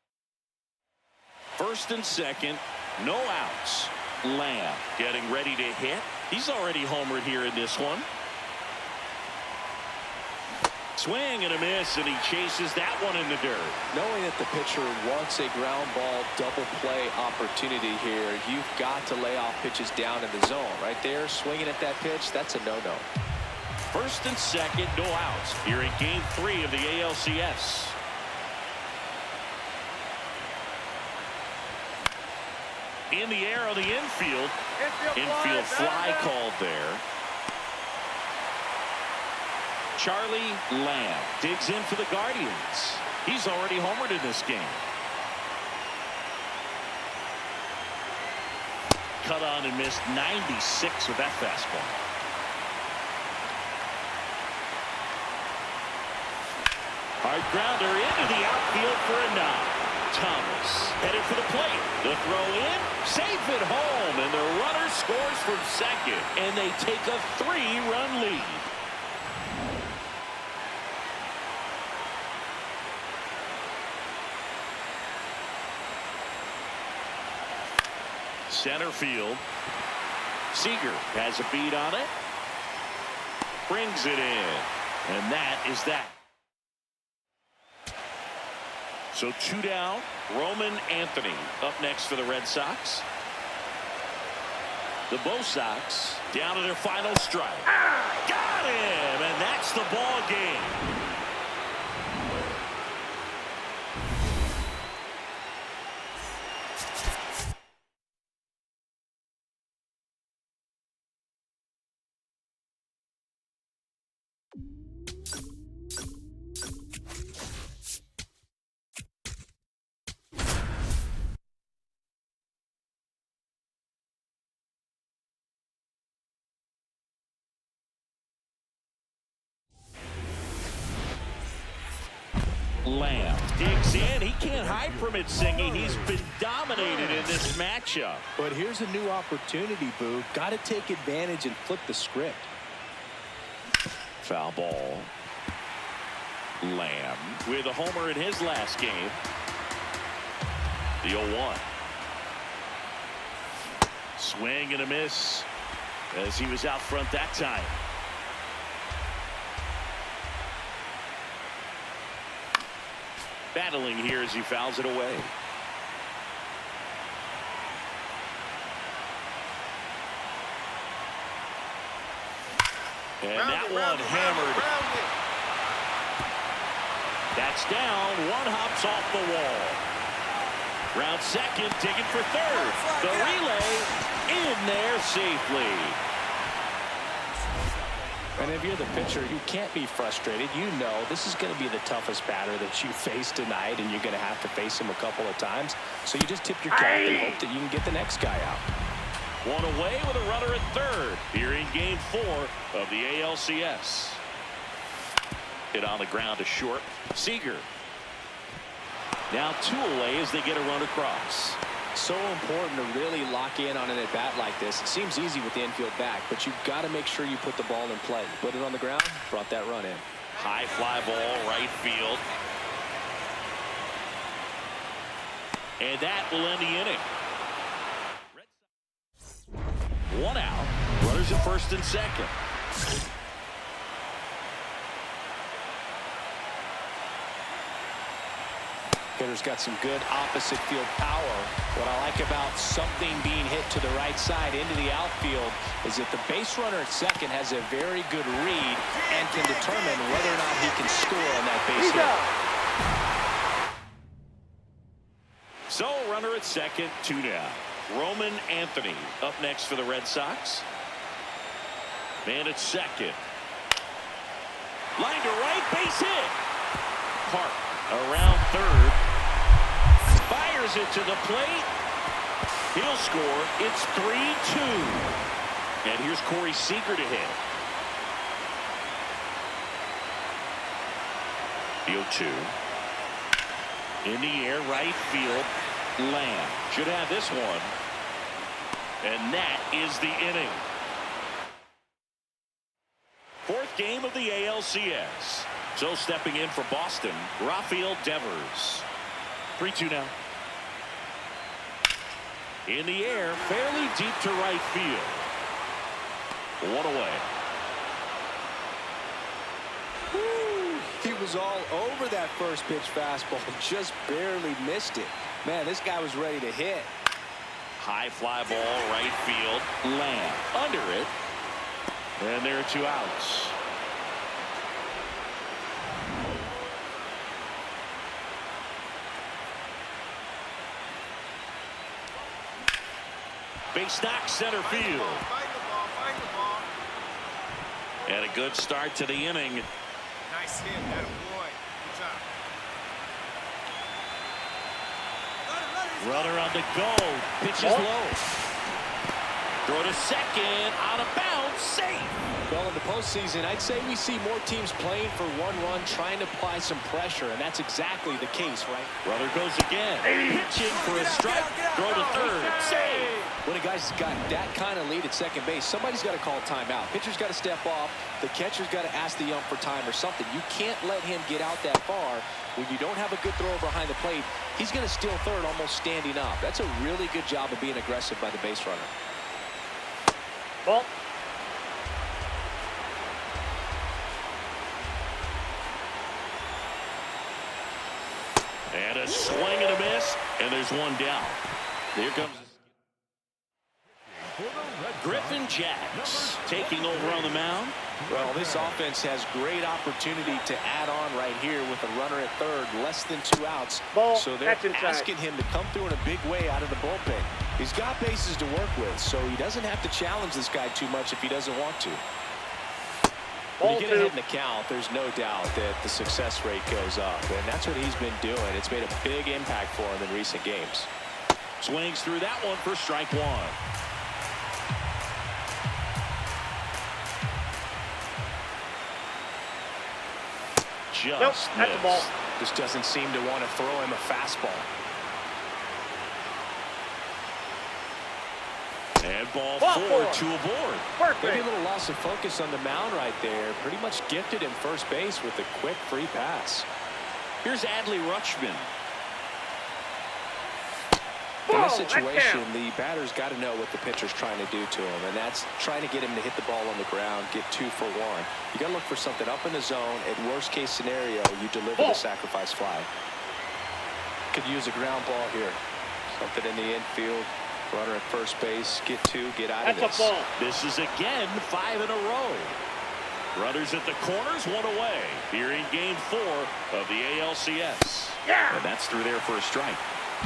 First and second, no outs. Lamb getting ready to hit. He's already homered here in this one. Swing and a miss, and he chases that one in the dirt. Knowing that the pitcher wants a ground ball double play opportunity here, you've got to lay off pitches down in the zone. Right there, swinging at that pitch, that's a no-no. First and second, no outs here in Game 3 of the ALCS. In the air on the infield. Infield fly called there. Charlie Lamb digs in for the Guardians. He's already homered in this game. Cut on and missed 96 with that fastball. Hard grounder into the outfield for a knock. Thomas headed for the plate. The throw in, safe at home, and the runner scores from second, and they take a 3-run lead. Center field. Seager has a beat on it. Brings it in. And that is that. So 2 down. Roman Anthony up next for the Red Sox. The Bo Sox down to their final strike. Got him! And that's the ball game. Lamb digs in. He can't hide from it, Singy. He's been dominated in this matchup. But here's a new opportunity, Boo. Got to take advantage and flip the script. Foul ball. Lamb with a homer in his last game. The 0-1. Swing and a miss as he was out front that time. Battling here as he fouls it away. And that one hammered. That's down. One hops off the wall. Round second, digging for third. The relay in there safely. And if you're the pitcher, you can't be frustrated. You know this is going to be the toughest batter that you face tonight, and you're going to have to face him a couple of times. So you just tip your cap and hope that you can get the next guy out. One away with a runner at third here in game 4 of the ALCS. Hit on the ground to short. Seager. Now 2 away as they get a run across. So important to really lock in on an at-bat like this. It seems easy with the infield back, but you've got to make sure you put the ball in play. Put it on the ground, brought that run in. High fly ball, right field. And that will end the inning. 1 out. Runners at first and second. Hitter's got some good opposite field power. What I like about something being hit to the right side into the outfield is that the base runner at second has a very good read and can determine whether or not he can score on that base hit. So runner at second, 2 down. Roman Anthony up next for the Red Sox. Man at second. Line to right, base hit. Park around third. Fires it to the plate. He'll score. It's 3-2. And here's Corey Seager to hit. The 0-2. In the air, right field. Lamb should have this one. And that is the inning. 4th game of the ALCS. So stepping in for Boston, Rafael Devers. 3-2 now. In the air, fairly deep to right field. 1 away. Woo! He was all over that first pitch fastball, just barely missed it. Man, this guy was ready to hit. High fly ball, right field. Lamb under it. And there are 2 outs. Base knock center field. Find the ball. And a good start to the inning. Nice hit, that boy. Good job. Runner on the go. Pitch is low. Throw to second. Out of bounds. Safe. Well, in the postseason, I'd say we see more teams playing for 1 run, trying to apply some pressure, and that's exactly the case, right? Runner goes again. Pitching for a strike. Throw to third. Save. When a guy's got that kind of lead at second base, somebody's got to call timeout. Pitcher's got to step off. The catcher's got to ask the ump for time or something. You can't let him get out that far. When you don't have a good thrower behind the plate, he's going to steal third almost standing up. That's a really good job of being aggressive by the base runner. Ball. And a swing and a miss. And there's 1 down. Here comes Griffin Jacks taking over on the mound. Well, this offense has great opportunity to add on right here with a runner at third, less than 2 outs. Ball, so they're that's inside. asking him to come through in a big way out of the bullpen. He's got bases to work with, so he doesn't have to challenge this guy too much if he doesn't want to. When you get ahead in the count, there's no doubt that the success rate goes up, and that's what he's been doing. It's made a big impact for him in recent games. Swings through that one for strike 1. Just Nope, that's missed. the ball. Just doesn't seem to want to throw him a fastball. And ball 4 to a board. Maybe a little loss of focus on the mound right there. Pretty much gifted in first base with a quick free pass. Here's Adley Rutschman. In this situation, the batter's got to know what the pitcher's trying to do to him, and that's trying to get him to hit the ball on the ground, get 2 for 1. You got to look for something up in the zone. At worst case scenario, you deliver the sacrifice fly. Could use a ground ball here. Something in the infield. Runner at first base. Get 2. Get out of this. This is again 5 in a row. Runners at the corners, 1 away. Here in game 4 of the ALCS. And that's through there for a strike.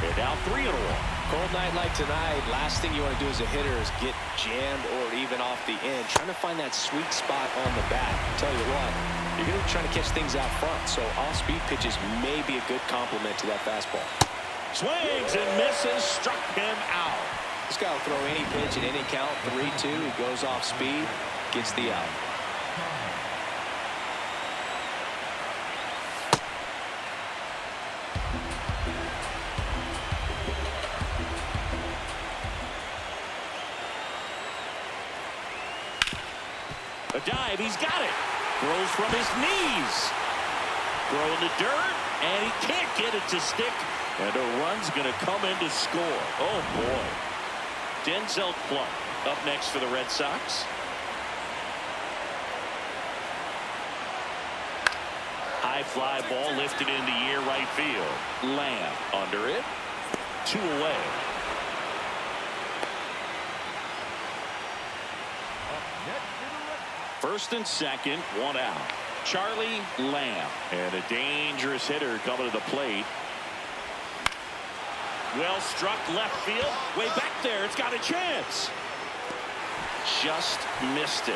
And now 3 in a row. Cold night like tonight, last thing you want to do as a hitter is get jammed or even off the end. Trying to find that sweet spot on the bat. Tell you what, you're going to be trying to catch things out front, so off-speed pitches may be a good complement to that fastball. Swings and misses, struck him out. This guy will throw any pitch at any count. 3-2, he goes off speed, gets the out. A dive, he's got it. Throws from his knees. Throw in the dirt, and he can't get it to stick. And a run's going to come in to score. Oh, boy. Denzel Clark up next for the Red Sox. High fly ball lifted in the air right field. Lamb under it. 2 away. First and second, 1 out. Charlie Lamb. And a dangerous hitter coming to the plate. Well struck left field. Way back there. It's got a chance. Just missed it.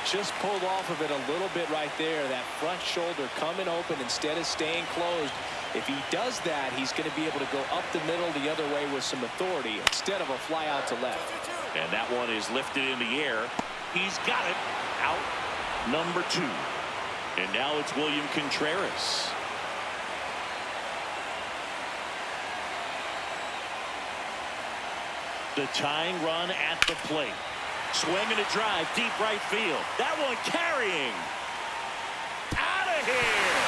Just pulled off of it a little bit right there. That front shoulder coming open instead of staying closed. If he does that, he's going to be able to go up the middle the other way with some authority instead of a fly out to left. And that one is lifted in the air. He's got it. Out number 2. And now it's William Contreras. The tying run at the plate. Swing and a drive deep right field. That one carrying. Out of here.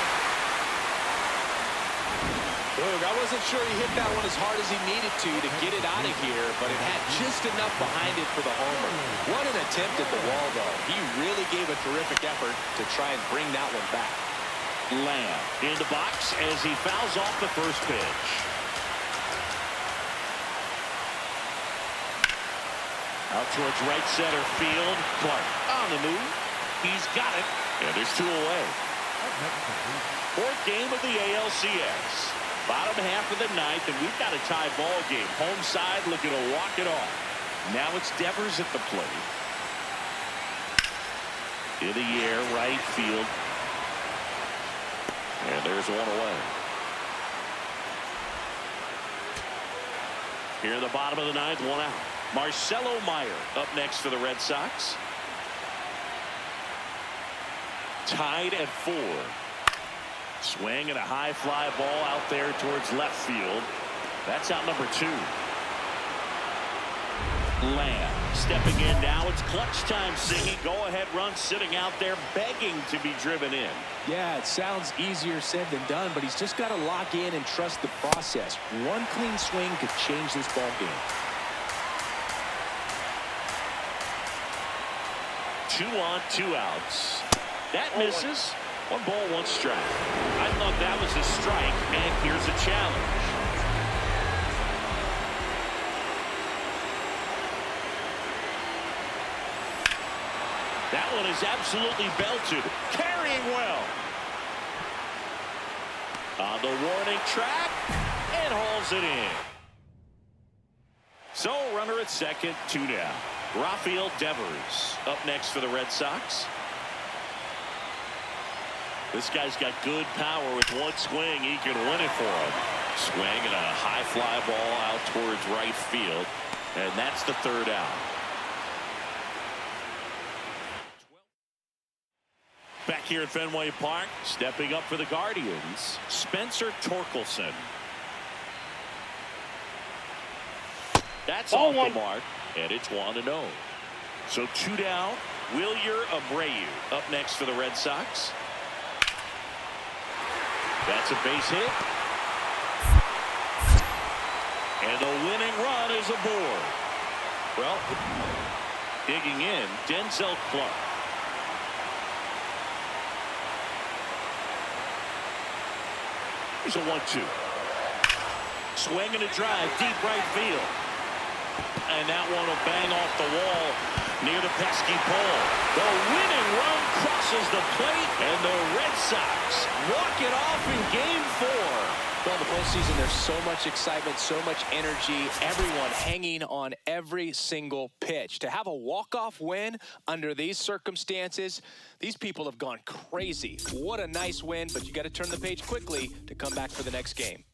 Look, I wasn't sure he hit that one as hard as he needed to get it out of here, but it had just enough behind it for the homer. What an attempt at the wall, though. He really gave a terrific effort to try and bring that one back. Lamb in the box as he fouls off the first pitch. Out towards right center field. Clark on the move. He's got it. And there's 2 away. 4th game of the ALCS. Bottom half of the 9th, and we've got a tie ball game. Home side looking to walk it off. Now it's Devers at the plate. In the air, right field. And there's 1 away. Here in the bottom of the 9th, 1 out. Marcelo Meyer up next for the Red Sox. Tied at 4. Swing and a high fly ball out there towards left field. That's out number 2. Lamb stepping in now. It's clutch time, Siggy. Go-ahead run sitting out there begging to be driven in. Yeah, it sounds easier said than done, but he's just got to lock in and trust the process. One clean swing could change this ball game. 2 on, 2 outs. That misses. 1 ball, 1 strike. I thought that was a strike, and here's a challenge. That one is absolutely belted. Carrying well. On the warning track, and hauls it in. So, runner at second, 2 down. Rafael Devers up next for the Red Sox. This guy's got good power. With 1 swing, he can win it for him. Swing and a high fly ball out towards right field. And that's the 3rd out. Back here at Fenway Park, stepping up for the Guardians, Spencer Torkelson. That's off the mark, and it's 1-0. So 2 down. Wilyer Abreu up next for the Red Sox. That's a base hit. And the winning run is aboard. Well, digging in, Denzel Clark. Here's a 1-2. Swing and a drive, deep right field. And that one will bang off the wall near the pesky pole. The winning run crosses the plate, and the Red Sox walk it off in Game 4. Well, in the postseason, there's so much excitement, so much energy, everyone hanging on every single pitch. To have a walk-off win under these circumstances, these people have gone crazy. What a nice win, but you got to turn the page quickly to come back for the next game.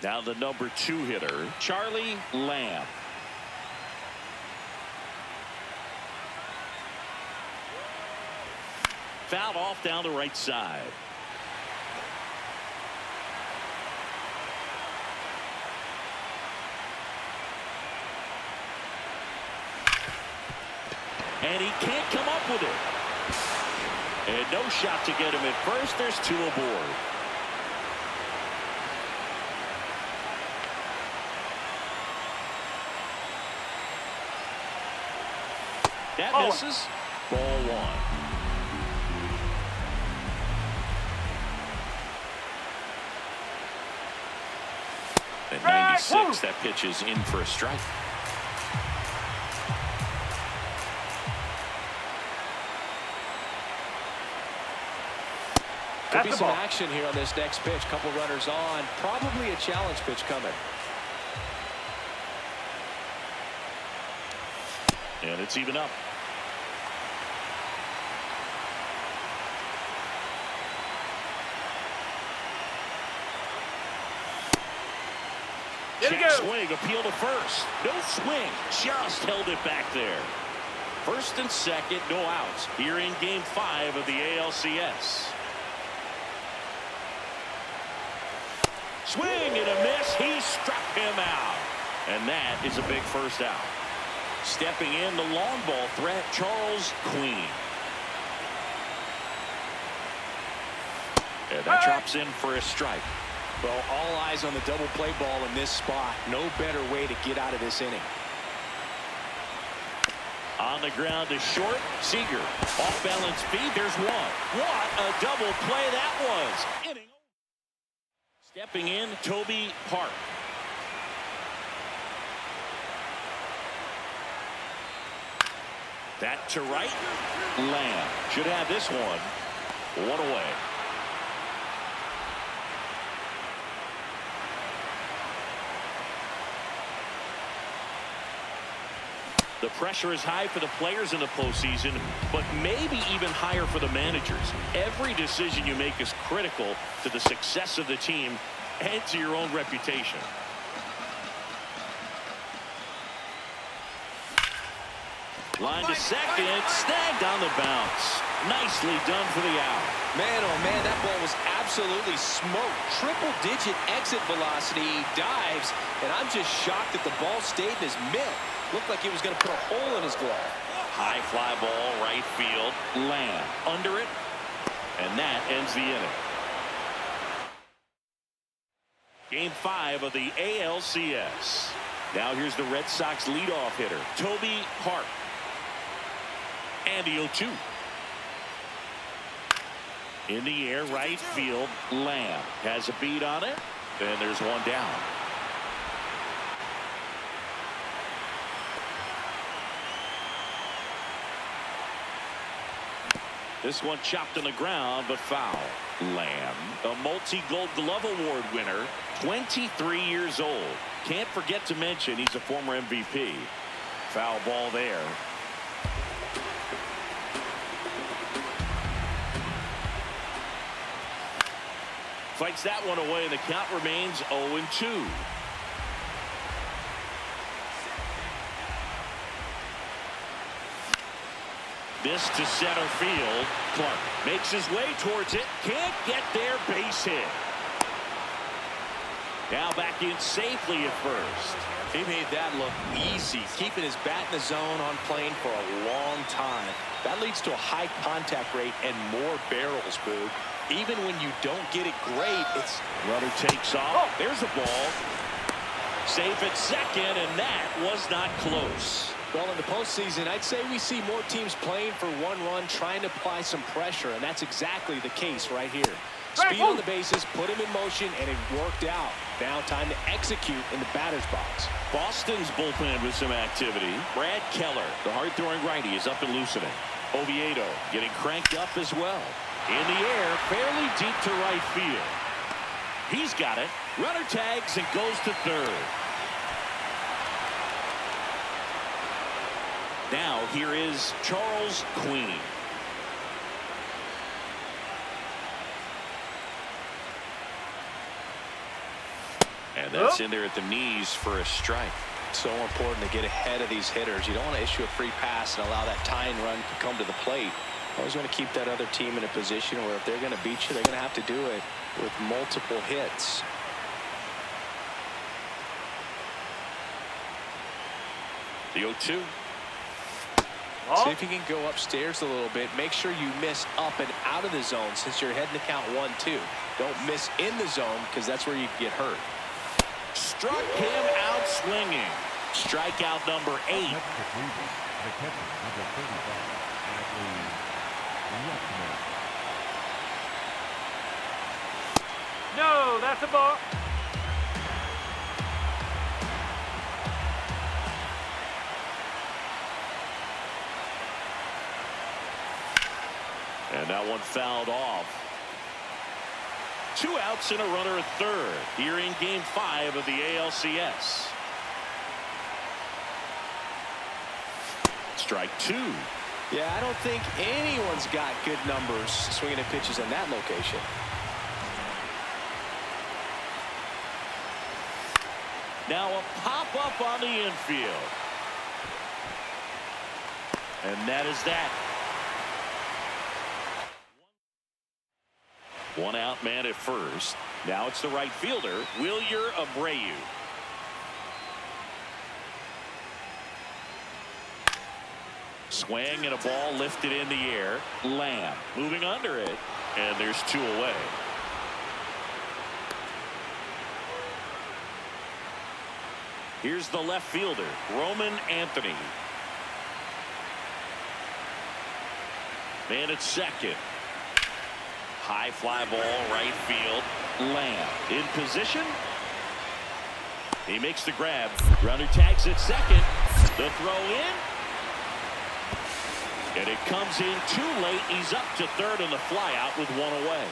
Now the number 2 hitter, Charlie Lamb. Fouled off down the right side. And he can't come up with it. And no shot to get him at first. There's 2 aboard. That misses. Ball 1. At 96, that pitch is in for a strike. Could be some action here on this next pitch. Couple runners on. Probably a challenge pitch coming. And it's even up. Check swing, appeal to first. No swing, just held it back there. First and second, no outs here in Game 5 of the ALCS. Swing and a miss. He struck him out. And that is a big first out. Stepping in, the long ball threat, Charles Queen. And that drops in for a strike. Well, all eyes on the double play ball in this spot. No better way to get out of this inning. On the ground is short. Seager. Off balance feed. There's one. What a double play that was. Inning. Stepping in, Toby Park. That to right. Lamb should have this one. 1 away. The pressure is high for the players in the postseason, but maybe even higher for the managers. Every decision you make is critical to the success of the team and to your own reputation. Line to second, snagged on the bounce. Nicely done for the out. Man, oh man, that ball was absolutely smoked. Triple-digit exit velocity. He dives, and I'm just shocked that the ball stayed in his mitt. Looked like he was going to put a hole in his glove. High fly ball, right field. Lamb under it, and that ends the inning. Game 5 of the ALCS. Now here's the Red Sox leadoff hitter, Toby Hart. And the 0-2. In the air, right field. Lamb has a beat on it, and there's one down. This one chopped on the ground, but foul. Lamb, a multi-gold glove award winner, 23 years old. Can't forget to mention he's a former MVP. Foul ball there. Fights that one away, and the count remains 0-2. This to center field. Clark makes his way towards it. Can't get there. Base hit. Now back in safely at first. He made that look easy, keeping his bat in the zone on plane for a long time. That leads to a high contact rate and more barrels, Boog. Even when you don't get it great, it's... Runner takes off. There's a ball. Safe at second, and that was not close. Well, in the postseason, I'd say we see more teams playing for one run, trying to apply some pressure, and that's exactly the case right here. Speed on the bases, put him in motion, and it worked out. Now time to execute in the batter's box. Boston's bullpen with some activity. Brad Keller, the hard-throwing righty, is up and loosening. Oviedo getting cranked up as well. In the air, fairly deep to right field. He's got it. Runner tags and goes to third. Now here is Charles Queen. And that's in there at the knees for a strike. So important to get ahead of these hitters. You don't want to issue a free pass and allow that tying run to come to the plate. Always want to keep that other team in a position where if they're going to beat you, they're going to have to do it with multiple hits. The 0-2. See if you can go upstairs a little bit. Make sure you miss up and out of the zone since you're heading to count 1-2. Don't miss in the zone because that's where you can get hurt. Struck him out swinging. Strikeout number 8. The catcher, number 35, No, that's a ball. And that one fouled off. 2 outs and a runner at third here in game 5 of the ALCS. Strike 2. Yeah, I don't think anyone's got good numbers swinging at pitches in that location. Now a pop-up on the infield. And that is that. 1 out man at first. Now it's the right fielder, Wilyer Abreu. Swing and a ball lifted in the air. Lamb moving under it, and there's 2 away. Here's the left fielder, Roman Anthony. Man at second. High fly ball, right field. Lamb in position. He makes the grab. Runner tags at second. The throw in. And it comes in too late. He's up to third on the fly out with 1 away.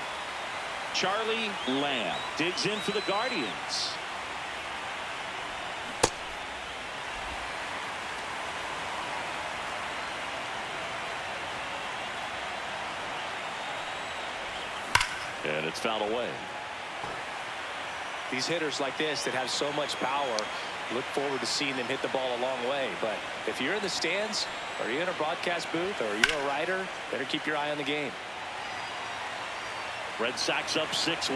Charlie Lamb digs in for the Guardians. And it's fouled away. These hitters like this that have so much power, look forward to seeing them hit the ball a long way. But if you're in the stands, or you're in a broadcast booth, or you're a writer, better keep your eye on the game. Red Sox up 6-1.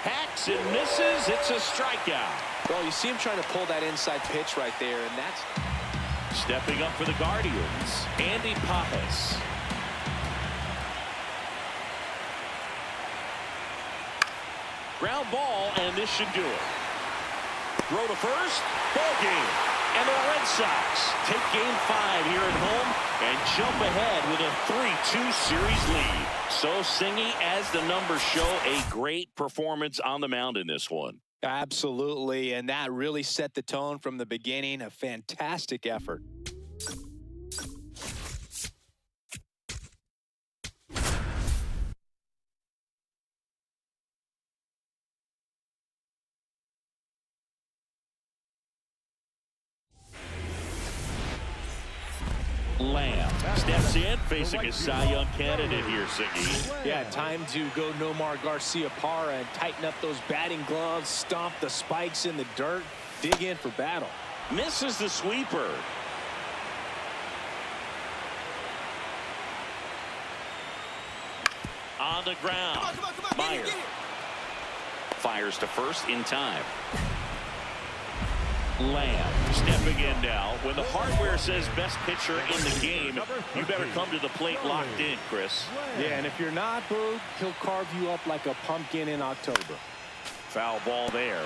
Hacks and misses. It's a strikeout. Well, you see him trying to pull that inside pitch right there, and that's... Stepping up for the Guardians, Andy Pajas. Ground ball, and this should do it. Throw to first, ball game. And the Red Sox take Game 5 here at home and jump ahead with a 3-2 series lead. So Singy, as the numbers show, a great performance on the mound in this one. Absolutely, and that really set the tone from the beginning. A fantastic effort. Lamb steps in, facing a Cy Young candidate here, Siggy. Yeah, time to go Nomar Garciaparra and tighten up those batting gloves, stomp the spikes in the dirt, dig in for battle. Misses the sweeper. On the ground. Come on, Meyer get it. fires to first in time. Lamb stepping in now. When the hardware says best pitcher in the game, you better come to the plate locked in, Chris. Yeah, and if you're not, Boog, he'll carve you up like a pumpkin in October. Foul ball there.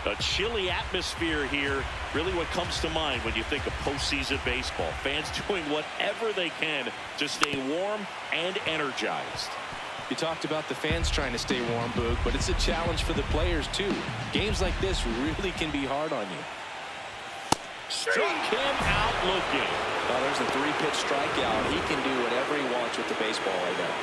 A chilly atmosphere here. Really what comes to mind when you think of postseason baseball. Fans doing whatever they can to stay warm and energized. You talked about the fans trying to stay warm, Boog, but it's a challenge for the players, too. Games like this really can be hard on you. Struck him out looking. Well, there's a 3-pitch strikeout. He can do whatever he wants with the baseball right now.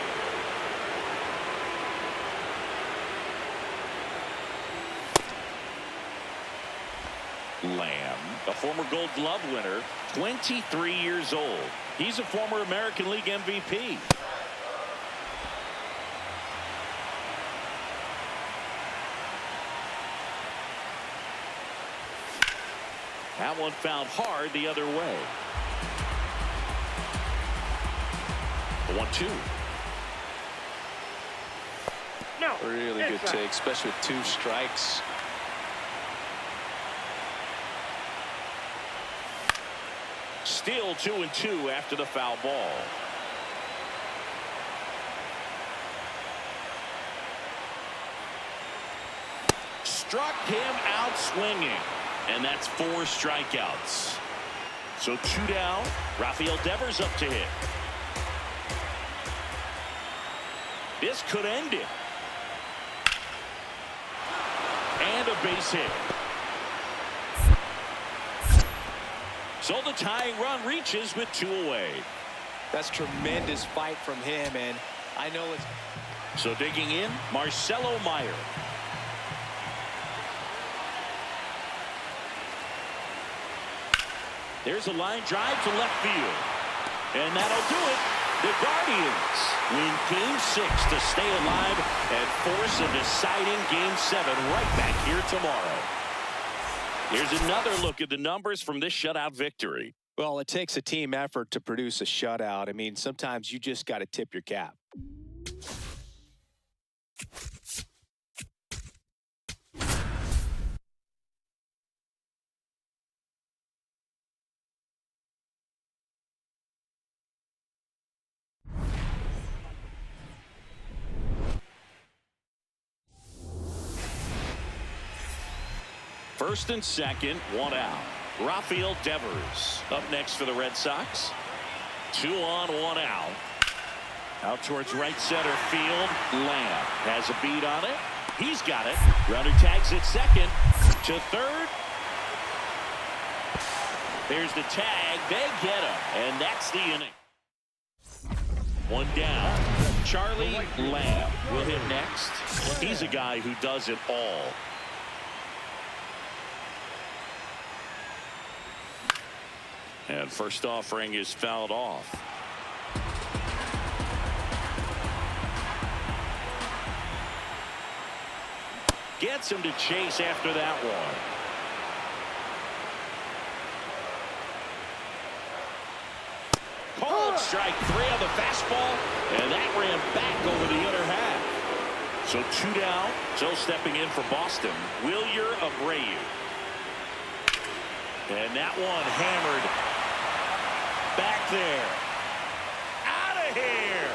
Lamb, a former Gold Glove winner, 23 years old. He's a former American League MVP. That one fouled hard the other way. The 1-2. No. Really good take, especially with 2 strikes. Still 2-2 after the foul ball. Struck him out swinging. And that's 4 strikeouts. So 2 down. Rafael Devers up to hit. This could end it. And a base hit. So the tying run reaches with 2 away. That's tremendous fight from him, and I know it's... So digging in, Marcelo Meyer. There's a line drive to left field. And that'll do it. The Guardians win Game 6 to stay alive and force a deciding Game 7 right back here tomorrow. Here's another look at the numbers from this shutout victory. Well, it takes a team effort to produce a shutout. I mean, sometimes you just got to tip your cap. First and second, 1 out. Rafael Devers up next for the Red Sox. 2 on, 1 out. Out towards right center field. Lamb has a beat on it. He's got it. Runner tags at second. To third. There's the tag. They get him. And that's the inning. 1 down. Charlie Lamb will hit next. He's a guy who does it all. And first offering is fouled off. Gets him to chase after that one. strike 3 on the fastball, and that ran back over the other half. So 2 down. So stepping in for Boston, Wilyer Abreu. And that one hammered back there. Out of here.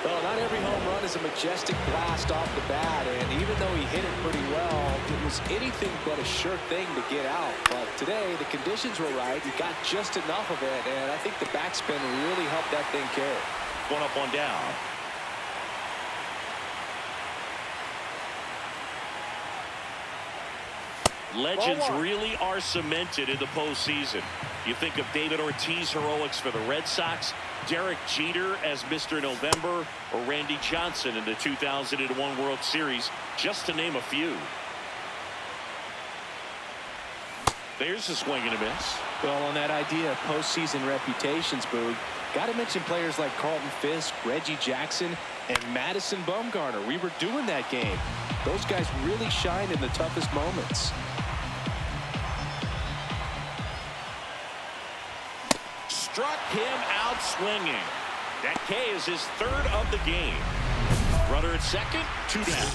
Well, not every home run is a majestic blast off the bat, and even though he hit it pretty well, it was anything but a sure thing to get out. But today, the conditions were right. He got just enough of it, and I think the backspin really helped that thing carry. 1 up, 1 down. Legends really are cemented in the postseason. You think of David Ortiz heroics for the Red Sox, Derek Jeter as Mr. November, or Randy Johnson in the 2001 World Series, just to name a few. There's a swing and a miss. Well, on that idea of postseason reputations, Boog, got to mention players like Carlton Fisk, Reggie Jackson, and Madison Bumgarner. We were doing that game. Those guys really shined in the toughest moments. Struck him out swinging. That K is his 3rd of the game. Runner at second, 2 down.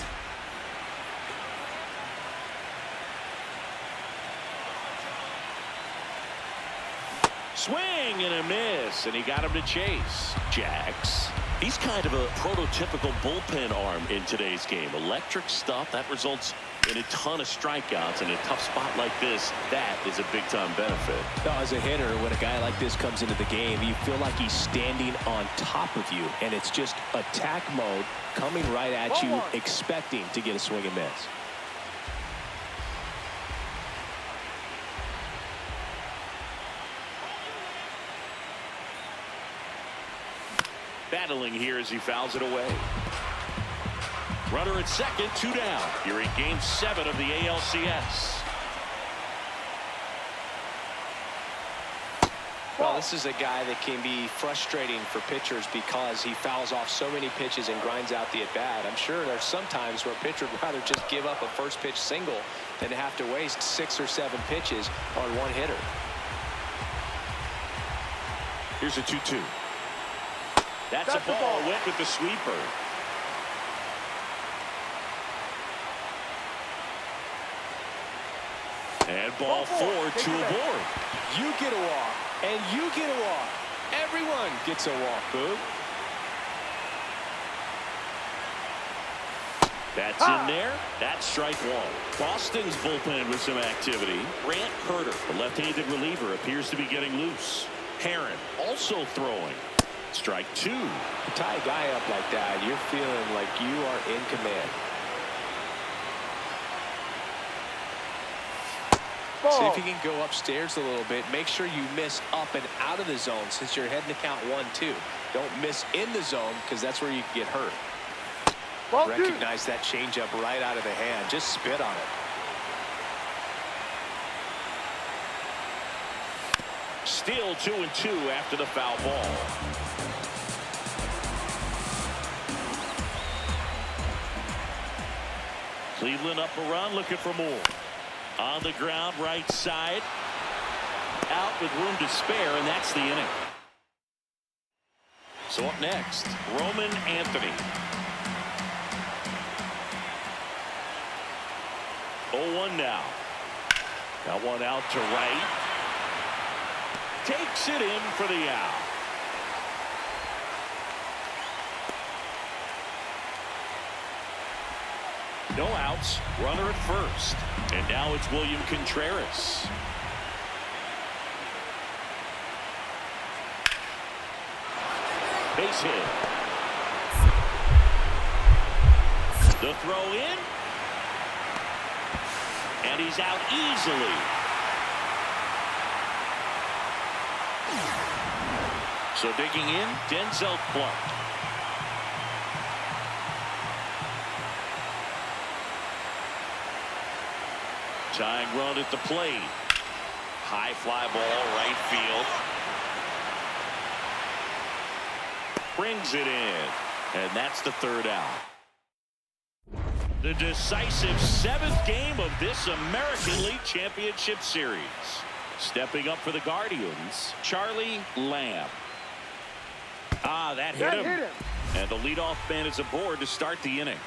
Swing and a miss, and he got him to chase. Jax. He's kind of a prototypical bullpen arm in today's game. Electric stuff that results in a ton of strikeouts. In a tough spot like this, that is a big-time benefit. Now, as a hitter, when a guy like this comes into the game, you feel like he's standing on top of you, and it's just attack mode coming right at you, expecting to get a swing and miss. Battling here as he fouls it away. Runner at second, 2 down. Here in Game 7 of the ALCS. Well, this is a guy that can be frustrating for pitchers because he fouls off so many pitches and grinds out the at-bat. I'm sure there's some times where a pitcher would rather just give up a first pitch single than to have to waste 6 or 7 pitches on one hitter. Here's a 2-2. That's a ball. Went with the sweeper. And ball 4, 2 aboard. You get a walk, and you get a walk. Everyone gets a walk, Boog. That's in there. That's strike 1. Boston's bullpen with some activity. Grant Herter, the left-handed reliever, appears to be getting loose. Heron also throwing. Strike 2. You tie a guy up like that, you're feeling like you are in command. See if you can go upstairs a little bit. Make sure you miss up and out of the zone since you're heading to count 1-2. Don't miss in the zone because that's where you can get hurt. Recognize that changeup right out of the hand. Just spit on it. Still 2-2 after the foul ball. Cleveland up a run, looking for more. On the ground, right side. Out with room to spare, and that's the inning. So up next, Roman Anthony. 0-1 now. Got one out to right. Takes it in for the out. No outs, runner at first. And now it's William Contreras. Base hit. The throw in. And he's out easily. So digging in, Denzel Clark. Tying run at the plate. High fly ball, right field. Brings it in. And that's the 3rd out. The decisive 7th game of this American League Championship Series. Stepping up for the Guardians, Charlie Lamb. Ah, that hit him. And the leadoff man is aboard to start the inning.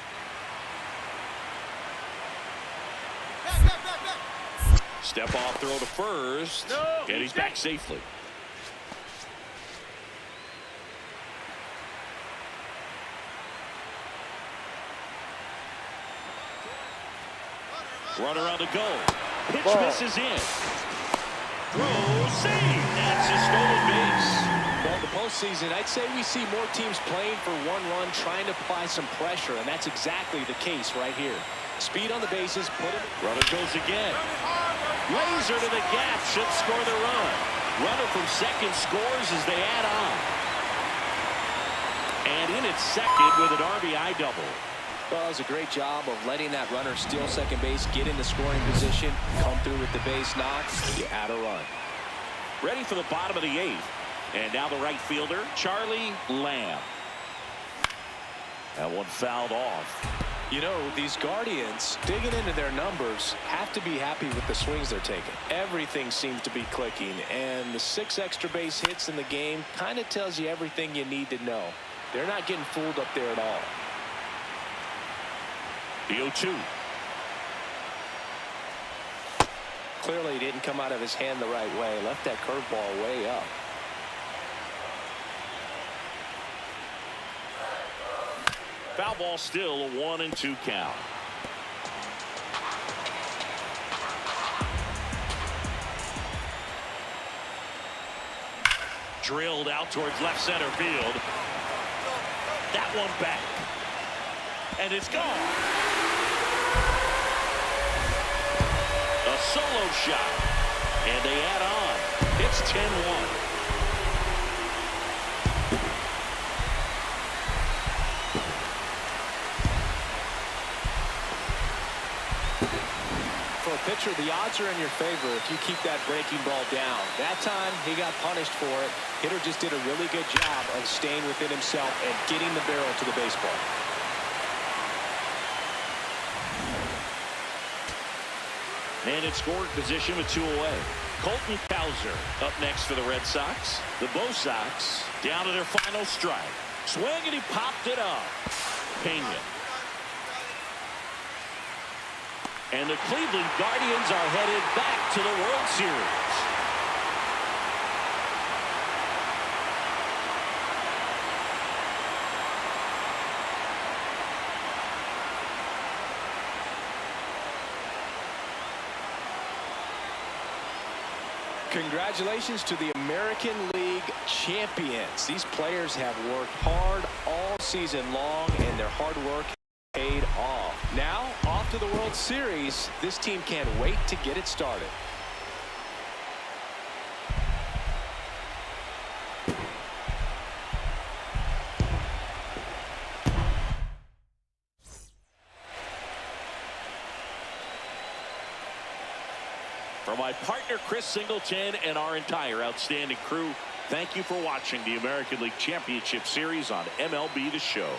Step off throw to first. No, and he's back safely. Runner on the go. Pitch misses in. Throw, save. That's a stolen base. Well, in the postseason, I'd say we see more teams playing for one run, trying to apply some pressure, and that's exactly the case right here. Speed on the bases, put him. Runner goes again. Laser to the gap, should score the run. Runner from second scores as they add on. And in at second with an RBI double. Well, it was a great job of letting that runner steal second base, get into scoring position, come through with the base knock, you add a run. Ready for the bottom of the eighth. And now the right fielder, Charlie Lamb. That one fouled off. You know, these Guardians, digging into their numbers, have to be happy with the swings they're taking. Everything seems to be clicking, and the 6 extra base hits in the game kind of tells you everything you need to know. They're not getting fooled up there at all. The 0-2. Clearly didn't come out of his hand the right way. Left that curveball way up. Foul ball, still a 1-2 count. Drilled out towards left center field. That one back. And it's gone. A solo shot. And they add on. It's 10-1. For a pitcher, the odds are in your favor if you keep that breaking ball down. That time, he got punished for it. Hitter just did a really good job of staying within himself and getting the barrel to the baseball. And in scoring position with 2 away. Colton Cowser up next for the Red Sox. The Bo Sox down to their final strike. Swing, and he popped it up. Pena. And the Cleveland Guardians are headed back to the World Series. Congratulations to the American League champions. These players have worked hard all season long, and their hard work paid off. Now, off to the World Series. This team can't wait to get it started. For my partner Chris Singleton and our entire outstanding crew, thank you for watching the American League Championship Series on MLB The Show.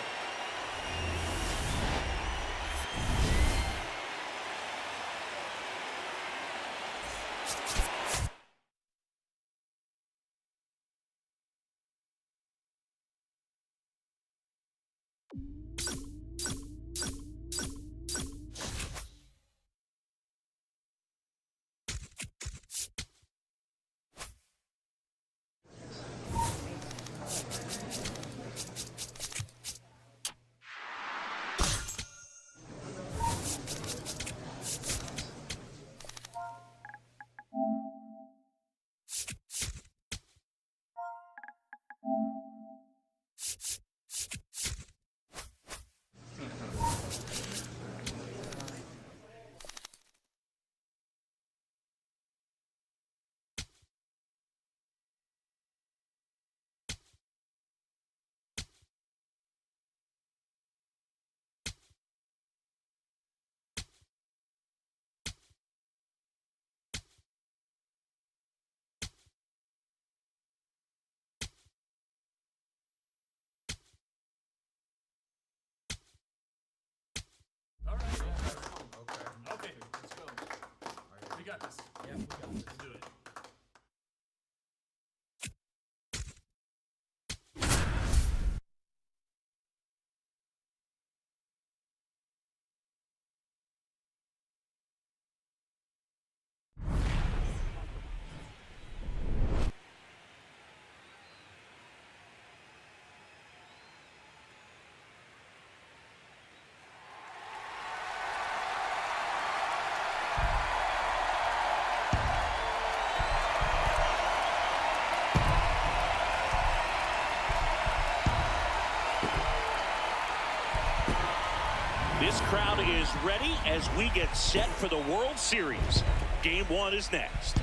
This crowd is ready as we get set for the World Series. Game 1 is next.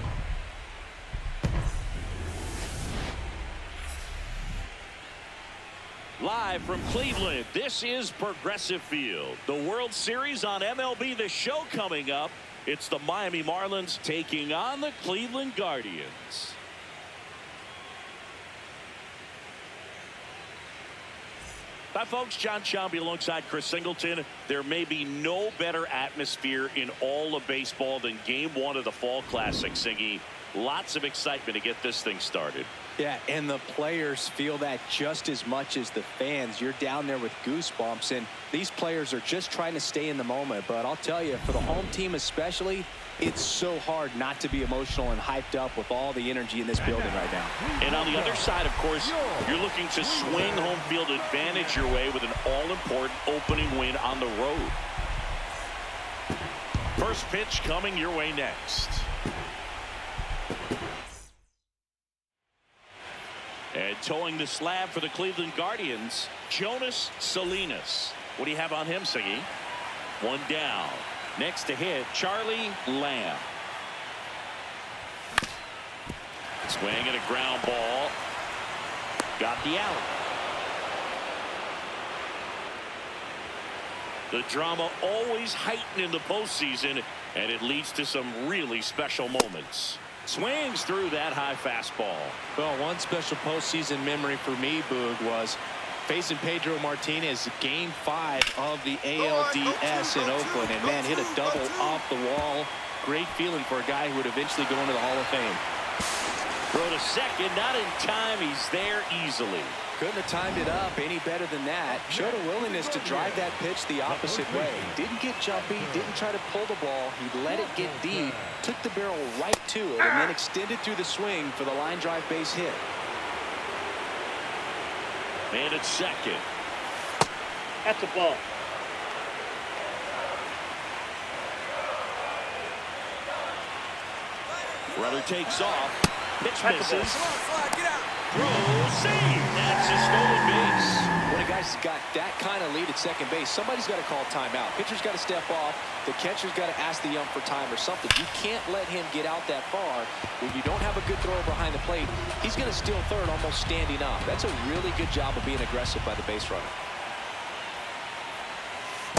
Live from Cleveland, this is Progressive Field. The World Series on MLB The Show coming up. It's the Miami Marlins taking on the Cleveland Guardians. Hi, folks. John Sciambi alongside Chris Singleton. There may be no better atmosphere in all of baseball than Game 1 of the Fall Classic, Siggy. Lots of excitement to get this thing started. Yeah, and the players feel that just as much as the fans. You're down there with goosebumps, and these players are just trying to stay in the moment. But I'll tell you, for the home team especially, it's so hard not to be emotional and hyped up with all the energy in this building right now. And on the other side, of course, you're looking to swing home field advantage your way with an all-important opening win on the road. First pitch coming your way next. And towing the slab for the Cleveland Guardians, Jonas Salinas. What do you have on him, Siggy? One down. Next to hit, Charlie Lamb. Swing and a ground ball. Got the out. The drama always heightened in the postseason, and it leads to some really special moments. Swings through that high fastball. Well, one special postseason memory for me, Boog, was facing Pedro Martinez Game 5 of the ALDS in Oakland, and man, hit a double off the wall. Great feeling for a guy who would eventually go into the Hall of Fame. Throw to second, not in time. He's there easily. Couldn't have timed it up any better than that. Showed a willingness to drive that pitch the opposite way. Didn't get jumpy, didn't try to pull the ball. He let it get deep, took the barrel right to it, and then extended through the swing for the line drive base hit. And it's second. That's a ball. Runner takes off. Pitch misses. Throw, save. That's a stolen base. When a guy's got that kind of lead at second base, somebody's got to call timeout. Pitcher's got to step off. The catcher's got to ask the ump for time or something. You can't let him get out that far. When you don't have a good thrower behind the plate, he's going to steal third almost standing up. That's a really good job of being aggressive by the base runner.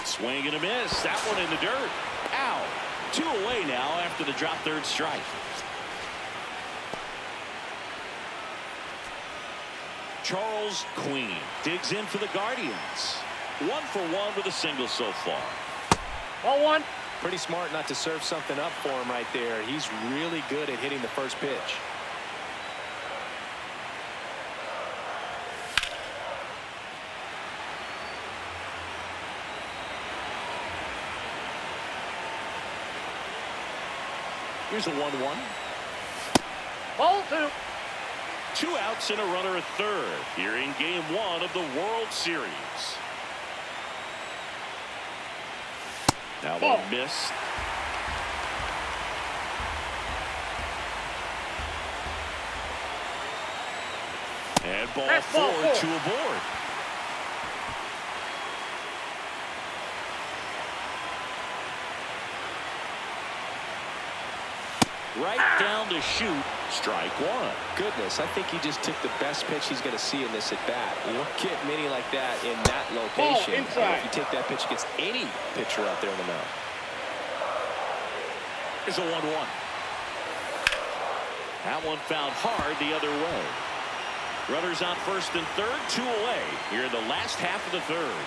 Swing and a miss. That one in the dirt. Out. 2 away now after the drop third strike. Charles Queen digs in for the Guardians. 1 for 1 with a single so far. Ball 1. Pretty smart not to serve something up for him right there. He's really good at hitting the first pitch. Here's a 1-1. Ball 2. 2 outs and a runner at third here in Game 1 of the World Series. Now one missed. And ball 4 to a board. Right down to shoot. Strike 1. Goodness, I think he just took the best pitch he's going to see in this at bat. You don't get many like that in that location. If you take that pitch against any pitcher out there in the mound. Here's a 1-1. That one found hard the other way. Runners on first and third, 2 away here in the last half of the third.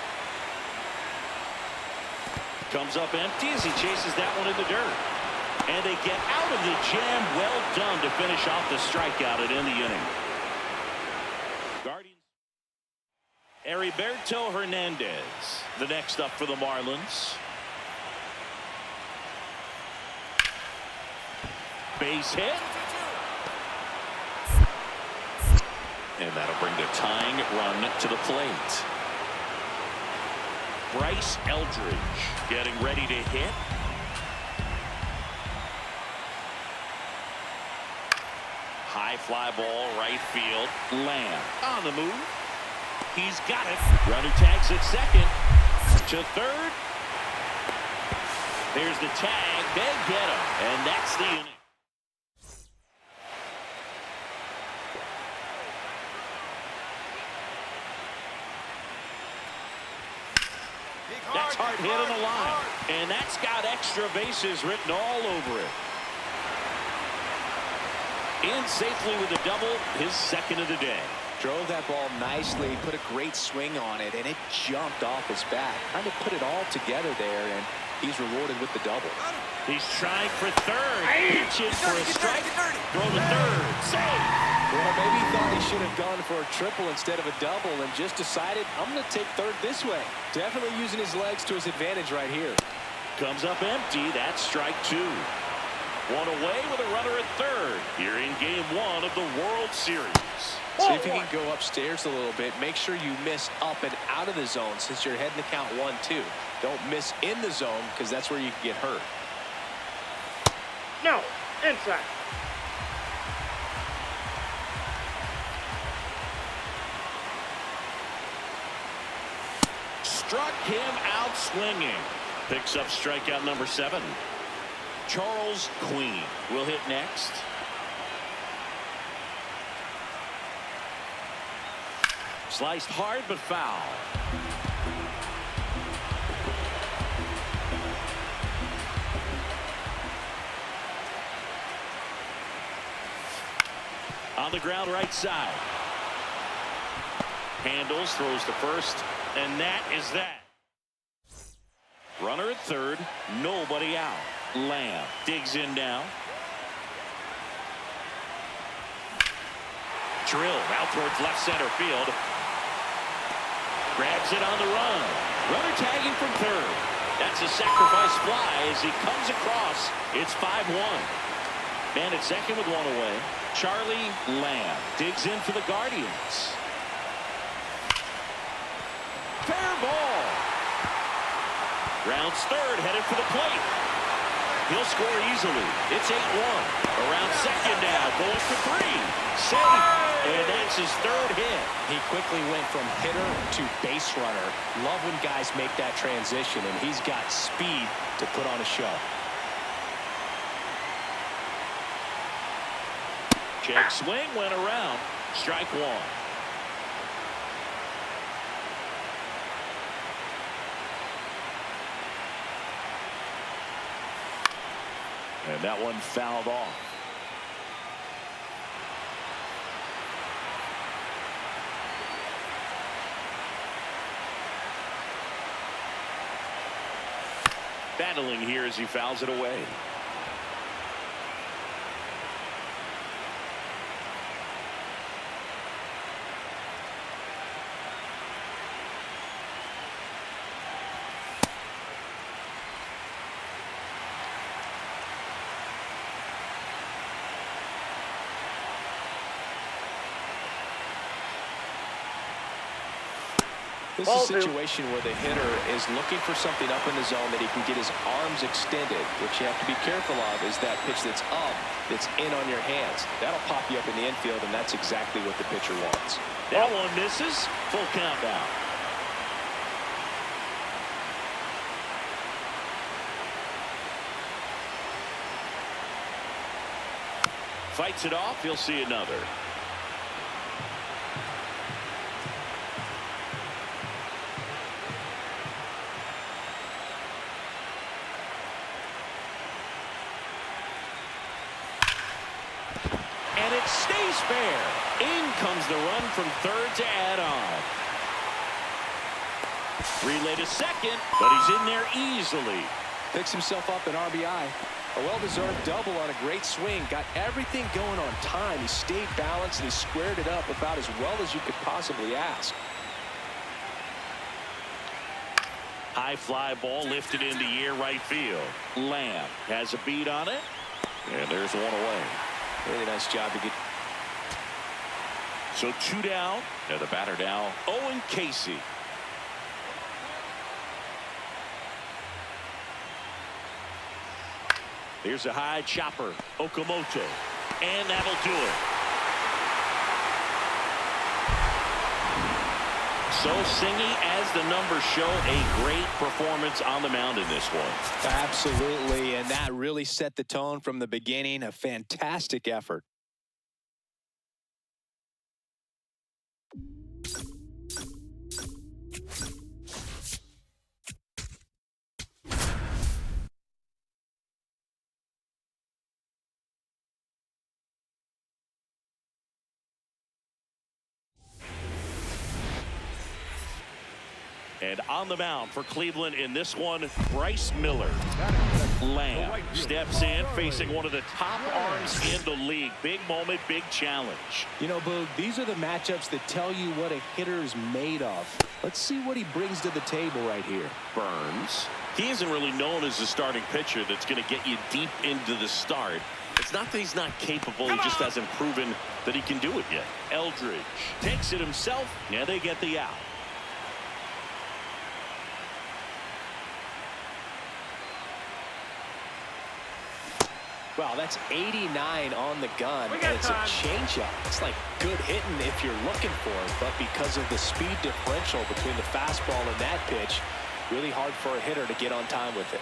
Comes up empty as he chases that one in the dirt. And they get out of the jam. Well done to finish off the strikeout and end the inning. Guardians. Heriberto Hernandez, the next up for the Marlins. Base hit. And that'll bring the tying run to the plate. Bryce Eldridge getting ready to hit. High fly ball, right field. Lamb on the move. He's got it. Runner tags at second. To third. There's the tag. They get him. And that's the inning. That's hard hit on the line. And that's got extra bases written all over it. In safely with a double, his second of the day. Drove that ball nicely, put a great swing on it, and it jumped off his bat. Trying to put it all together there, and he's rewarded with the double. He's trying for third. Pitches for a strike. Throw to third. Save. Well, maybe he thought he should have gone for a triple instead of a double and just decided, I'm going to take third this way. Definitely using his legs to his advantage right here. Comes up empty. That's strike two. One away with a runner at third here in game one of the World Series. See if you can go upstairs a little bit. Make sure you miss up and out of the zone since you're heading to count 1-2. Don't miss in the zone because that's where you can get hurt. No, inside. Struck him out swinging. Picks up strikeout number 7. Charles Queen will hit next. Sliced hard but foul. On the ground right side. Handles, throws to first, and that is that. Runner at third, nobody out. Lamb digs in now. Drilled out towards left center field. Grabs it on the run. Runner tagging from third. That's a sacrifice fly as he comes across. It's 5-1. Man at second with one away. Charlie Lamb digs in for the Guardians. Fair ball. Rounds third, headed for the plate. He'll score easily. It's 8-1. Around second now, going for 3. Safe. And that's his third hit. He quickly went from hitter to base runner. Love when guys make that transition, and he's got speed to put on a show. Check swing went around. Strike one. And that one fouled off. Battling here as he fouls it away. This is a situation where the hitter is looking for something up in the zone that he can get his arms extended. What you have to be careful of is that pitch that's up, that's in on your hands. That'll pop you up in the infield, and that's exactly what the pitcher wants. That one misses. Full count now. Fights it off. You'll see another. And it stays fair. In comes the run from third to add on. Relay to second, but he's in there easily. Picks himself up an RBI. A well-deserved double on a great swing. Got everything going on time. He stayed balanced and he squared it up about as well as you could possibly ask. High fly ball lifted into the air right field. Lamb has a beat on it. And there's one away. Really nice job to get. So 2 down. And the batter now, Owen Casey. Here's a high chopper, Okamoto, and that'll do it. So singy as the numbers show, a great performance on the mound in this one. Absolutely, and that really set the tone from the beginning. A fantastic effort. And on the mound for Cleveland in this one, Bryce Miller. Lamb steps in, facing one of the top arms in the league. Big moment, big challenge. You know, Boog, these are the matchups that tell you what a hitter is made of. Let's see what he brings to the table right here. Burns. He isn't really known as the starting pitcher that's going to get you deep into the start. It's not that he's not capable, he just hasn't proven that he can do it yet. Eldridge takes it himself, and they get the out. Wow, that's 89 on the gun, and it's a changeup. It's like good hitting if you're looking for it, but because of the speed differential between the fastball and that pitch, really hard for a hitter to get on time with it.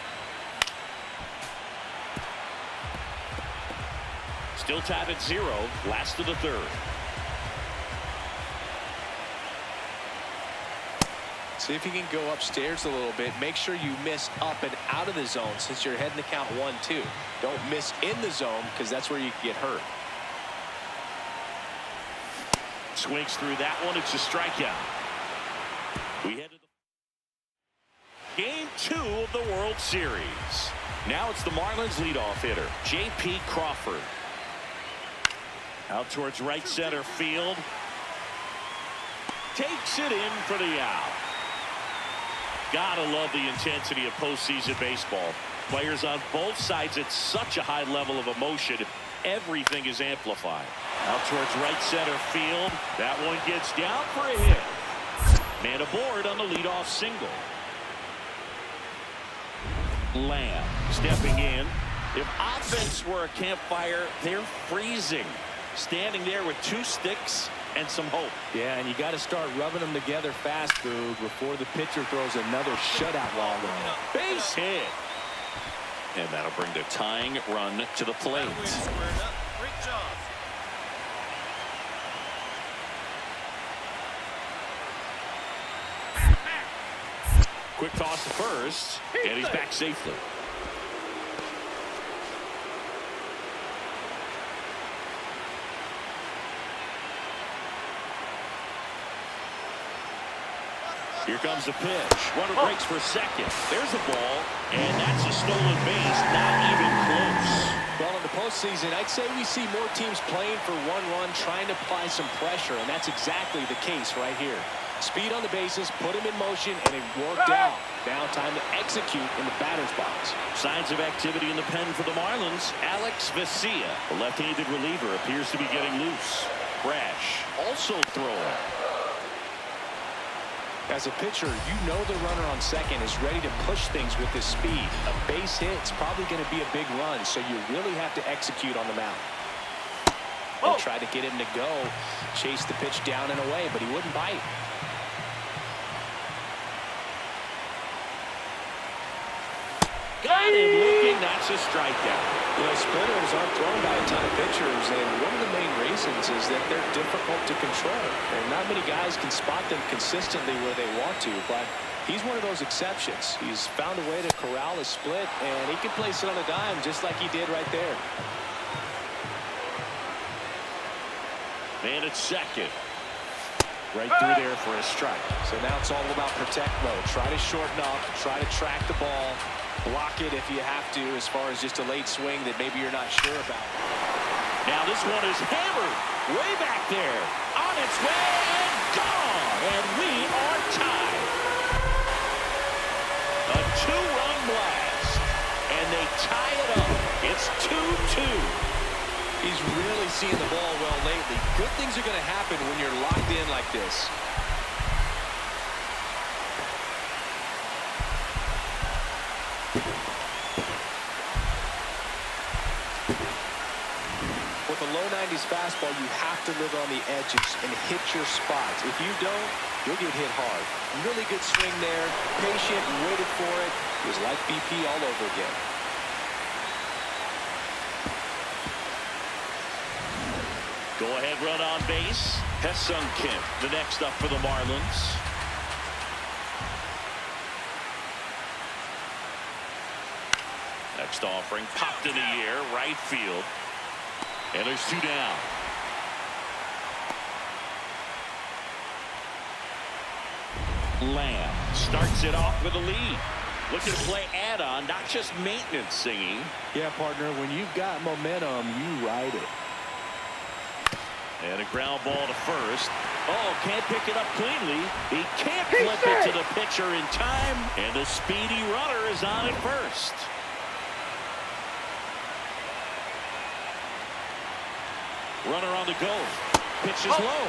Still tied at 0, last of the third. See if you can go upstairs a little bit. Make sure you miss up and out of the zone since you're heading to count 1-2. Don't miss in the zone because that's where you can get hurt. Swings through that one. It's a strikeout. We head to the Game 2 of the World Series. Now it's the Marlins leadoff hitter, J.P. Crawford. Out towards right center field. Takes it in for the out. Gotta love the intensity of postseason baseball. Players on both sides at such a high level of emotion. Everything is amplified. Out towards right center field. That one gets down for a hit. Man aboard on the leadoff single. Lamb stepping in. If offense were a campfire, they're freezing. Standing there with 2 sticks and some hope. Yeah, and you got to start rubbing them together fast, Boog, before the pitcher throws another shutout long on. Base hit. And that'll bring the tying run to the plate. Great job. Quick toss to first, and he's back safely. Here comes the pitch. Runner breaks for second. There's the ball, and that's a stolen base. Not even close. Well, in the postseason, I'd say we see more teams playing for one run, trying to apply some pressure, and that's exactly the case right here. Speed on the bases, put him in motion, and it worked out. Now time to execute in the batter's box. Signs of activity in the pen for the Marlins. Alex Vesia, the left-handed reliever, appears to be getting loose. Brash also throwing. As a pitcher, you know the runner on second is ready to push things with his speed. A base hit is probably going to be a big run, so you really have to execute on the mound. They tried to get him to go, chase the pitch down and away, but he wouldn't bite. Got him looking. That's a strikeout. You know, splitters aren't thrown by a ton of pitchers, and one of the main reasons is that they're difficult to control. And not many guys can spot them consistently where they want to, but he's one of those exceptions. He's found a way to corral a split, and he can place it on a dime just like he did right there. Man at second. Right through there for a strike. So now it's all about protect mode. Try to shorten up, try to track the ball, block it if you have to, as far as just a late swing that maybe you're not sure about. Now this one is hammered way back there. On its way and gone. And we are tied. A 2-run blast. And they tie it up. It's 2-2. He's really seeing the ball well lately. Good things are going to happen when you're locked in like this. With a low 90s fastball, you have to live on the edges and hit your spots. If you don't, you'll get hit hard. Really good swing there. Patient, waited for it. It was like BP all over again. Go-ahead run on base. Ha-Seong Kim, the next up for the Marlins. Next offering, popped in the air, right field. And there's 2 down. Lamb starts it off with a lead. Looking to play add-on, not just maintenance singing. Yeah, partner, when you've got momentum, you ride it. And a ground ball to first. Oh, can't pick it up cleanly. He can't flip it to the pitcher in time. And the speedy runner is on at first. Runner on the go. Pitch is low.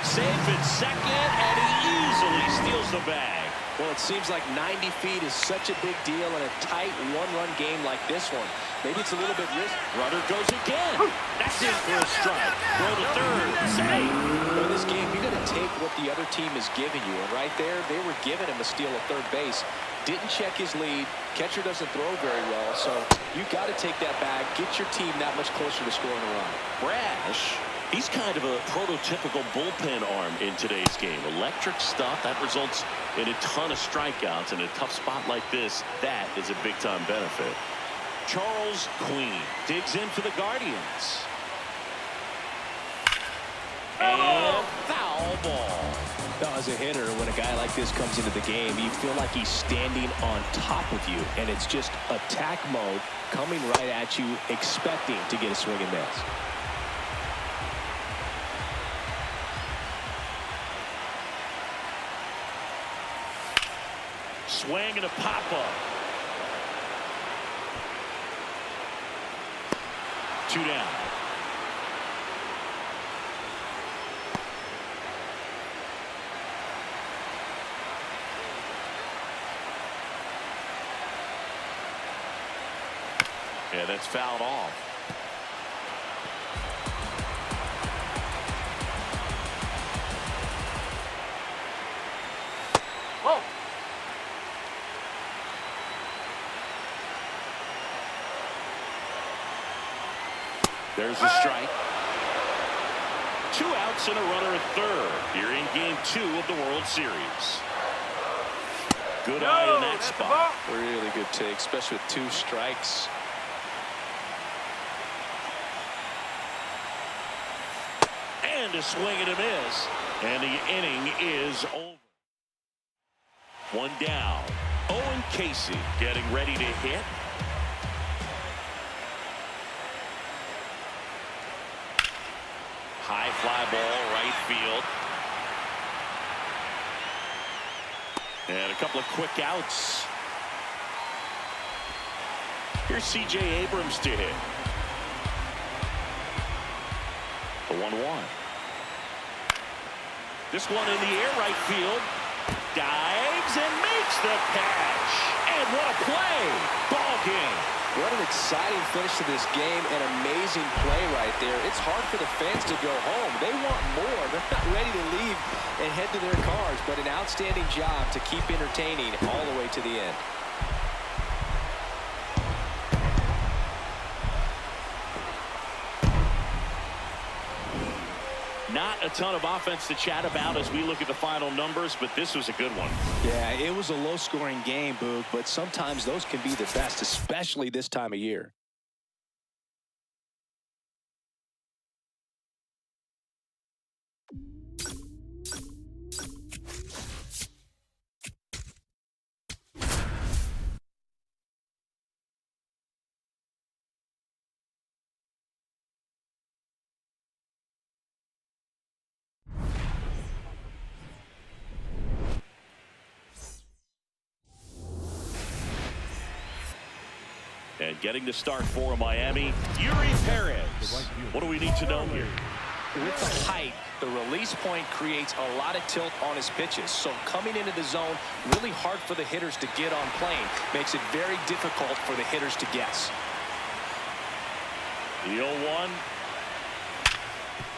Safe at second, and he easily steals the bag. Well, it seems like 90 feet is such a big deal in a tight one-run game like this one. Maybe it's a little bit risky. Runner goes again. That's in for a strike. Throw to third. Safe. In this game, you got to take what the other team is giving you. And right there, they were giving him a steal at third base. Didn't check his lead. Catcher doesn't throw very well. So you got to take that bag. Get your team that much closer to scoring a run. Brash. He's kind of a prototypical bullpen arm in today's game. Electric stuff that results in a ton of strikeouts. In a tough spot like this, that is a big-time benefit. Charles Queen digs in for the Guardians. And foul ball. Now, as a hitter, when a guy like this comes into the game, you feel like he's standing on top of you, and it's just attack mode coming right at you, expecting to get a swing and miss. Swing and a pop-up. 2 down. Yeah, that's fouled off. Oh. There's a strike. 2 outs and a runner at third. Here in game 2 of the World Series. Good eye in that spot. Really good take, especially with 2 strikes. And a swing and a miss. And the inning is over. 1 down. Owen Casey getting ready to hit. High fly ball, right field. And a couple of quick outs. Here's C.J. Abrams to hit. The 1-1. This one in the air, right field. Dives and makes the catch. And what a play. Ball game. What an exciting finish to this game. An amazing play right there. It's hard for the fans to go home. They want more. They're not ready to leave and head to their cars. But an outstanding job to keep entertaining all the way to the end. Not a ton of offense to chat about as we look at the final numbers, but this was a good one. Yeah, it was a low-scoring game, Boog, but sometimes those can be the best, especially this time of year. And getting the start for Miami, Yuri Perez. What do we need to know here? With the height, the release point creates a lot of tilt on his pitches. So coming into the zone, really hard for the hitters to get on plane. Makes it very difficult for the hitters to guess. The 0-1.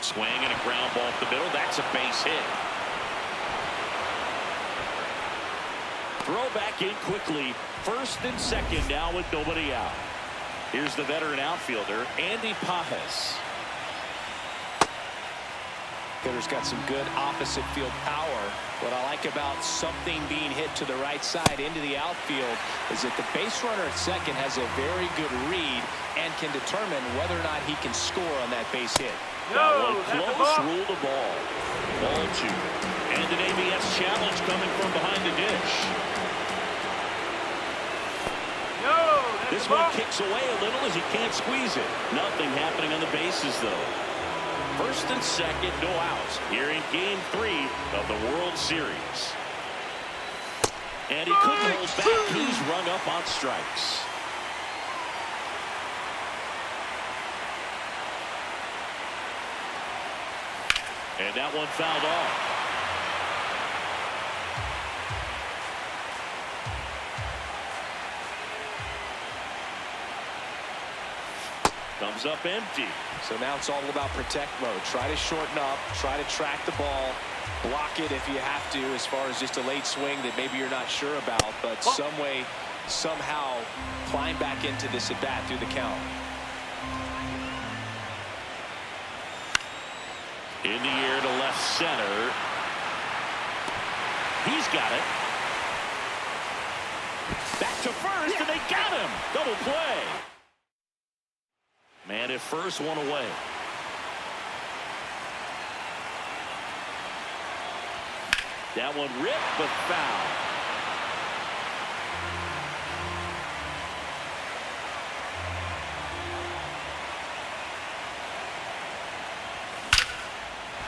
Swing and a ground ball up the middle. That's a base hit. Throw back in quickly. First and second now with nobody out. Here's the veteran outfielder, Andy Pajes. Hitter's got some good opposite field power. What I like about something being hit to the right side into the outfield is that the base runner at second has a very good read and can determine whether or not he can score on that base hit. That one close, ruled the ball. Ball 2. And an ABS challenge coming from behind the dish. This one kicks away a little as he can't squeeze it. Nothing happening on the bases, though. First and second, no outs. Here in Game 3 of the World Series. And he couldn't hold back. He's rung up on strikes. And that one fouled off. Comes up empty. So now it's all about protect mode. Try to shorten up, try to track the ball, block it if you have to, as far as just a late swing that maybe you're not sure about, but some way, somehow climb back into this at bat through the count. In the air to left center. He's got it. Back to first, and they got him. Double play. Man at first, one away. That one ripped, but foul.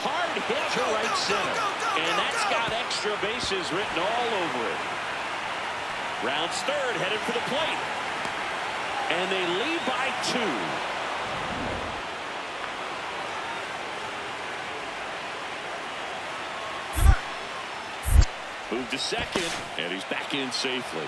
Hard hit to right center. And that's got extra bases written all over it. Rounds third, headed for the plate. And they lead by 2. Move to second, and he's back in safely.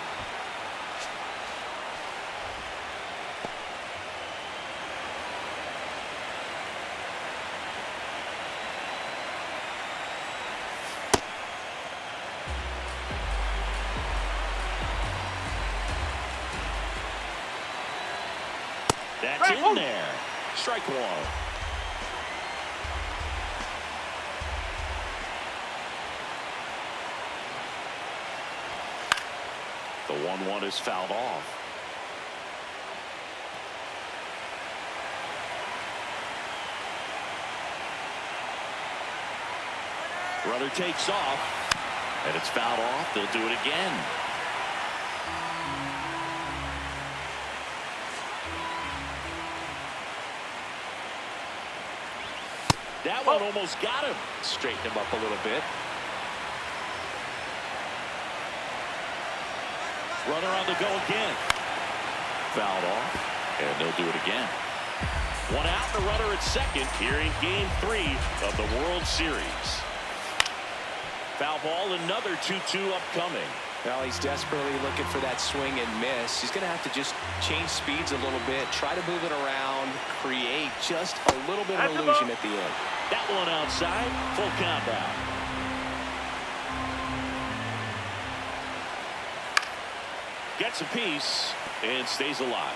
That's in there. Strike 1. The 1-1 is fouled off. Runner takes off, and it's fouled off. They'll do it again. That one almost got him. Straighten him up a little bit. Runner on the go again. Fouled off, and they'll do it again. One out, the runner at second here in Game 3 of the World Series. Foul ball, another 2-2 upcoming. Well, he's desperately looking for that swing and miss. He's going to have to just change speeds a little bit, try to move it around, create just a little bit of illusion at the end. That one outside, full countdown. Gets a piece and stays alive.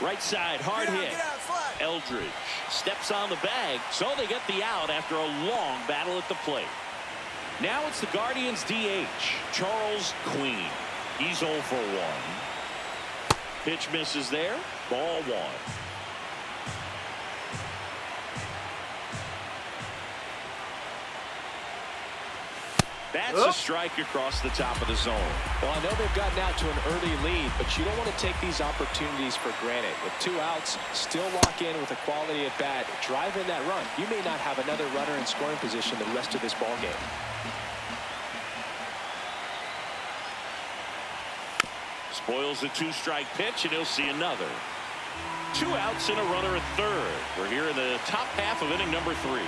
Right side, hard hit. Eldridge steps on the bag, so they get the out after a long battle at the plate. Now it's the Guardians DH, Charles Queen. He's 0 for 1. Pitch misses there, ball 1. That's a strike across the top of the zone. Well, I know they've gotten out to an early lead, but you don't want to take these opportunities for granted. With 2 outs, still lock in with a quality at bat, drive in that run. You may not have another runner in scoring position the rest of this ball game. Spoils the 2-strike pitch, and he'll see another. 2 outs and a runner at third. We're here in the top half of inning number 3.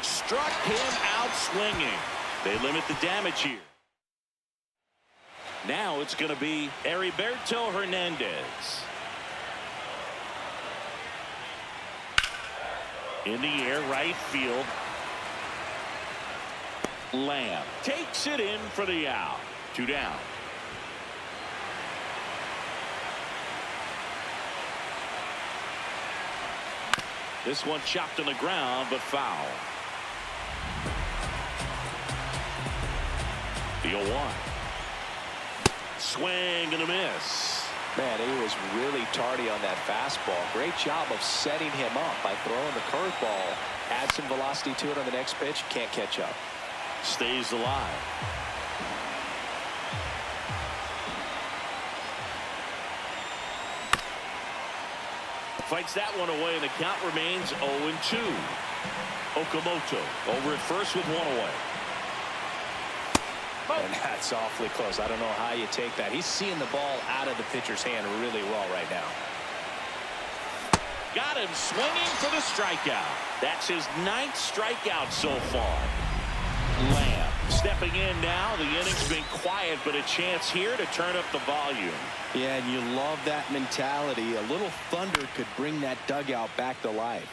Struck him out swinging. They limit the damage here. Now it's going to be Heriberto Hernandez. In the air, right field. Lamb takes it in for the out. 2 down. This one chopped on the ground, but foul. The 0-1. Swing and a miss. Man, he was really tardy on that fastball. Great job of setting him up by throwing the curveball. Add some velocity to it on the next pitch. Can't catch up. Stays alive. Fights that one away, and the count remains 0-2. Okamoto over at first with 1 away. And that's awfully close. I don't know how you take that. He's seeing the ball out of the pitcher's hand really well right now. Got him swinging for the strikeout. That's his 9th strikeout so far. Lamb stepping in now. The inning's been quiet, but a chance here to turn up the volume. Yeah, and you love that mentality. A little thunder could bring that dugout back to life.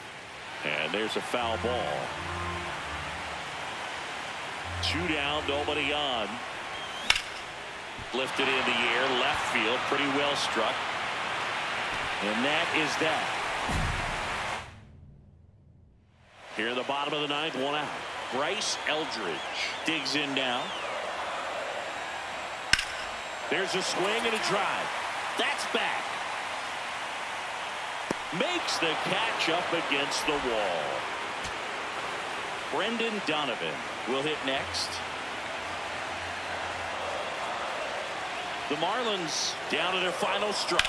And there's a foul ball. 2 down, nobody on. Lifted in the air, left field, pretty well struck. And that is that. Here in the bottom of the 9th, 1 out. Bryce Eldridge digs in now. There's a swing and a drive. That's back. Makes the catch up against the wall. Brendan Donovan will hit next. The Marlins down to their final strike.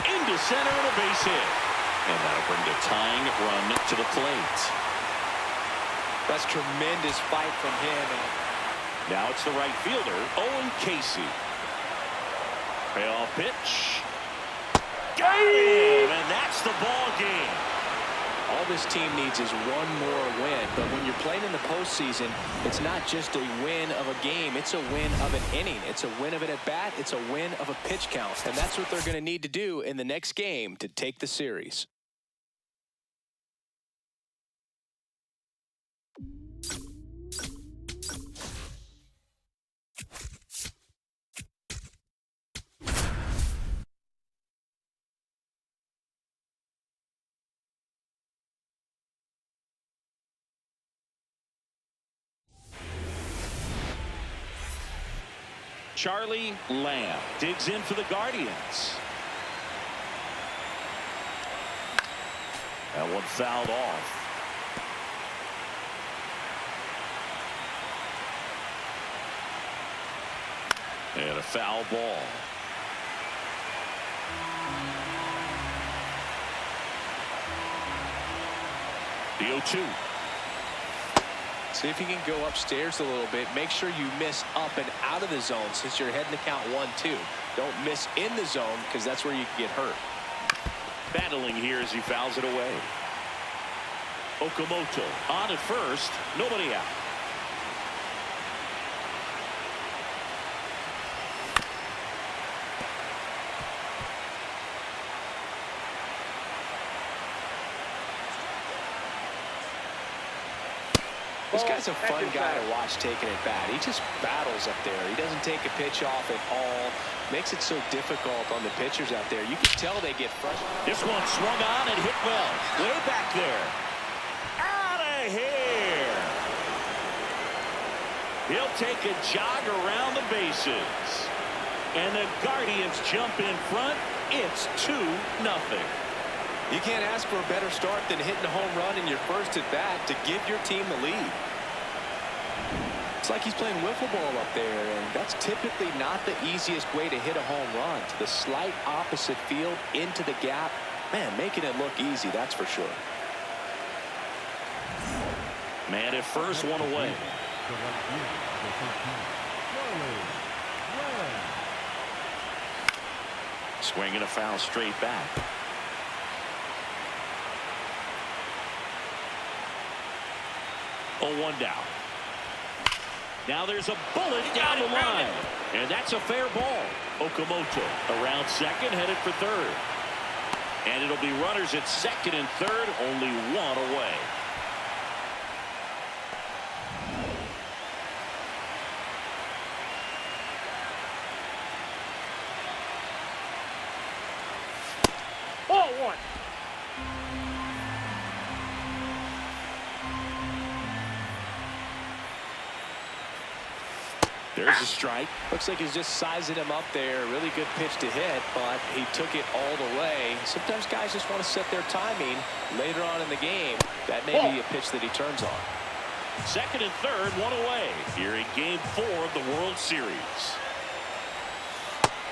Into center and a base hit. And that'll bring the tying run to the plate. That's tremendous fight from him. Now it's the right fielder, Owen Casey. Payoff pitch. Got him, and that's the ball game. All this team needs is one more win. But when you're playing in the postseason, it's not just a win of a game. It's a win of an inning. It's a win of an at-bat. It's a win of a pitch count. And that's what they're going to need to do in the next game to take the series. Charlie Lamb digs in for the Guardians. That one fouled off. And a foul ball. The 0-2. See if you can go upstairs a little bit. Make sure you miss up and out of the zone since you're heading to count 1-2. Don't miss in the zone because that's where you can get hurt. Battling here as he fouls it away. Okamoto on at first. Nobody out. This guy's a fun guy to watch taking it bat. He just battles up there. He doesn't take a pitch off at all. Makes it so difficult on the pitchers out there. You can tell they get frustrated. This one swung on and hit well. Way back there. Out of here. He'll take a jog around the bases. And the Guardians jump in front. It's 2-0. You can't ask for a better start than hitting a home run in your first at bat to give your team the lead. It's like he's playing wiffle ball up there, and that's typically not the easiest way to hit a home run. To the slight opposite field, into the gap. Man, making it look easy, that's for sure. Man at first, 1 away. Swinging a foul straight back. Oh, 1 down. Now there's a bullet down the line. And that's a fair ball. Okamoto around second, headed for third. And it'll be runners at second and third, only one away. Ball one. There's a strike. Looks like he's just sizing him up there. Really good pitch to hit, but he took it all the way. Sometimes guys just want to set their timing later on in the game. That may be a pitch that he turns on. Second and third, one away. Here in Game 4 of the World Series.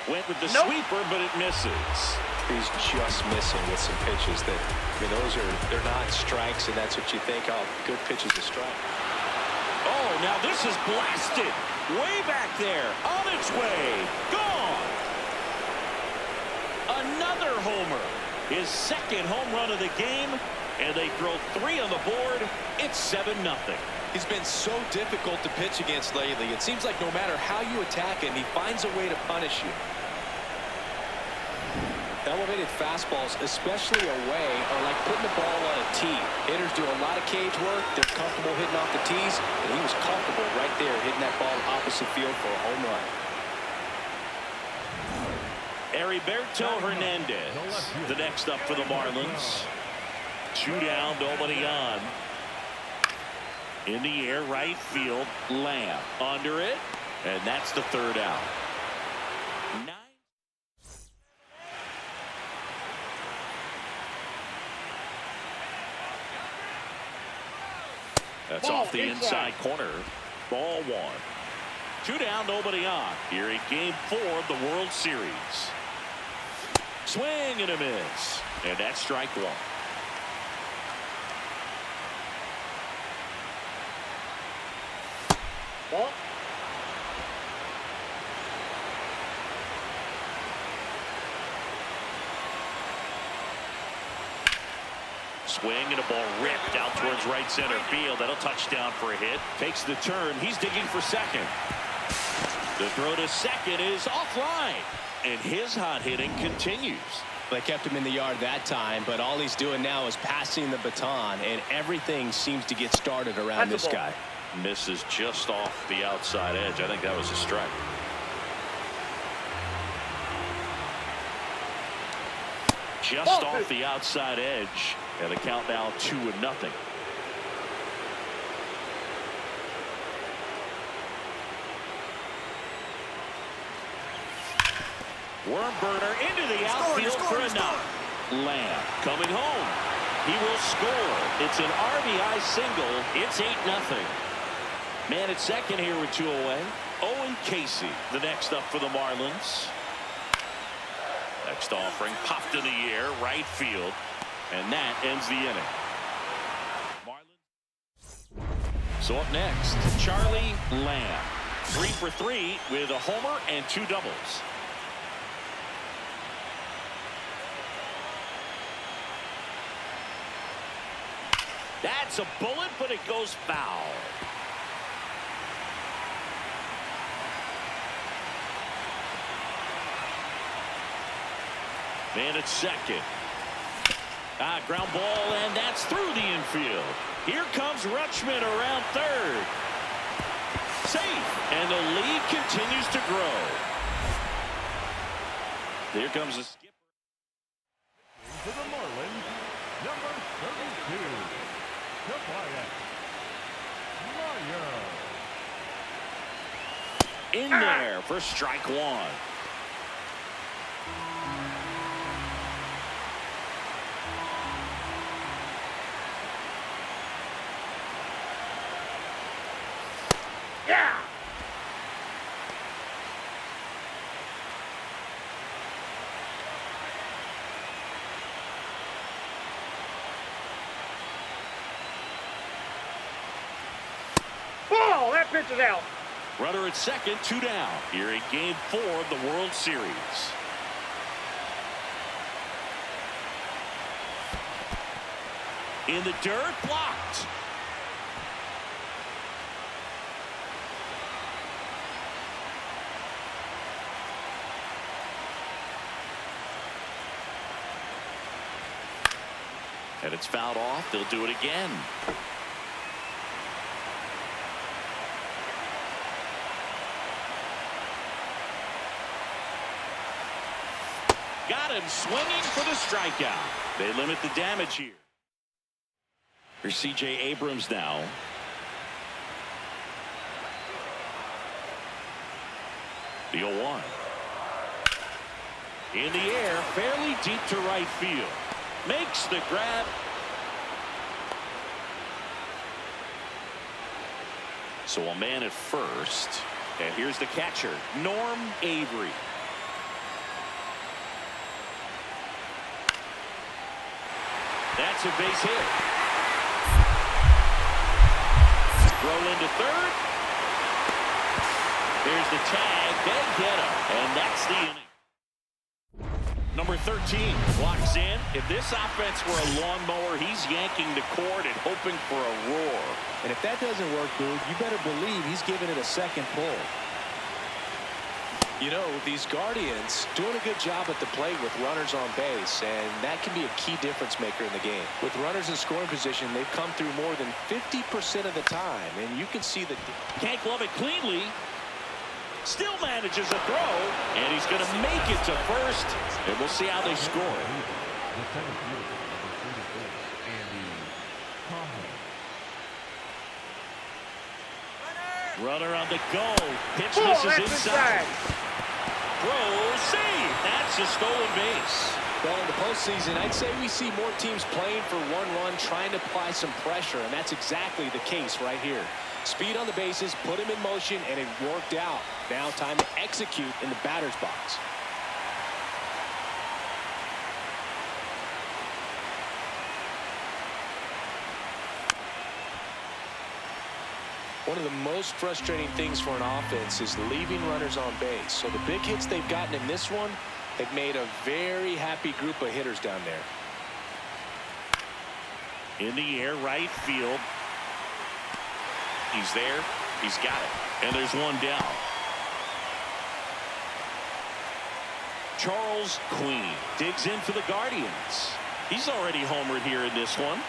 Went with the sweeper, but it misses. He's just missing with some pitches that, I mean, they're not strikes, and that's what you think, oh, good pitch is a strike. Oh, now this is blasted. Way back there. On its way. Gone. Another homer. His second home run of the game. And they throw 3 on the board. It's 7-0. He's been so difficult to pitch against lately. It seems like no matter how you attack him, he finds a way to punish you. Elevated fastballs, especially away, are like putting the ball on a tee. Hitters do a lot of cage work. They're comfortable hitting off the tees, and he was comfortable right there hitting that ball opposite field for a home run. Heriberto Hernandez, the next up for the Marlins. 2 down, nobody on. In the air, right field, Lamb under it, and that's the third out. That's off the inside corner. Ball 1. 2 down, nobody on. Here in Game 4 of the World Series. Swing and a miss. And that's strike 1. Ball. Swing and a ball ripped out towards right center field. That'll touchdown for a hit. Takes the turn. He's digging for second. The throw to second is offline. And his hot hitting continues. They kept him in the yard that time, but all he's doing now is passing the baton, and everything seems to get started around this guy. Misses just off the outside edge. I think that was a strike. Just off the outside edge. And the count now 2-0. Worm burner into the outfield for a knock. Lamb coming home. He will score. It's an RBI single. It's 8-0. Man at second here with 2 away. Owen Casey, the next up for the Marlins. Next offering popped in the air, right field. And that ends the inning. So up next, Charlie Lamb. 3 for 3 with a homer and 2 doubles. That's a bullet, but it goes foul. Man at second. Ground ball, and that's through the infield. Here comes Rutschman around third. Safe, and the lead continues to grow. Here comes the skipper. To the Marlins, number 32, Tobias Meyer. In there for strike 1. Yeah. Ball. That pitch is out. Runner at second, 2 down. Here in Game 4 of the World Series. In the dirt, blocked. And it's fouled off. They'll do it again. Got him swinging for the strikeout. They limit the damage here. Here's C.J. Abrams now. The 0-1. In the air, fairly deep to right field. Makes the grab. So a man at first. And here's the catcher, Norm Avery. That's a base hit. Throw into third. There's the tag. They get him. And that's the inning. Number 13 walks in. If this offense were a lawnmower, he's yanking the cord and hoping for a roar. And if that doesn't work, Boog, you better believe he's giving it a second pull. You know, these Guardians doing a good job at the plate with runners on base, and that can be a key difference maker in the game. With runners in scoring position, they've come through more than 50% of the time, and you can see that. Can't glove it cleanly. Still manages a throw, and he's going to make it to first, and we'll see how they score. Runner on the go. Pitch misses inside. Throw, save. That's a stolen base. Well, in the postseason, I'd say we see more teams playing for one run, trying to apply some pressure, and that's exactly the case right here. Speed on the bases, put him in motion, and it worked out. Now time to execute in the batter's box. One of the most frustrating things for an offense is leaving runners on base. So the big hits they've gotten in this one have made a very happy group of hitters down there. In the air, right field. He's there. He's got it. And there's one down. Charles Queen digs in for the Guardians. He's already homered here in this one.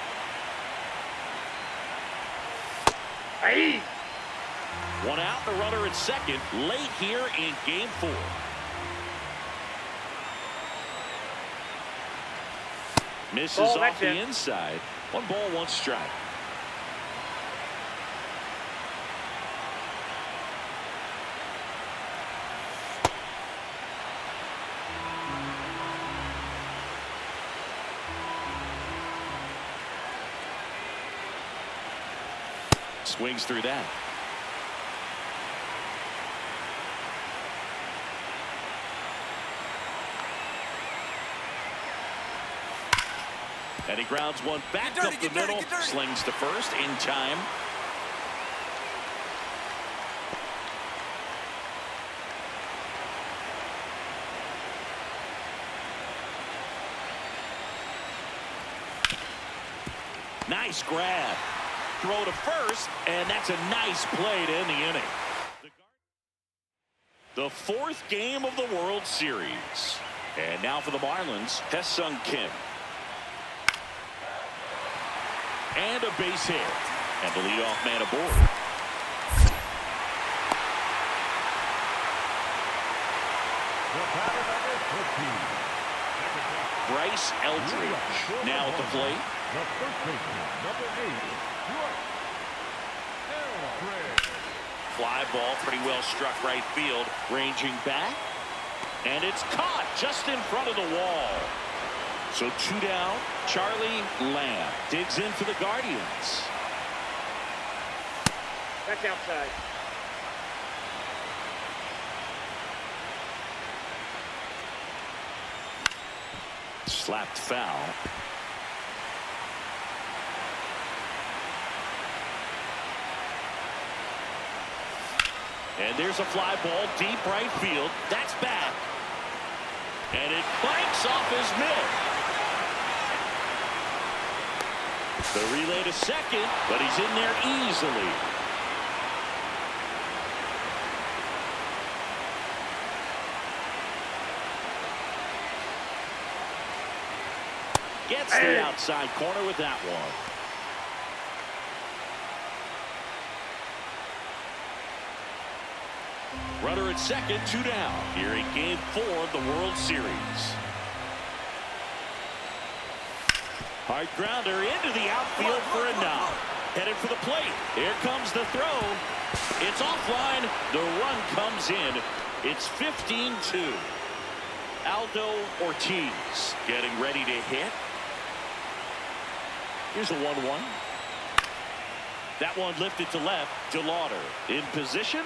Hey. One out, the runner at second, late here in game 4. Misses off the inside. 1 ball, 1 strike. Swings through that. And he grounds one back up the middle. Slings to first in time. Nice grab. Throw to first, and that's a nice play to end the inning. The 4th game of the World Series. And now for the Marlins, Hesung Kim. And a base hit. And the leadoff man aboard. Bryce Eldridge now at the plate. The first baseman, number 8, Fly ball, pretty well struck right field, ranging back. And it's caught just in front of the wall. So 2 down. Charlie Lamb digs in for the Guardians. That's outside. Slapped foul. And there's a fly ball deep right field. That's back. And it banks off his mitt. The relay to second, but he's in there easily. Gets the outside corner with that one. Runner at second, 2 down. Here in Game 4 of the World Series. Hard grounder into the outfield for a knock. Headed for the plate. Here comes the throw. It's offline. The run comes in. It's 15-2. Aldo Ortiz getting ready to hit. Here's a 1-1. That one lifted to left. DeLauder in position.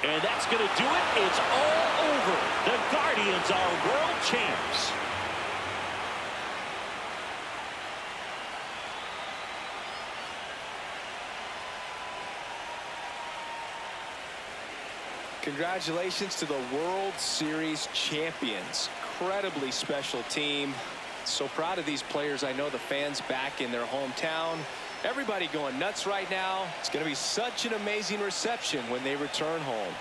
And that's going to do it. It's all over. The Guardians are world champs. Congratulations to the World Series champions. Incredibly special team. So proud of these players. I know the fans back in their hometown. Everybody going nuts right now. It's going to be such an amazing reception when they return home.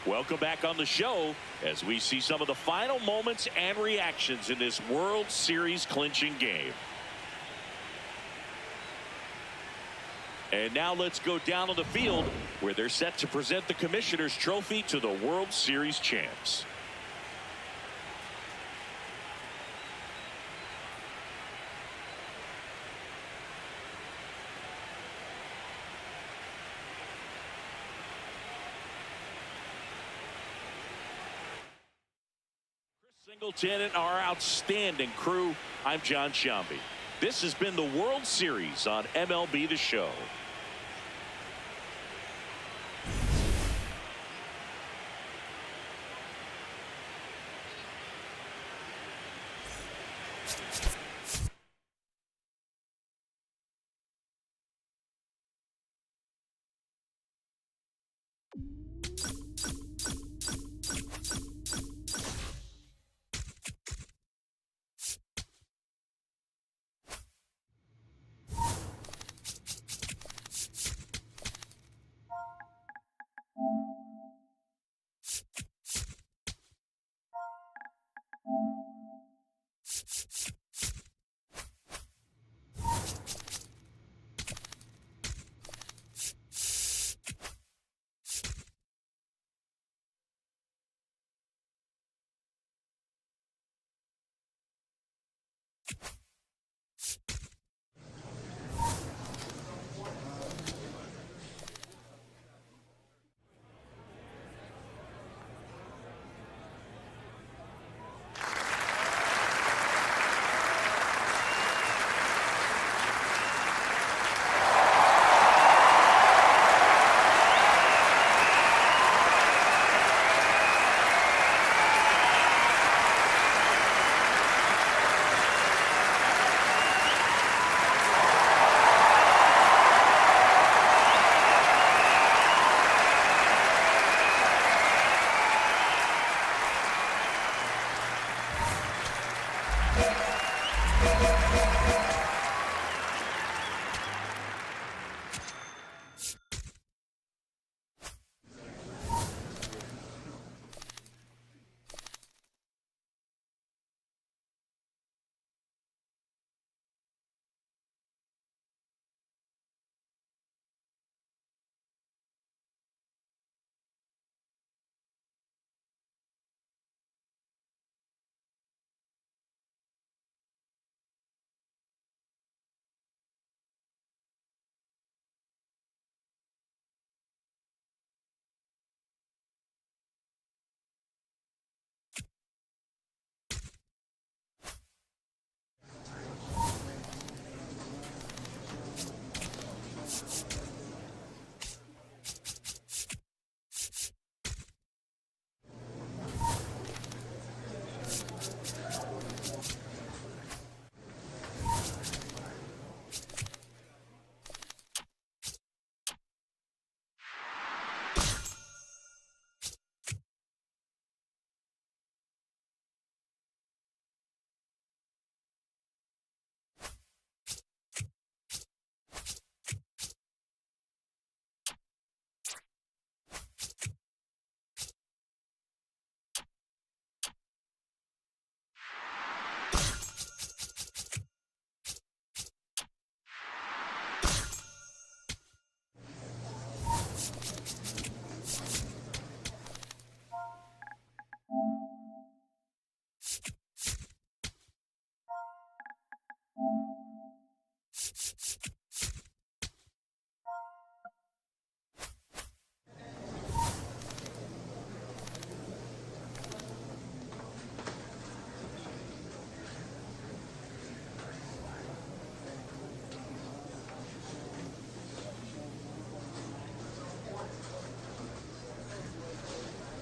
Welcome back on the show as we see some of the final moments and reactions in this World Series clinching game. And now let's go down on the field where they're set to present the Commissioner's Trophy to the World Series champs. Singleton and our outstanding crew. I'm John Shambi. This has been the World Series on MLB The Show.